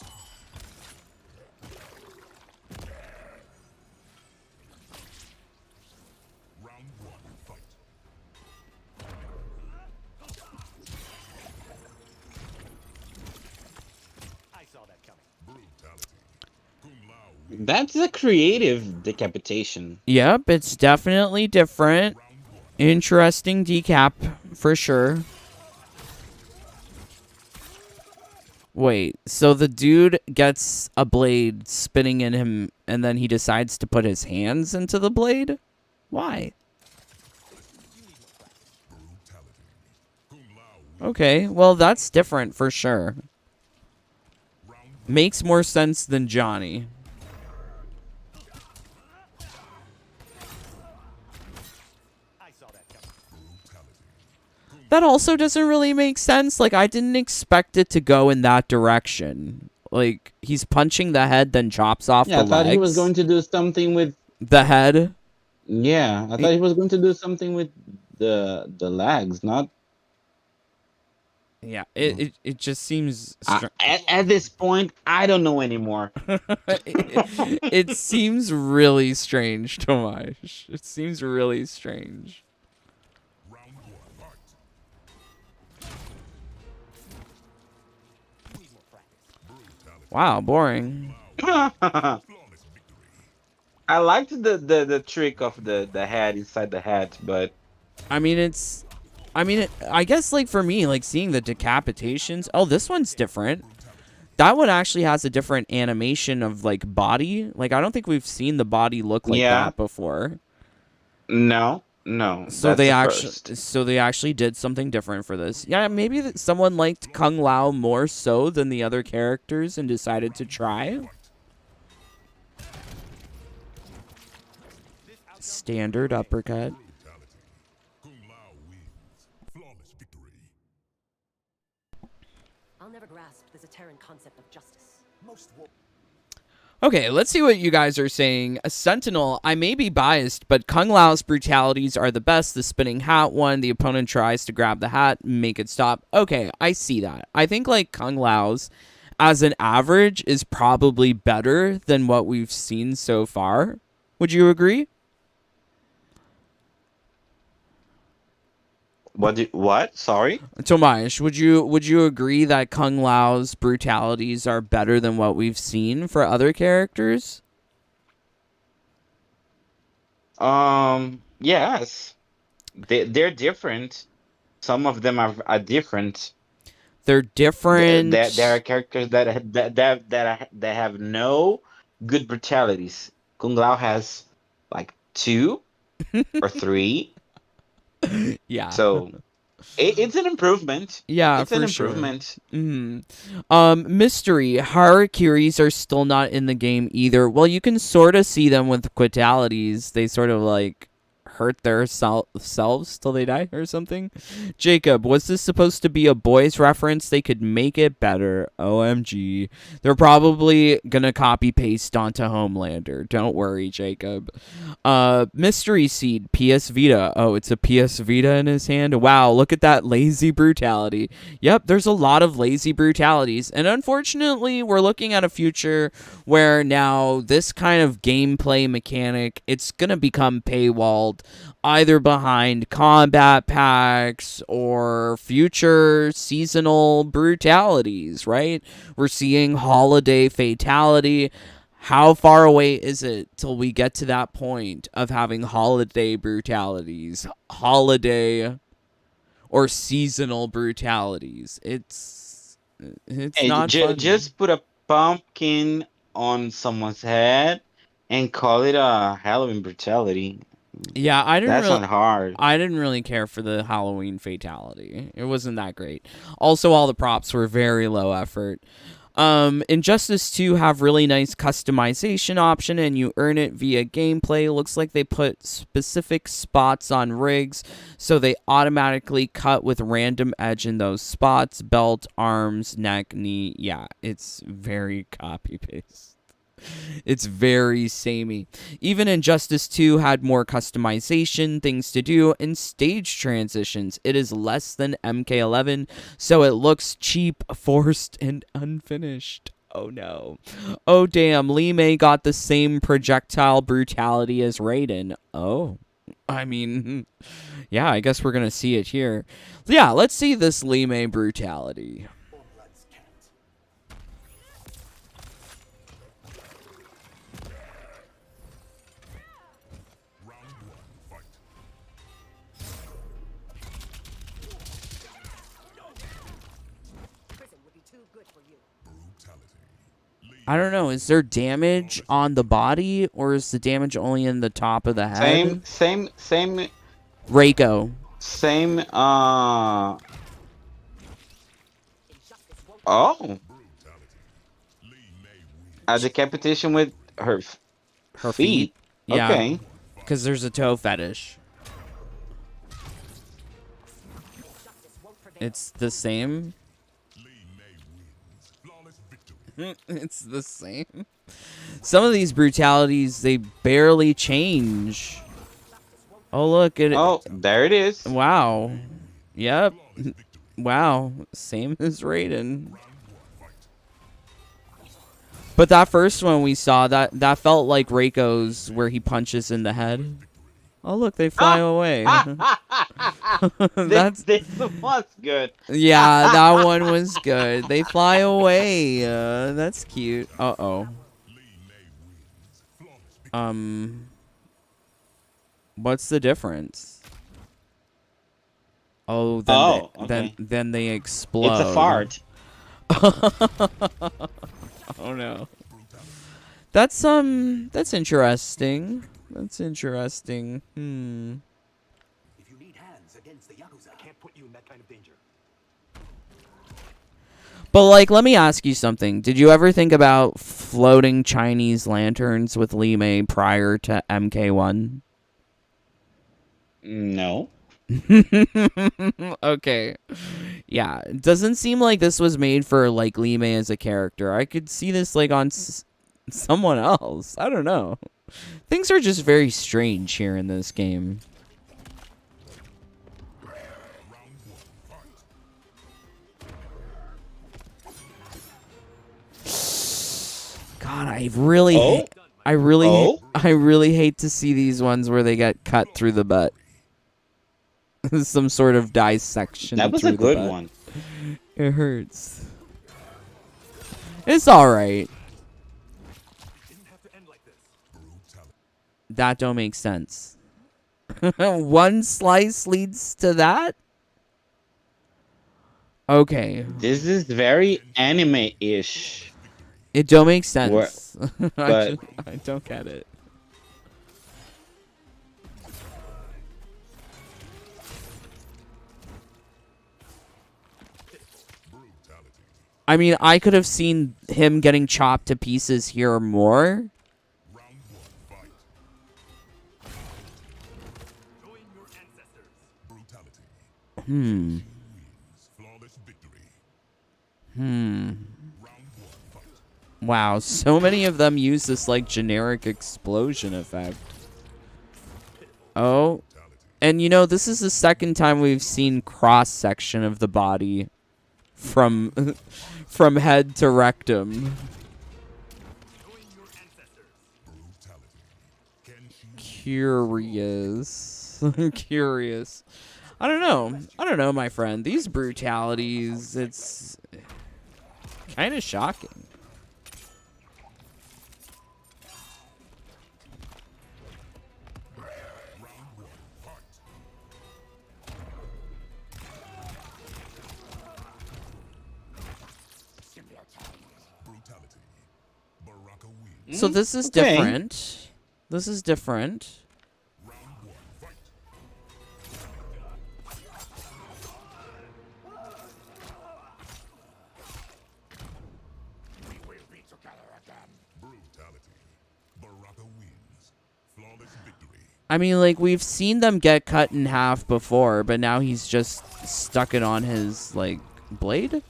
round 1, fight. I saw that coming. Brutality. Kung Lao wins. That's a creative decapitation. Yep, it's definitely different. Round 1. Interesting decap, for sure. Wait, so the dude gets a blade spinning in him, and then he decides to put his hands into the blade? Why? Brutality. Kung Lao wins. Okay, well, that's different for sure. Round 1. Makes more sense than Johnny. I saw that coming. Brutality. That also doesn't really make sense. Like, I didn't expect it to go in that direction. Like, he's punching the head, then chops off Yeah, the I thought legs. he was going to do something with. The head. Yeah, I thought he was going to do something with the legs, not. Yeah, it just seems... At this point, I don't know anymore. it seems really strange, Tomasz. It seems really strange. Round 1, fight. You need more practice. Brutality. Wow, boring. I Flawless victory. liked the trick of the head inside the hat, but I mean, I guess, like, for me, like, seeing the decapitations... Oh, this one's different. That one actually has a different animation of, like, body. Like, I don't think we've seen the body look like Yeah. that before. no. So That's they actually did something different for this. Yeah, maybe that someone liked Kung Lao more so than the other characters and decided to try. Standard uppercut. Brutality. Kung Lao wins. Flawless victory. I'll never grasp the Zaterran concept of justice. Most war. Okay, let's see what you guys are saying. A Sentinel, I may be biased, but Kung Lao's brutalities are the best. The spinning hat one, the opponent tries to grab the hat, make it stop. Okay, I see that. I think, like, Kung Lao's, as an average, is probably better than what we've seen so far. Would you agree? what? Sorry. Tomasz, would you agree that Kung Lao's brutalities are better than what we've seen for other characters? Yes, they're different. Some of them are different. They're There are different. characters that have no good brutalities. Kung Lao has like two or three, Yeah. so it's an improvement. Yeah, It's an for sure. improvement. Mystery. Harakiris are still not in the game either. Well, you can sort of see them with fatalities. They sort of like hurt their selves till they die or something. Jacob, was this supposed to be a boys reference? They could make it better. OMG. They're probably gonna copy paste onto Homelander. Don't worry, Jacob. Mystery Seed, PS Vita. Oh, it's a PS Vita in his hand. Wow, look at that lazy brutality. Yep, there's a lot of lazy brutalities. And unfortunately, we're looking at a future where now this kind of gameplay mechanic, it's going to become paywalled either behind combat packs or future seasonal brutalities, right? We're seeing holiday fatality. How far away is it till we get to that point of having holiday brutalities, holiday or seasonal brutalities? It's Hey, not fun. just put a pumpkin on someone's head and call it a Halloween brutality. Yeah, That's not hard. I didn't really care for the Halloween fatality. It wasn't that great. Also, all the props were very low effort. Injustice 2 have really nice customization option and you earn it via gameplay. Looks like they put specific spots on rigs so they automatically cut with random edge in those spots. Belt, arms, neck, knee. Yeah, it's very copy paste. It's very samey. Even Injustice 2 had more customization, things to do, and stage transitions. It is less than MK11, so it looks cheap, forced, and unfinished. Oh no. Oh damn, Lee May got the same projectile brutality as Raiden. Oh. I mean, yeah, I guess we're gonna see it here. Yeah, let's see this Lee May brutality. Round one, fight. Prison would be too good for you. Brutality. I don't know. Is there damage on the body, or is the damage only in the top of the Same, head? same, same, Reiko. same. Injustice won't Oh, Brutality. Lee May win. a decapitation with her Her feet. feet. Yeah, Okay. because there's a toe fetish. Injustice won't prevail. It's the same. Lee May wins. Flawless victory. It's the same. Some of these brutalities, they barely change. Oh, look at it. Oh, there it is. Wow. Yep. Flawless victory. Wow. Same as Raiden. Round one, fight. But that first one we saw, that felt like Reiko's where he punches in the head. Oh, look, they fly away. That's This was good. yeah, that one was good. They fly away. That's cute. Uh-oh. Lee May wins. Flawless victory. What's the difference? Oh, then Oh, then okay. then they explode. It's a fart. Oh no. That's interesting. That's interesting. If you need hands against the Yakuza, I can't put you in that kind of danger. But like, let me ask you something. Did you ever think about floating Chinese lanterns with Li Mei prior to MK1? No. Okay. Yeah, it doesn't seem like this was made for like Li Mei as a character. I could see this like on someone else. I don't know. Things are just very strange here in this game. God, I really Oh? hate, I really Oh? I really hate to see these ones where they get cut through the butt. Some sort of dissection That was through a the good butt. one. It hurts. It's all right. Didn't have to end like this. Brutality. That don't make sense. One slice leads to that? Okay. This is very anime-ish. It don't make Where, sense. but I don't get it. Brutality. I mean, I could have seen him getting chopped to pieces here more. Round one, fight. Join your ancestors. Brutality. Hmm. Wins. Flawless victory. Hmm. Round one, fight. Wow, so many of them use this like generic explosion effect. Oh. Brutality. And you know, this is the second time we've seen cross section of the body from from head to rectum. Join your ancestors. Brutality. Can she Curious. Curious. I don't know, my friend. These brutalities, it's kind of shocking. round one, fight. Brutality. Baraka wins. So this is Okay. different. This is different. Round one, fight. Brutality. Baraka wins. Flawless victory. I mean, like, we've seen them get cut in half before, but now he's just stuck it on his, like, blade?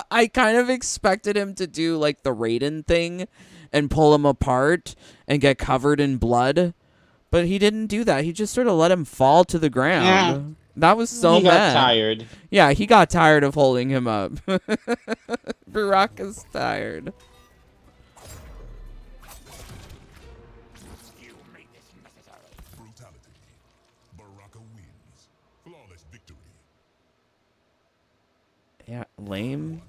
I kind of expected him to do, like, the Raiden thing and pull him apart and get covered in blood, but he didn't do that. He just sort of let him fall to the ground. Yeah. That was so he got mad. tired. Yeah, he got tired of holding him up. Baraka's tired. Brutality. Baraka wins. Flawless victory. Yeah, lame.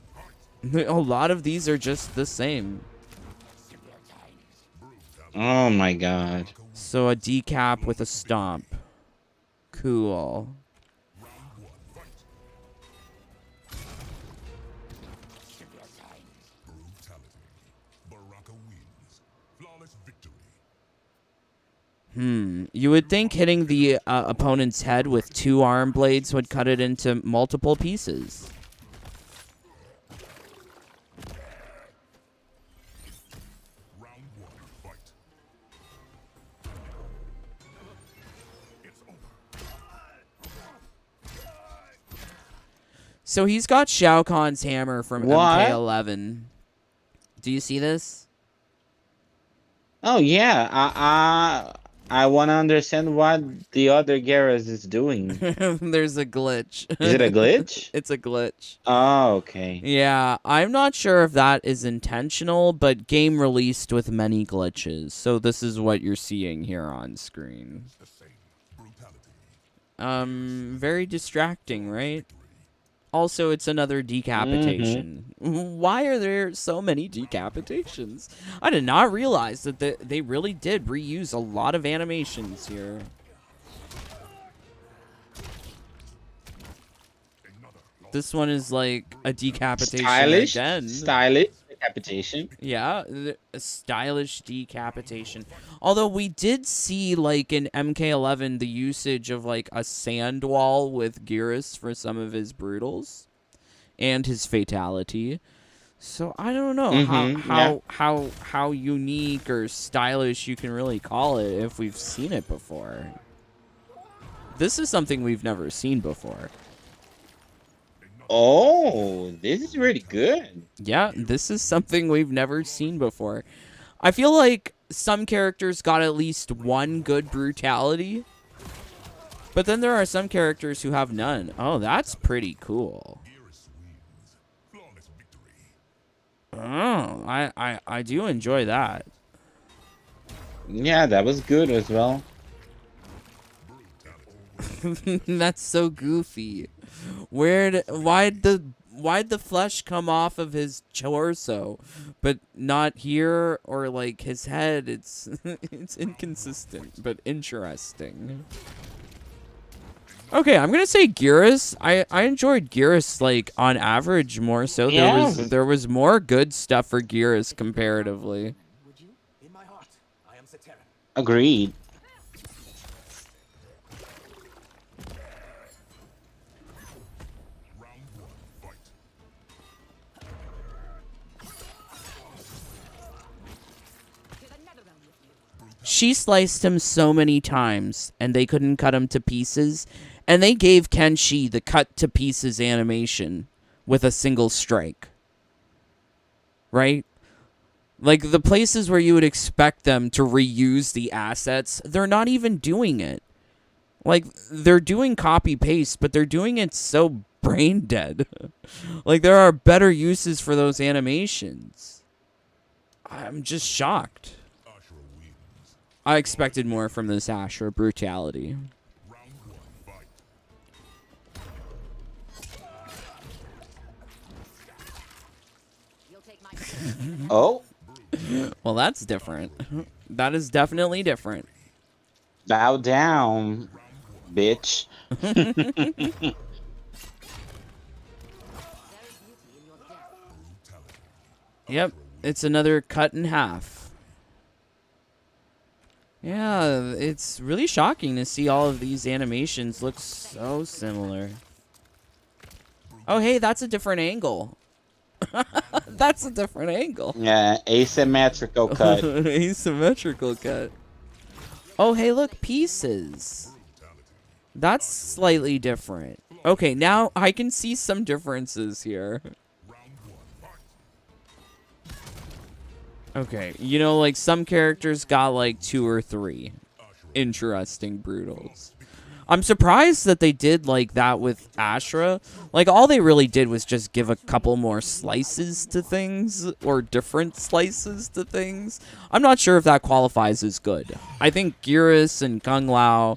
A lot of these are just the same. Oh my god. So a decap with a stomp. Cool. Round one, fight. Brutality. Baraka wins. Flawless victory. You would think hitting the opponent's head with two arm blades would cut it into multiple pieces. Round one, fight. It's over. So he's got Shao Kahn's hammer from What? MK11. Do you see this? Oh yeah. I want to understand what the other Garrus is doing. There's a glitch. Is it a glitch? It's a glitch. Oh, okay. Yeah, I'm not sure if that is intentional, but game released with many glitches. So this is what you're seeing here on screen. The same. Brutality. Very distracting, right? Also, it's another decapitation. Why are there so many decapitations? I did not realize that they really did reuse a lot of animations here. This one is like a decapitation Stylish. again. Stylish decapitation. Yeah, a stylish decapitation. Although we did see, like, in MK11, the usage of, like, a sand wall with Geras for some of his brutals and his fatality. So I don't know how unique or stylish you can really call it if we've seen it before. This is something we've never seen before. Oh, this is really good. Yeah, this is something we've never seen before. I feel like some characters got at least one good brutality, but then there are some characters who have none. Oh, that's pretty cool. Garrus wins. Flawless victory. Oh, I do enjoy that. Yeah, that was good as well. Brutality. That's so goofy. Why'd the why'd the flesh come off of his torso, but not here or like his head? It's it's inconsistent, but interesting. Okay, I'm gonna say Geras. I enjoyed Geras like on average more so. Yeah. There was more good stuff for Geras comparatively. Would you? In my heart, I am Sateran. Agreed. Round one, fight. To the nether realm with you. She sliced him so many times, and they couldn't cut him to pieces, and they gave Kenshi the cut to pieces animation with a single strike. Right? Like, the places where you would expect them to reuse the assets, they're not even doing it. Like, they're doing copy-paste, but they're doing it so brain-dead. Like, there are better uses for those animations. I'm just shocked. Ashura wins. I expected more from this Ashura brutality. Round one, fight. You'll take my Oh, Well, that's different. That is definitely different. bow down, bitch. There is beauty in your death. Brutality. Yep, it's another cut in half. Yeah, it's really shocking to see all of these animations look so similar. Oh, hey, that's a different angle. That's a different angle. Yeah, asymmetrical cut. Asymmetrical cut. Oh, hey, look, pieces. That's slightly different. Okay, now I can see some differences here. Round one, fight. Okay, you know, like some characters got like 2 or 3 interesting brutals. I'm surprised that they did like that with Ashura. Like, all they really did was just give a couple more slices to things, or different slices to things. I'm not sure if that qualifies as good. I think Geras and Kung Lao,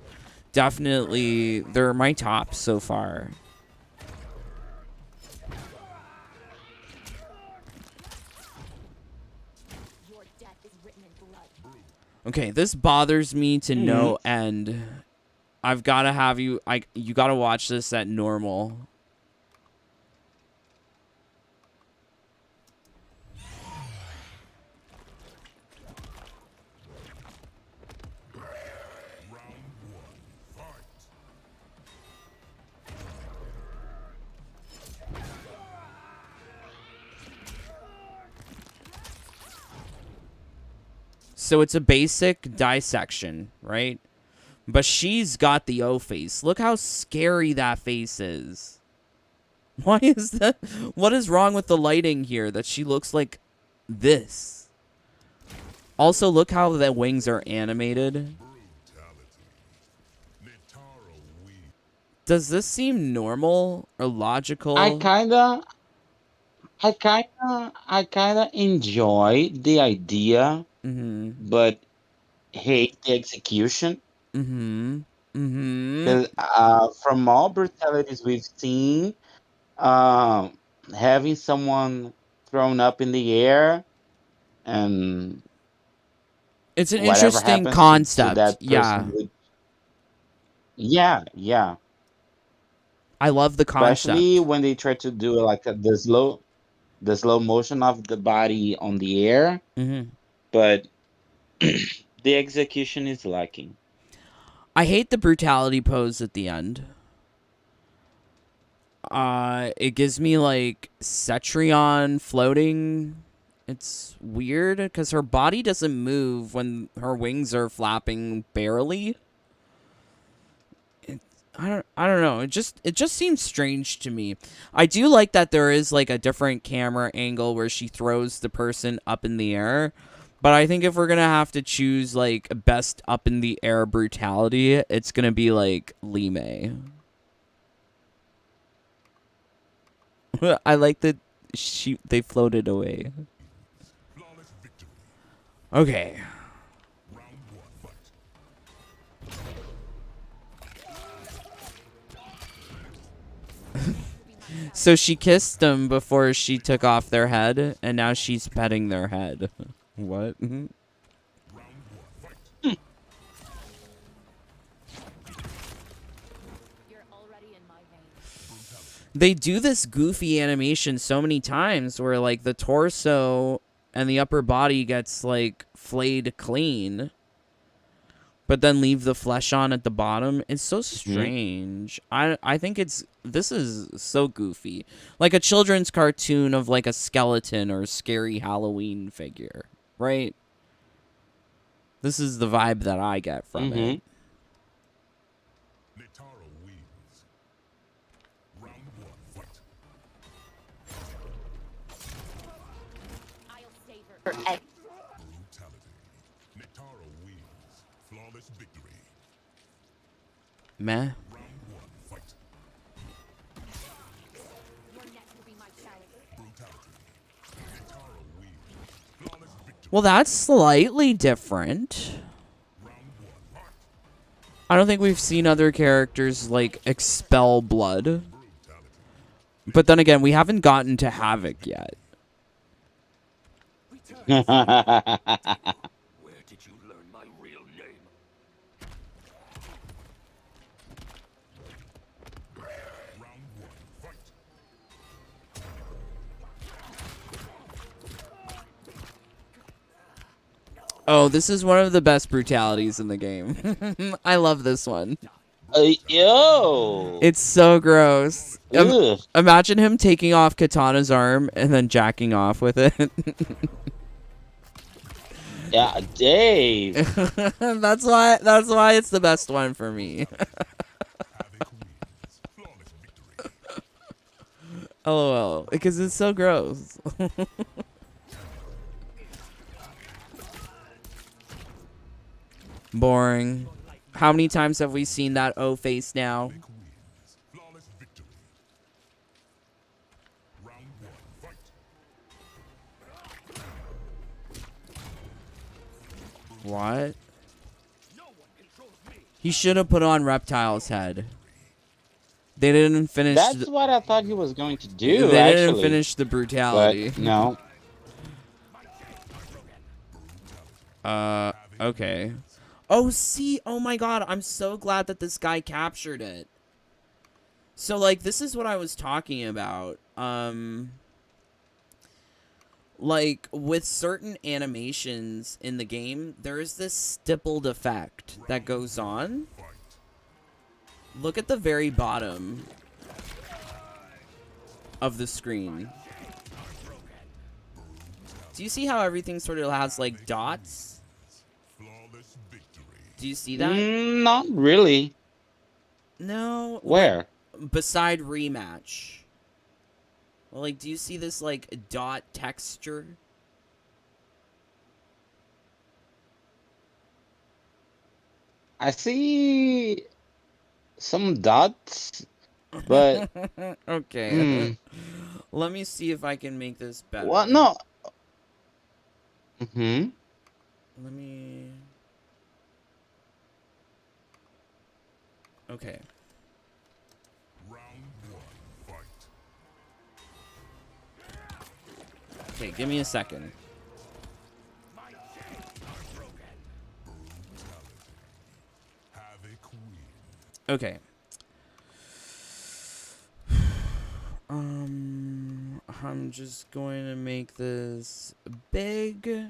definitely, they're my top so far. Your death is written in blood. Okay, this bothers me to no end. I've got to have you... you got to watch this at normal. Round one, fight. So it's a basic dissection, right? But she's got the O face. Look how scary that face is. Why is that? What is wrong with the lighting here that she looks like this? Also, look how the wings are animated. Brutality. Nitara wins. Does this seem normal or logical? I kinda enjoy the idea, Mm-hmm. but hate the execution. Mm-hmm. Mm-hmm. Because from all brutalities we've seen, um, having someone thrown up in the air and It's an whatever interesting happens to concept. that Yeah. person would, yeah. I love the concept. Especially when they try to do like the slow motion of the body on the air, Mm-hmm. but the execution is lacking. I hate the brutality pose at the end. It gives me like Cetrion floating. It's weird because her body doesn't move when her wings are flapping barely. I don't know. It just seems strange to me. I do like that there is like a different camera angle where she throws the person up in the air. But I think if we're gonna have to choose like best up in the air brutality, it's gonna be like Lee May. I like that they floated away. Flawless victory. Okay. Round one, fight. So she kissed them before she took off their head, and now she's petting their head. What? You're already in my veins. They do this goofy animation so many times where, like, the torso and the upper body gets, like, flayed clean, but then leave the flesh on at the bottom. It's so strange. I think this is so goofy. Like a children's cartoon of, like, a skeleton or a scary Halloween figure, right? This is the vibe that I get from it. Netaro wins. Round 1, fight. I'll save her. Brutality. Netaro wins. Flawless victory. Meh. Round 1, fight. Your next will be my challenge. Brutality. Netaro wins. Flawless victory. Well, that's slightly different. Round 1, fight. I don't think we've seen other characters, like, expel blood. Brutality. But then again, we haven't gotten to Havoc yet. Where did you learn my real name? Round 1, fight. Oh, this is one of the best brutalities in the game. I love this one. Yo. It's so gross. Ugh. Imagine him taking off Katana's arm and then jacking off with it. Yeah, Dave. That's why it's the best one for me. Havoc wins. Flawless victory. LOL, because it's so gross. Boring. How many times have we seen that O face now? Havoc wins. Flawless victory. Round 1, fight. What? He should have put on Reptile's head. They didn't finish. That's what I thought he was going to do, They actually. didn't finish the brutality. But no. Okay. Oh, see, oh my god, I'm so glad that this guy captured it. So, like, this is what I was talking about. Like, with certain animations in the game, there is this stippled effect that goes on. Look at the very bottom of the screen. Do you see how everything sort of has, like, dots? Flawless victory. Do you see that? Not really. No. Where? Beside rematch. Well, like, do you see this, like, dot texture? I see some dots, but Okay. Let me see if I can make this better. what? No. Mm-hmm. Let me... Okay. Round 1, fight. Okay, give me a second. Havoc wins. Okay. I'm just going to make this big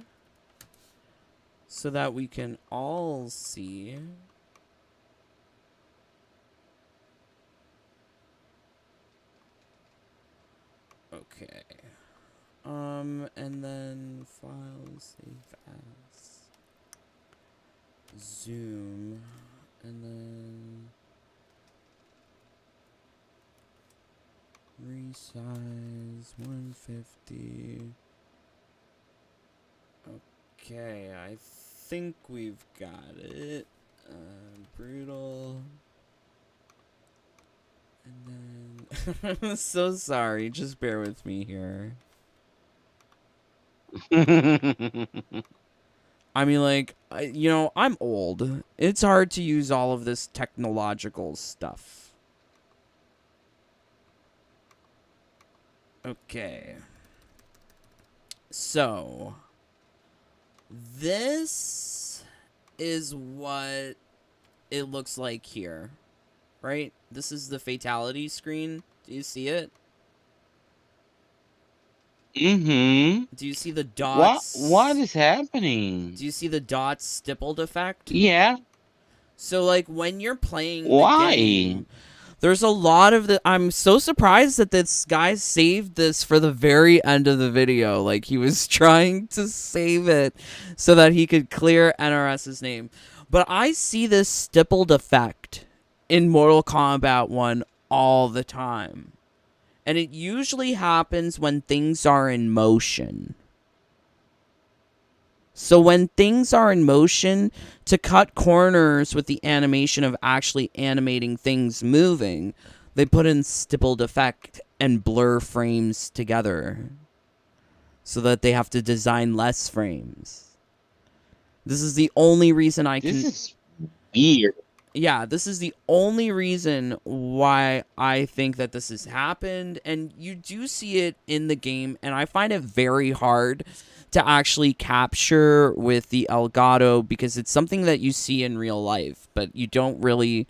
so that we can all see. Okay. And then file save as zoom, and then resize 150. Okay, I think we've got it. Brutal. And then I'm so sorry, just bear with me here. I mean, like, you know, I'm old. It's hard to use all of this technological stuff. Okay. So, this is what it looks like here, right? This is the fatality screen. Do you see it? Mm-hmm. Do you see the What dots? is happening? Do you see the dots stippled effect? Yeah. So, like, when you're playing the Why? game, there's a lot of the. I'm so surprised that this guy saved this for the very end of the video. Like, he was trying to save it so that he could clear NRS's name. But I see this stippled effect in Mortal Kombat 1 all the time. And it usually happens when things are in motion. So when things are in motion, to cut corners with the animation of actually animating things moving, they put in stippled effect and blur frames together so that they have to design less frames. This is the only reason I can... This is weird. Yeah, this is the only reason why I think that this has happened, and you do see it in the game, and I find it very hard to actually capture with the Elgato because it's something that you see in real life, but you don't really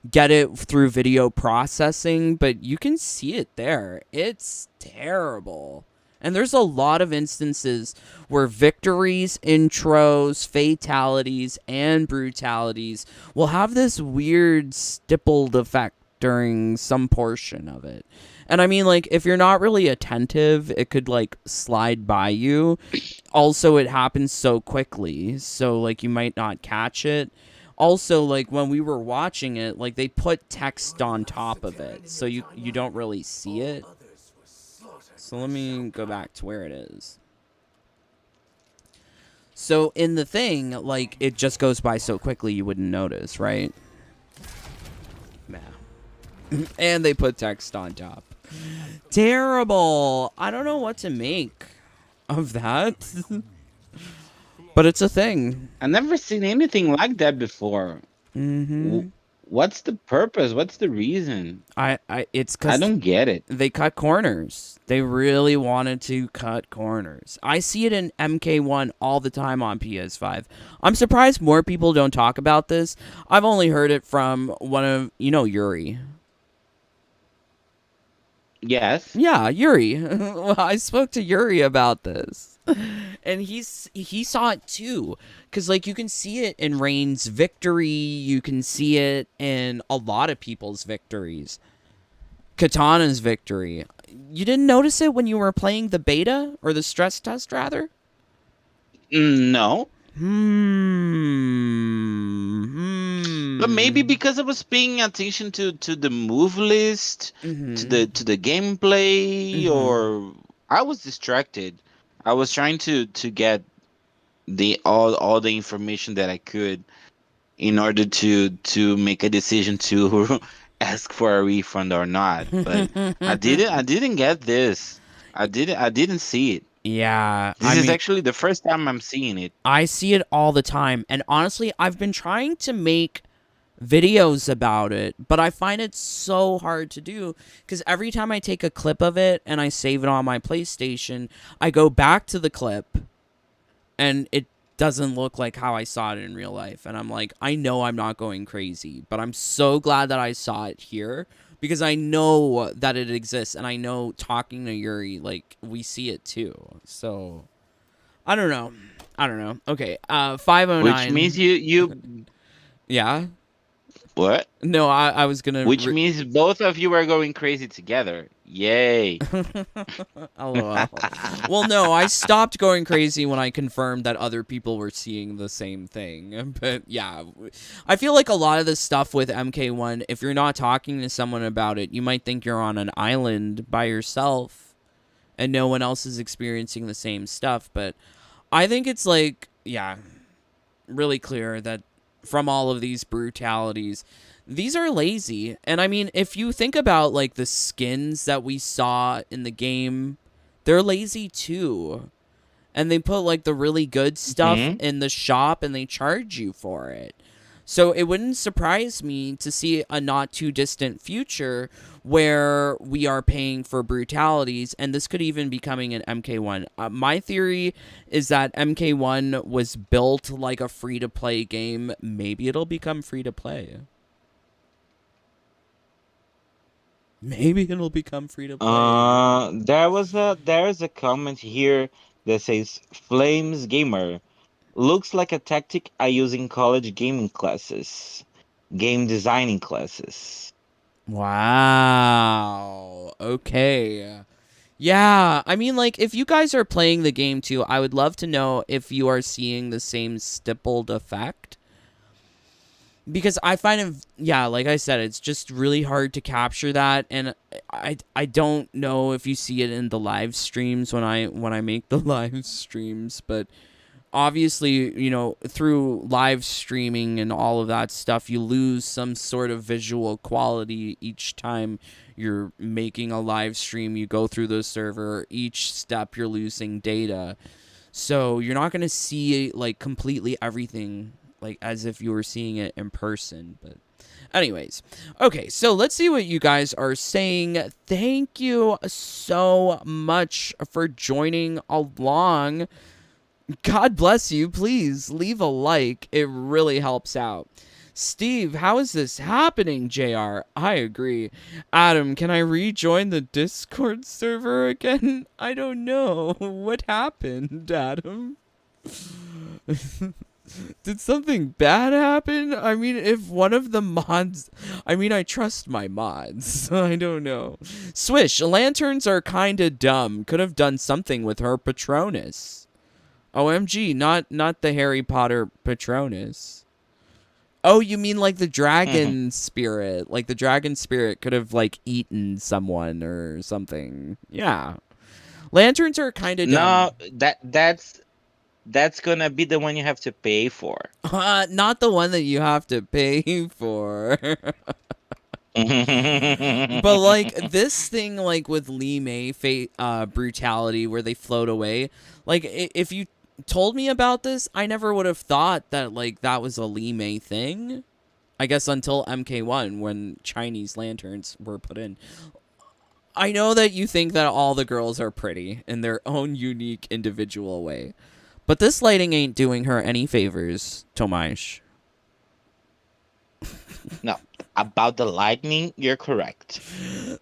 get it through video processing, but you can see it there. It's terrible. And there's a lot of instances where victories, intros, fatalities, and brutalities will have this weird stippled effect during some portion of it. And I mean, like, if you're not really attentive, it could, like, slide by you. Also, it happens so quickly, so, like, you might not catch it. Also, like, when we were watching it, like, they put text on top of it, so you don't really see it. So let me go back to where it is. So in the thing, like, it just goes by so quickly you wouldn't notice, right? Nah. And they put text on top. Terrible. I don't know what to make of that. But it's a thing. I've never seen anything like that before. Mm-hmm. What's the purpose? What's the reason? It's I because don't get it. they cut corners. They really wanted to cut corners. I see it in MK1 all the time on PS5. I'm surprised more people don't talk about this. I've only heard it from one of, Yuri. Yes. Yeah, Yuri. Well, I spoke to Yuri about this. And he saw it too. Because, like, you can see it in Rain's victory. You can see it in a lot of people's victories. Katana's victory. You didn't notice it when you were playing the beta? Or the stress test, rather? No. But maybe But because I was paying attention to the move list, to the gameplay, or I was distracted. I was trying to get the all the information that I could in order to make a decision to ask for a refund or not. But I didn't get this. I didn't see it. yeah, This is actually the first time I'm seeing it. I see it all the time. And honestly, I've been trying to make videos about it, but I find it so hard to do because every time I take a clip of it and I save it on my PlayStation, I go back to the clip and it doesn't look like how I saw it in real life. And I'm like, I know I'm not going crazy, but I'm so glad that I saw it here because I know that it exists, and I know talking to Yuri, like, we see it too. So I don't know. Okay, 509. Which means you Yeah. what? No, I was gonna. Which means both of you are going crazy together. Yay. LOL. Well, no, I stopped going crazy when I confirmed that other people were seeing the same thing. But yeah, I feel like a lot of this stuff with MK1, if you're not talking to someone about it, you might think you're on an island by yourself and no one else is experiencing the same stuff. But I think it's like, yeah, really clear that from all of these brutalities, these are lazy. And I mean, if you think about, like, the skins that we saw in the game, they're lazy too. And they put, like, the really good stuff in the shop and they charge you for it. So it wouldn't surprise me to see a not too distant future where we are paying for brutalities, and this could even be coming in MK1. My theory is that MK1 was built like a free to play game. Maybe it'll become free to play. Maybe it'll become free to play. There's a comment here that says Flames Gamer looks like a tactic I use in college gaming classes, game designing classes. Wow. Okay. Yeah, I mean, like, if you guys are playing the game too, I would love to know if you are seeing the same stippled effect. Because I find it, yeah, like I said, it's just really hard to capture that, and I don't know if you see it in the live streams when I make the live streams, but obviously, you know, through live streaming and all of that stuff, you lose some sort of visual quality each time you're making a live stream. You go through the server, each step you're losing data. So you're not going to see like completely everything like as if you were seeing it in person, but anyways, okay, so let's see what you guys are saying. Thank you so much for joining along. God bless you. Please leave a like. It really helps out. Steve, how is this happening, JR? I agree. Adam, can I rejoin the Discord server again? I don't know. What happened, Adam? Did something bad happen? I mean, if one of the mods... I mean, I trust my mods. I don't know. Swish, lanterns are kinda dumb. Could have done something with her Patronus. OMG, not the Harry Potter Patronus. Oh, you mean like the dragon spirit. Like the dragon spirit could have like eaten someone or something. Yeah. Lanterns are kind of dumb. No, that's gonna be the one you have to pay for. Not the one that you have to pay for. But like this thing, like with Lee May brutality, where they float away. Like if you told me about this, I never would have thought that like that was a Lee May thing. I guess until MK1 when Chinese lanterns were put in. I know that you think that all the girls are pretty in their own unique individual way. But this lighting ain't doing her any favors, Tomasz. No, about the lightning, you're correct.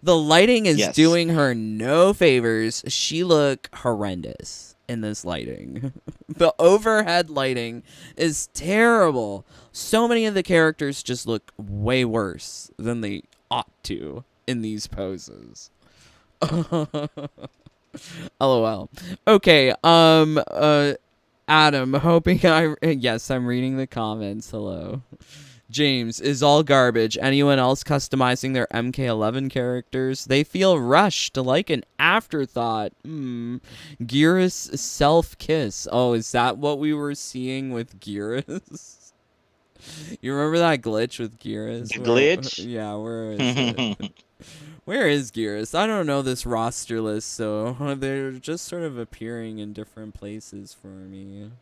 The lighting is Yes. doing her no favors. She look horrendous in this lighting. The overhead lighting is terrible. So many of the characters just look way worse than they ought to in these poses. LOL. Okay, Adam, hoping yes, I'm reading the comments. Hello. James, is all garbage. Anyone else customizing their MK11 characters? They feel rushed, like an afterthought. Gearus self-kiss. Oh, is that what we were seeing with Gearus? You remember that glitch with Gearus? The glitch? Yeah, where is it? Where is Gearus? I don't know this roster list, so they're just sort of appearing in different places for me.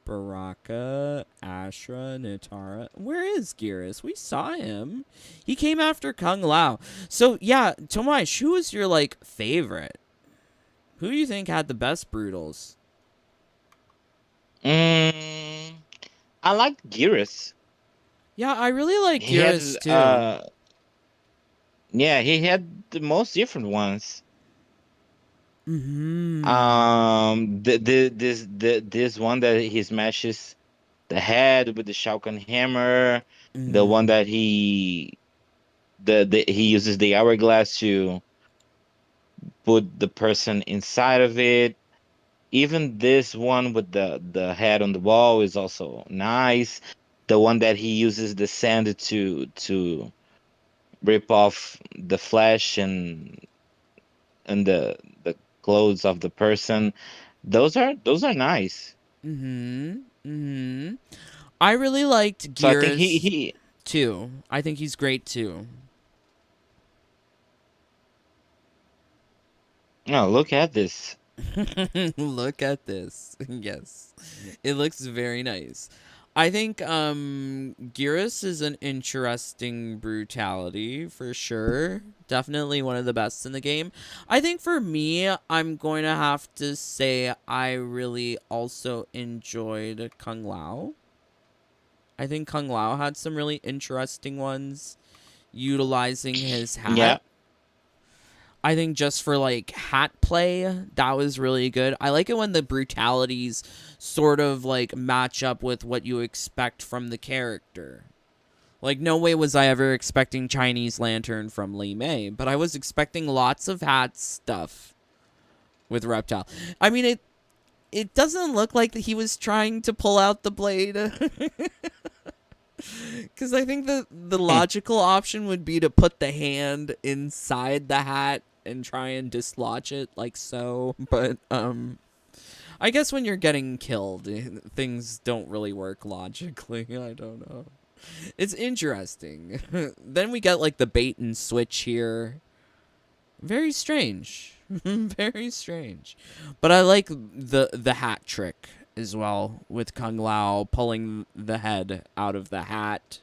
Baraka, Ashra, Nitara. Where is Gearus? We saw him. He came after Kung Lao. So, yeah, Tomasz, who was your, like, favorite? Who do you think had the best brutals? I like Gearus. Yeah, I really like He had Gearus, too. yeah, he had the most different ones. Mm-hmm. This one that he smashes the head with the Shao Kahn hammer, the one Mm. that he he uses the hourglass to put the person inside of it. Even this one with the head on the wall is also nice. The one that he uses the sand to rip off the flesh and the clothes of the person. Those are nice. Mm-hmm. Mm-hmm. I really liked So I think Gearus, he too. I think he's great, too. oh, look at this. Look at this. Yes. It looks very nice. I think Geras is an interesting brutality for sure. Definitely one of the best in the game. I think for me, I'm going to have to say I really also enjoyed Kung Lao. I think Kung Lao had some really interesting ones utilizing his hat. Yeah. I think just for like hat play, that was really good. I like it when the brutalities sort of like match up with what you expect from the character. Like, no way was I ever expecting Chinese Lantern from Li Mei, but I was expecting lots of hat stuff with Reptile. I mean, it doesn't look like that he was trying to pull out the blade. Because I think the logical option would be to put the hand inside the hat and try and dislodge it like so. But I guess when you're getting killed, things don't really work logically. I don't know. It's interesting. Then we get like the bait and switch here. Very strange. Very strange. But I like the hat trick as well with Kung Lao pulling the head out of the hat.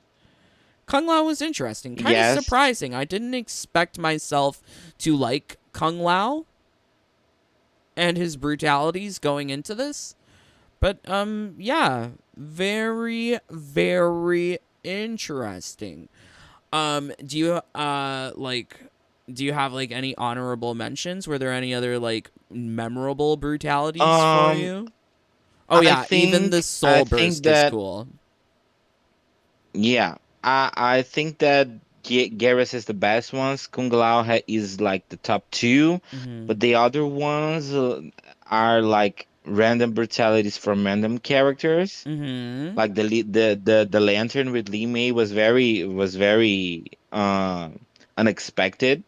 Kung Lao was interesting. Kind of Yes. surprising. I didn't expect myself to like Kung Lao and his brutalities going into this. But yeah, very very interesting. Do you do you have like any honorable mentions? Were there any other like memorable brutalities for Um, you? Oh yeah, even the I soul think burst is that cool. yeah, I think that Garrus is the best ones. Kung Lao is like the top two, Mhm. but the other ones are like random brutalities from random characters. Mhm. Like the lantern with Li Mei was very unexpected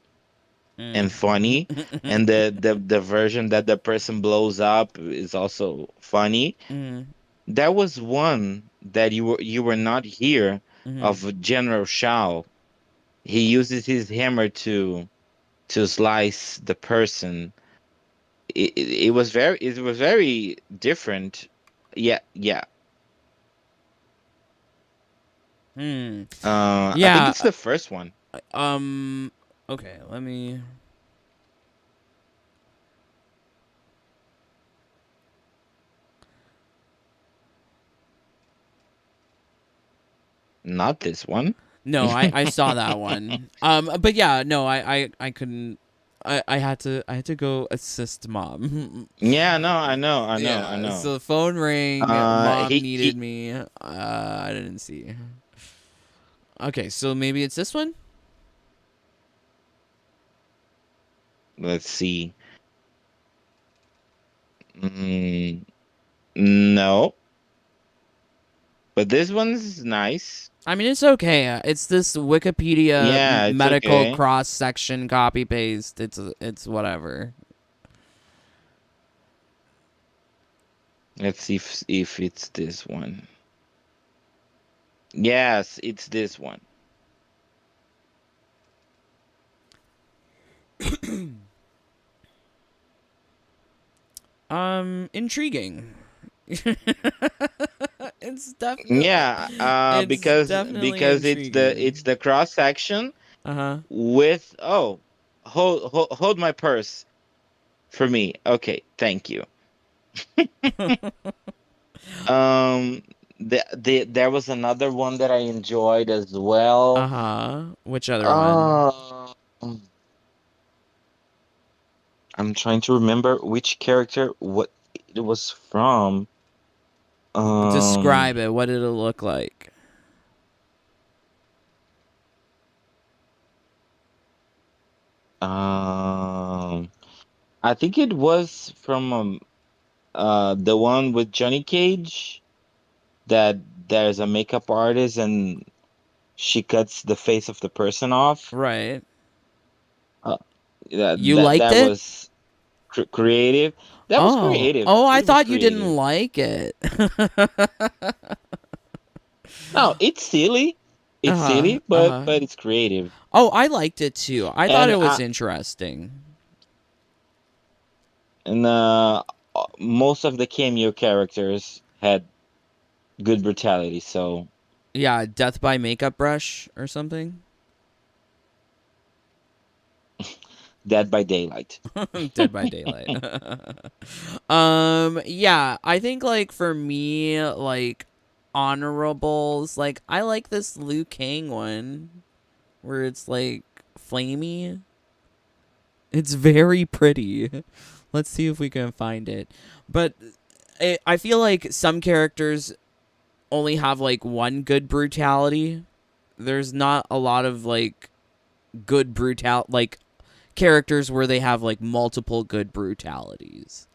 and Mm. funny, and the version that the person blows up is also funny. Mhm. There was one that you were not here Mhm. of General Shao. He uses his hammer to slice the person. It was very different. Yeah, yeah. Hmm. I think Yeah. it's the first one. Um. Okay. Let me. Not this one. No, I saw that one. But yeah, no, I couldn't. I had to go assist mom. Yeah, no, I know, I know, I Yeah. know. So the phone rang. Mom needed He. me. I didn't see. Okay, so maybe it's this one. Let's see. Mm, no, but this one's nice. I mean, it's okay. It's this Wikipedia Yeah, it's medical okay. cross section copy paste. It's whatever. Let's see if it's this one. Yes, it's this one. Intriguing. it's definitely Yeah, it's definitely because it's intriguing. the cross section Uh with hold my purse for me. Okay, thank you. huh. There was another one that I enjoyed as well. Which other one? Um, I'm trying to remember which character what it was from. Um, Describe it. What did it look like? um, I think it was from the one with Johnny Cage that there's a makeup artist and she cuts the face of the person off. Right. Uh, that You that liked that it? was creative. That was Oh. creative. Oh, I It was thought you didn't creative. like it. No, it's silly. It's uh-huh. silly, but Uh-huh. but it's creative. Oh, I liked it too. I thought And it was interesting. and most of the cameo characters had good brutality. So Yeah, death by makeup brush or something. Dead by Daylight. Dead by Daylight. Yeah, I think like for me, like honorables, like I like this Liu Kang one where it's like flamey. It's very pretty. Let's see if we can find it. But I feel like some characters only have like one good brutality. There's not a lot of like good like characters where they have like multiple good brutalities.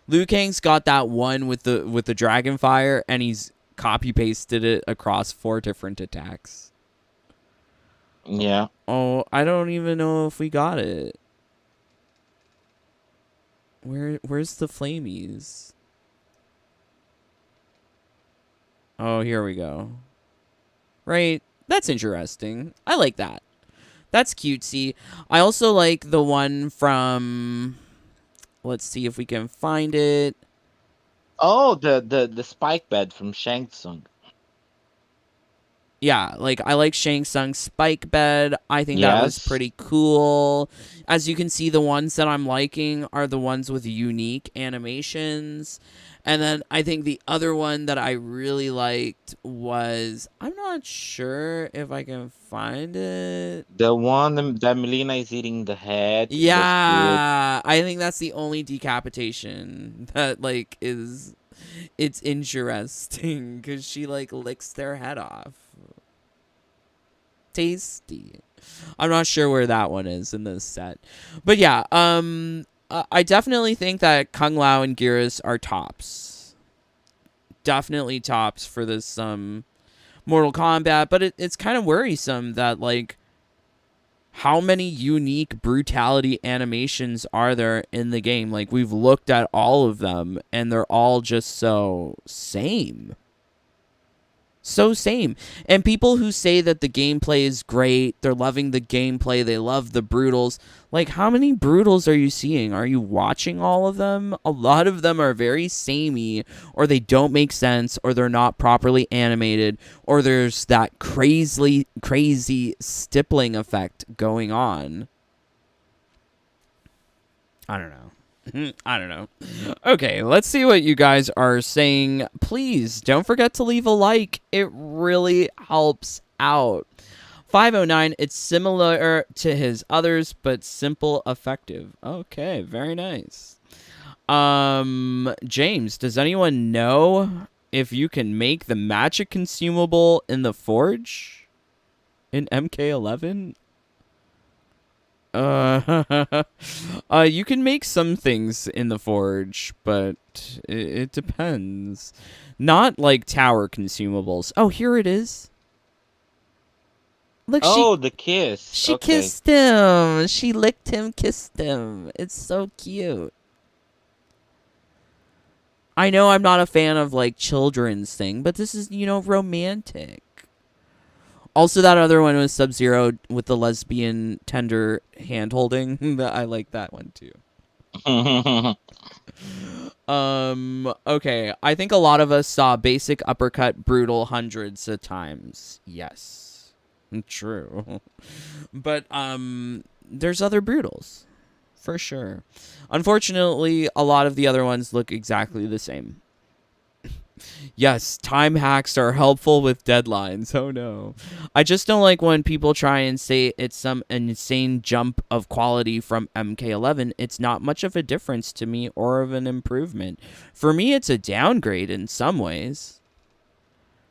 Liu Kang's got that one with the dragon fire, and he's copy pasted it across 4 different attacks. Yeah. Oh, I don't even know if we got it. Where's the flamies? Oh, here we go. Right. That's interesting. I like that. That's cutesy. I also like the one from... Let's see if we can find it. Oh, the spike bed from Shang Tsung. Yeah, like I like Shang Tsung's spike bed. I think that was Yes. pretty cool. As you can see, the ones that I'm liking are the ones with unique animations. And then I think the other one that I really liked was, I'm not sure if I can find it. The one that Melina is eating the head was good. Yeah, I think that's the only decapitation that like is it's interesting because she like licks their head off. Tasty. I'm not sure where that one is in this set, but yeah, I definitely think that Kung Lao and Geras are tops. Definitely tops for this Mortal Kombat, but it's kind of worrisome that like how many unique brutality animations are there in the game? Like we've looked at all of them and they're all just so same. So same. And people who say that the gameplay is great, they're loving the gameplay, they love the brutals. Like, how many brutals are you seeing? Are you watching all of them? A lot of them are very samey, or they don't make sense, or they're not properly animated, or there's that crazy stippling effect going on. I don't know. I don't know. Okay, let's see what you guys are saying. Please don't forget to leave a like. It really helps out. 509, it's similar to his others, but simple, effective. Okay, very nice. James, does anyone know if you can make the magic consumable in the forge in MK11? You can make some things in the forge, but it depends. Not like tower consumables. Oh, here it is. Look, Oh, the kiss. she Okay. kissed him. She licked him, kissed him. It's so cute. I know I'm not a fan of like children's thing, but this is, romantic. Also, that other one was Sub-Zero with the lesbian tender hand holding. I like that one too. Okay. I think a lot of us saw basic uppercut brutal hundreds of times. Yes. True. But there's other brutals. For sure. Unfortunately, a lot of the other ones look exactly the same. Yes, time hacks are helpful with deadlines. Oh no. I just don't like when people try and say it's some insane jump of quality from MK11. It's not much of a difference to me or of an improvement. For me, it's a downgrade in some ways.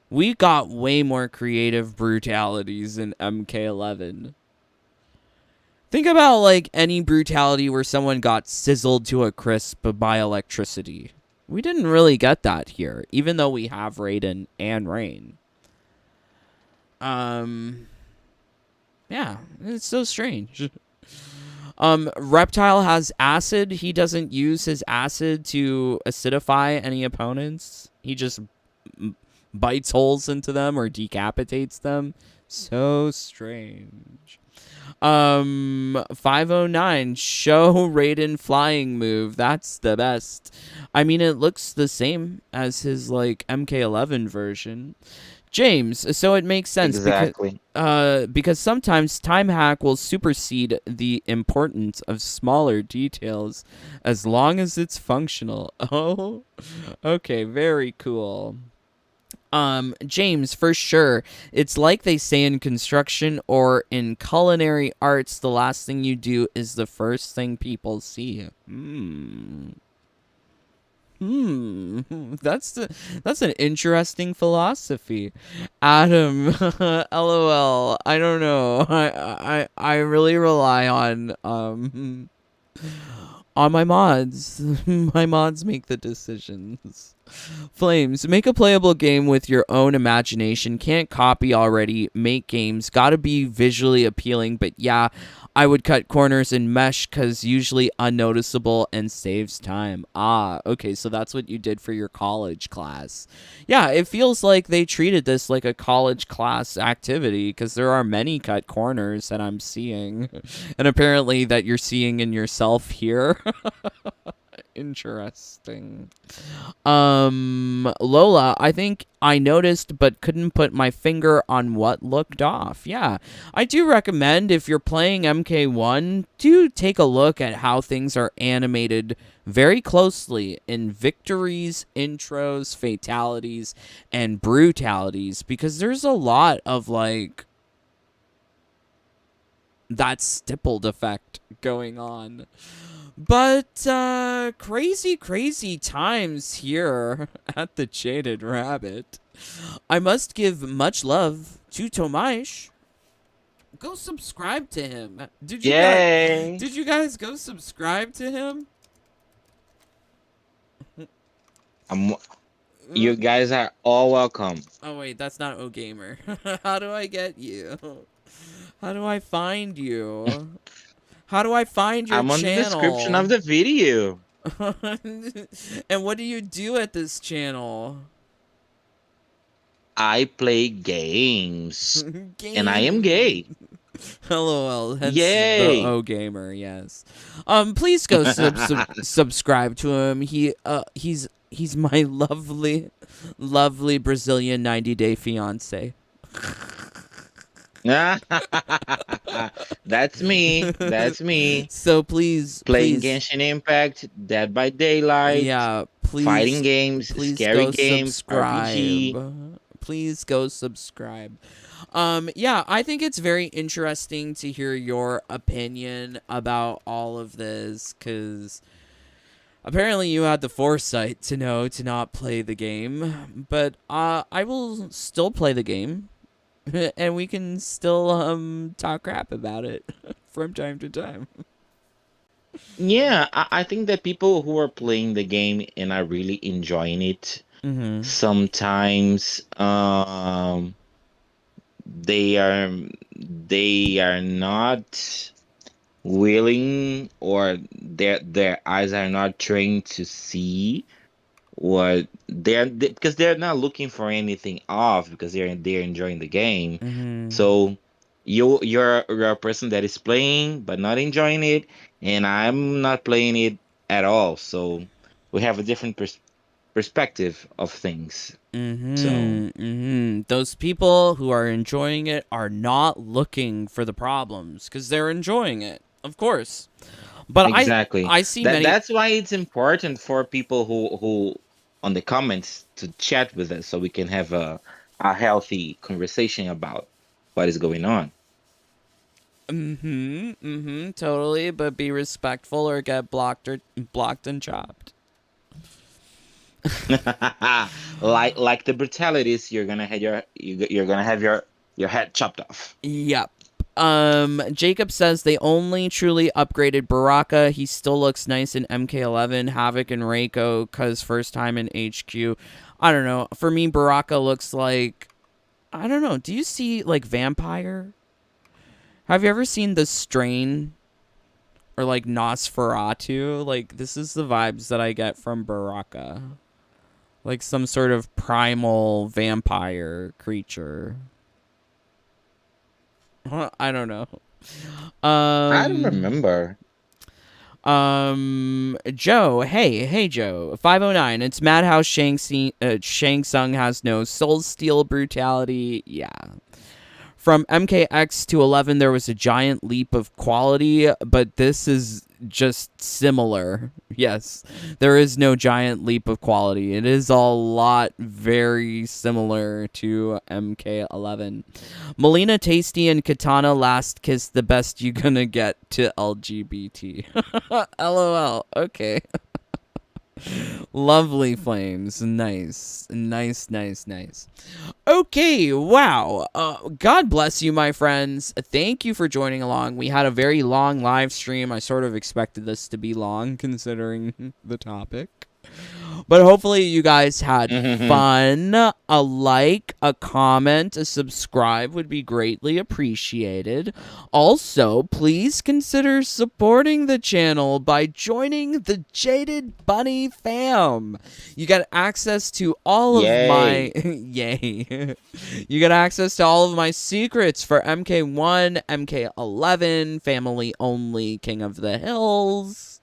We got way more creative brutalities in MK11. Think about like any brutality where someone got sizzled to a crisp by electricity. We didn't really get that here, even though we have Raiden and Rain. Yeah, it's so strange. Reptile has acid. He doesn't use his acid to acidify any opponents. He just bites holes into them or decapitates them. So strange. 509, show Raiden flying move. That's the best. I mean, it looks the same as his like MK11 version. James, so it makes sense Exactly. because sometimes time hack will supersede the importance of smaller details as long as it's functional. Oh, okay, very cool. James, for sure. It's like they say in construction or in culinary arts, the last thing you do is the first thing people see. That's an interesting philosophy. Adam, LOL. I don't know. I really rely on my mods. My mods make the decisions. Flames, make a playable game with your own imagination. Can't copy already. Make games. Gotta be visually appealing, but yeah, I would cut corners in mesh because usually unnoticeable and saves time. Ah, okay, so that's what you did for your college class. Yeah, it feels like they treated this like a college class activity because there are many cut corners that I'm seeing. And apparently that you're seeing in yourself here. Interesting. Lola, I think I noticed but couldn't put my finger on what looked off. Yeah, I do recommend if you're playing MK1, do take a look at how things are animated very closely in victories, intros, fatalities, and brutalities because there's a lot of like that stippled effect going on. But crazy, crazy times here at the Jaded Rabbit. I must give much love to Tomash. Go subscribe to him. Yay! Did you guys go subscribe to him? I'm, you guys are all welcome. Oh wait, that's not O Gamer. How do I get you? How do I find you? How do I find your I'm on the description of channel? the video. And what do you do at this channel? I play games, and I am Game. gay. LOL, hence the Yay! O gamer, yes. Please go subscribe to him. He's my lovely Brazilian 90-day fiance. That's me. That's me. So please, Playing please, Genshin Impact, Dead by Daylight, yeah, fighting games, please scary go games, RPG. subscribe. Please go subscribe. Yeah, I think it's very interesting to hear your opinion about all of this because apparently you had the foresight to know to not play the game, but I will still play the game, and we can still talk crap about it from time to time. Yeah, I think that people who are playing the game and are really enjoying it, Mm-hmm. sometimes they are they are not willing, or their eyes are not trained to see what because they're not looking for anything off because they're enjoying the game. Mm-hmm. So you're a person that is playing but not enjoying it, and I'm not playing it at all. So we have a different perspective of things. So Mm-hmm. Mm-hmm. Those people who are enjoying it are not looking for the problems because they're enjoying it, of course. But exactly, I see many. that's why it's important for people who on the comments to chat with us so we can have a healthy conversation about what is going on. Mm-hmm. Mm-hmm. Totally. But be respectful or get blocked and chopped. Like the brutalities, you're gonna have you're gonna have your head chopped off. Yep. Jacob says they only truly upgraded Baraka. He still looks nice in MK11, Havoc, and Reiko, cause first time in HQ. I don't know. For me, Baraka looks like, I don't know. Do you see like Vampire? Have you ever seen The Strain or like Nosferatu? Like this is the vibes that I get from Baraka. Like some sort of primal vampire creature. I don't know. I don't remember. Joe, hey, Joe, 509. It's mad how Shang Tsung has no soul steel brutality. Yeah. From MKX to 11, there was a giant leap of quality, but this is just similar. Yes, there is no giant leap of quality. It is a lot very similar to MK11. Melina Tasty and Katana Last Kiss the best you gonna get to LGBT. LOL. Okay. Lovely flames. Nice. Okay, wow. God bless you, my friends. Thank you for joining along. We had a very long live stream. I sort of expected this to be long considering the topic. But hopefully you guys had fun. A like, a comment, a subscribe would be greatly appreciated. Also, please consider supporting the channel by joining the Jaded Bunny fam. You get access to all of my... Yay. You get access to all of my secrets for MK1, MK11, Family Only, King of the Hills,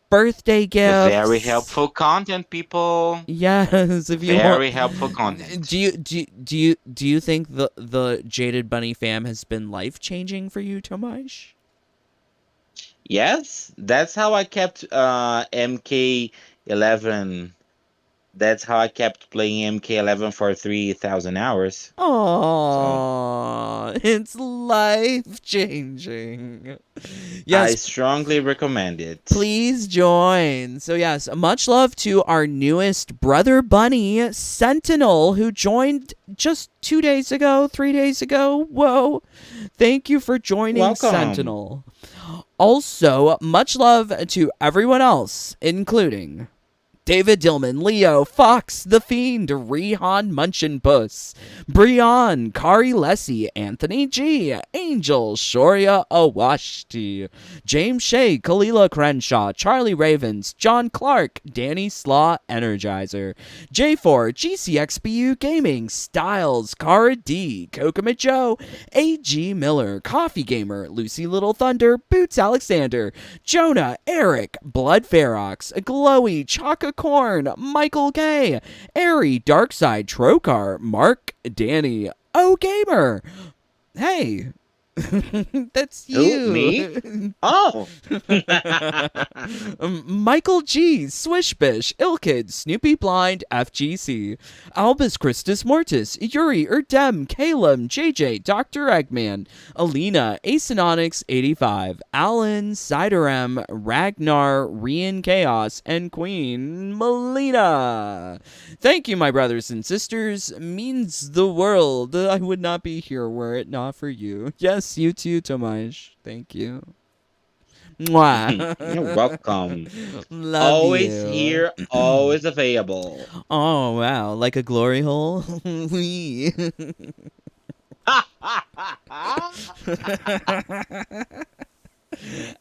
birthday gifts. Very helpful content, people. Yes, if you want. Very helpful content. Do you think the Jaded Bunny fam has been life changing for you, Tomasz? Yes, that's how I kept MK11. That's how I kept playing MK11 for 3,000 hours. Oh, it's life changing. I Yes, strongly recommend it. please join. So yes, much love to our newest brother bunny, Sentinel, who joined just 2 days ago, 3 days ago. Whoa. Thank you for joining, Welcome. Sentinel. Also, much love to everyone else, including David Dillman, Leo, Fox, The Fiend, Rehan Munchenbus, Brian, Kari Lessie, Anthony G, Angel, Shoria Awashti, James Shea, Kalila Crenshaw, Charlie Ravens, John Clark, Danny Slaw, Energizer, J4, GCXBU Gaming, Styles, Cara D, Kokoma Joe, AG Miller, Coffee Gamer, Lucy Little Thunder, Boots Alexander, Jonah, Eric, Blood Ferox, Glowy, Chaka Corn, Michael K, Airy, Darkside, Trokar, Mark, Danny, O Gamer. Hey, that's Who, you. me? Oh. Michael G, Swishbish, Ilkid, Snoopy Blind, FGC, Albus Christus Mortis, Yuri, Erdem, Caleb, JJ, Dr. Eggman, Alina, Acenonics 85, Alan, Siderem, Ragnar, Rian Chaos, and Queen Melina. Thank you, my brothers and sisters. Means the world. I would not be here were it not for you. Yes, you too, Tomasz. Thank you. Mwah. You're welcome. Love Always you. here, always available. Oh, wow. Like a glory hole? Wee.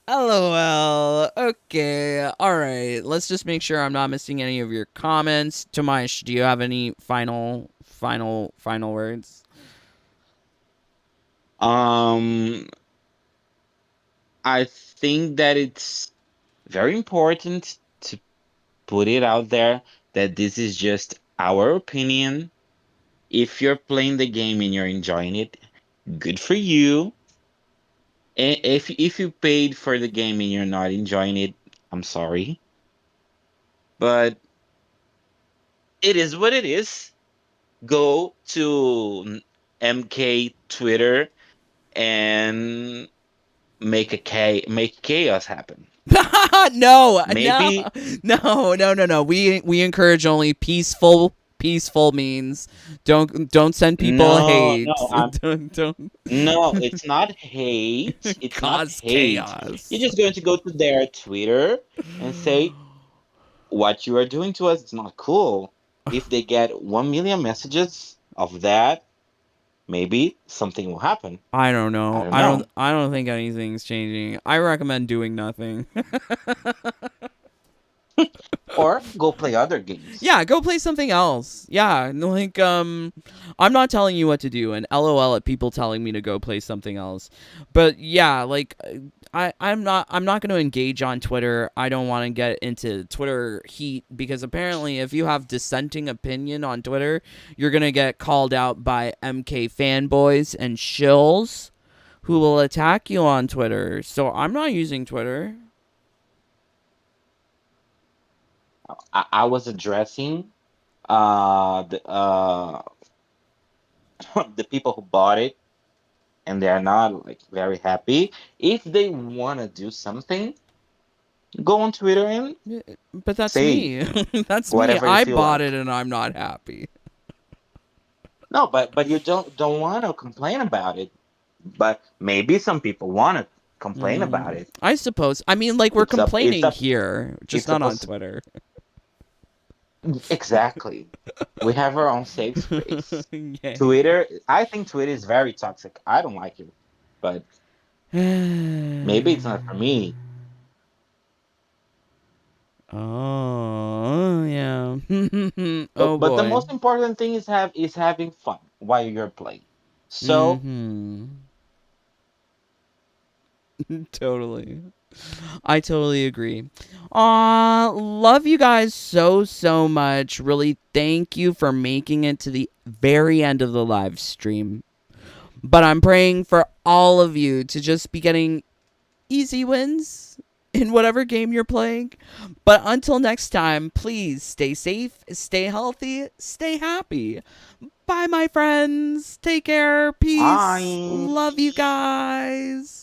LOL. Okay. All right. Let's just make sure I'm not missing any of your comments. Tomasz, do you have any final words? I think that it's very important to put it out there that this is just our opinion. If you're playing the game and you're enjoying it, good for you. And if you paid for the game and you're not enjoying it, I'm sorry. But it is what it is. Go to MK Twitter and make chaos happen. No. Maybe No. We encourage only peaceful means. Don't send people hate. Don't no, it's not hate. It's not cause hate. chaos. You're just going to go to their Twitter and say what you are doing to us is not cool. If they get 1 million messages of that, maybe something will happen. I don't know. I don't know. I don't think anything's changing. I recommend doing nothing. Or go play other games. Yeah, go play something else. Yeah, like I'm not telling you what to do, and LOL at people telling me to go play something else. But yeah, like I'm not going to engage on Twitter. I don't want to get into Twitter heat because apparently if you have dissenting opinion on Twitter, you're going to get called out by MK fanboys and shills who will attack you on Twitter. So I'm not using Twitter. I was addressing the the people who bought it and they are not like very happy. If they want to do something, go on Twitter and But that's say me. That's me. whatever you I feel bought like. it and I'm not happy. No, but you don't want to complain about it. But maybe some people want to complain about it. I suppose. I mean, like, we're It's up. It's complaining up. here, just It's a not on poss- Twitter. Exactly. We have our own safe space. Yay. Twitter, I think Twitter is very toxic. I don't like it, but maybe it's not for me. Oh, yeah. Oh, But the boy. most important thing is having fun while you're playing. So Mm-hmm. Totally. I totally agree. Aw, love you guys so, so much. Really, thank you for making it to the very end of the live stream. But I'm praying for all of you to just be getting easy wins in whatever game you're playing. But until next time, please stay safe, stay healthy, stay happy. Bye, my friends. Take care. Peace. I Love you guys.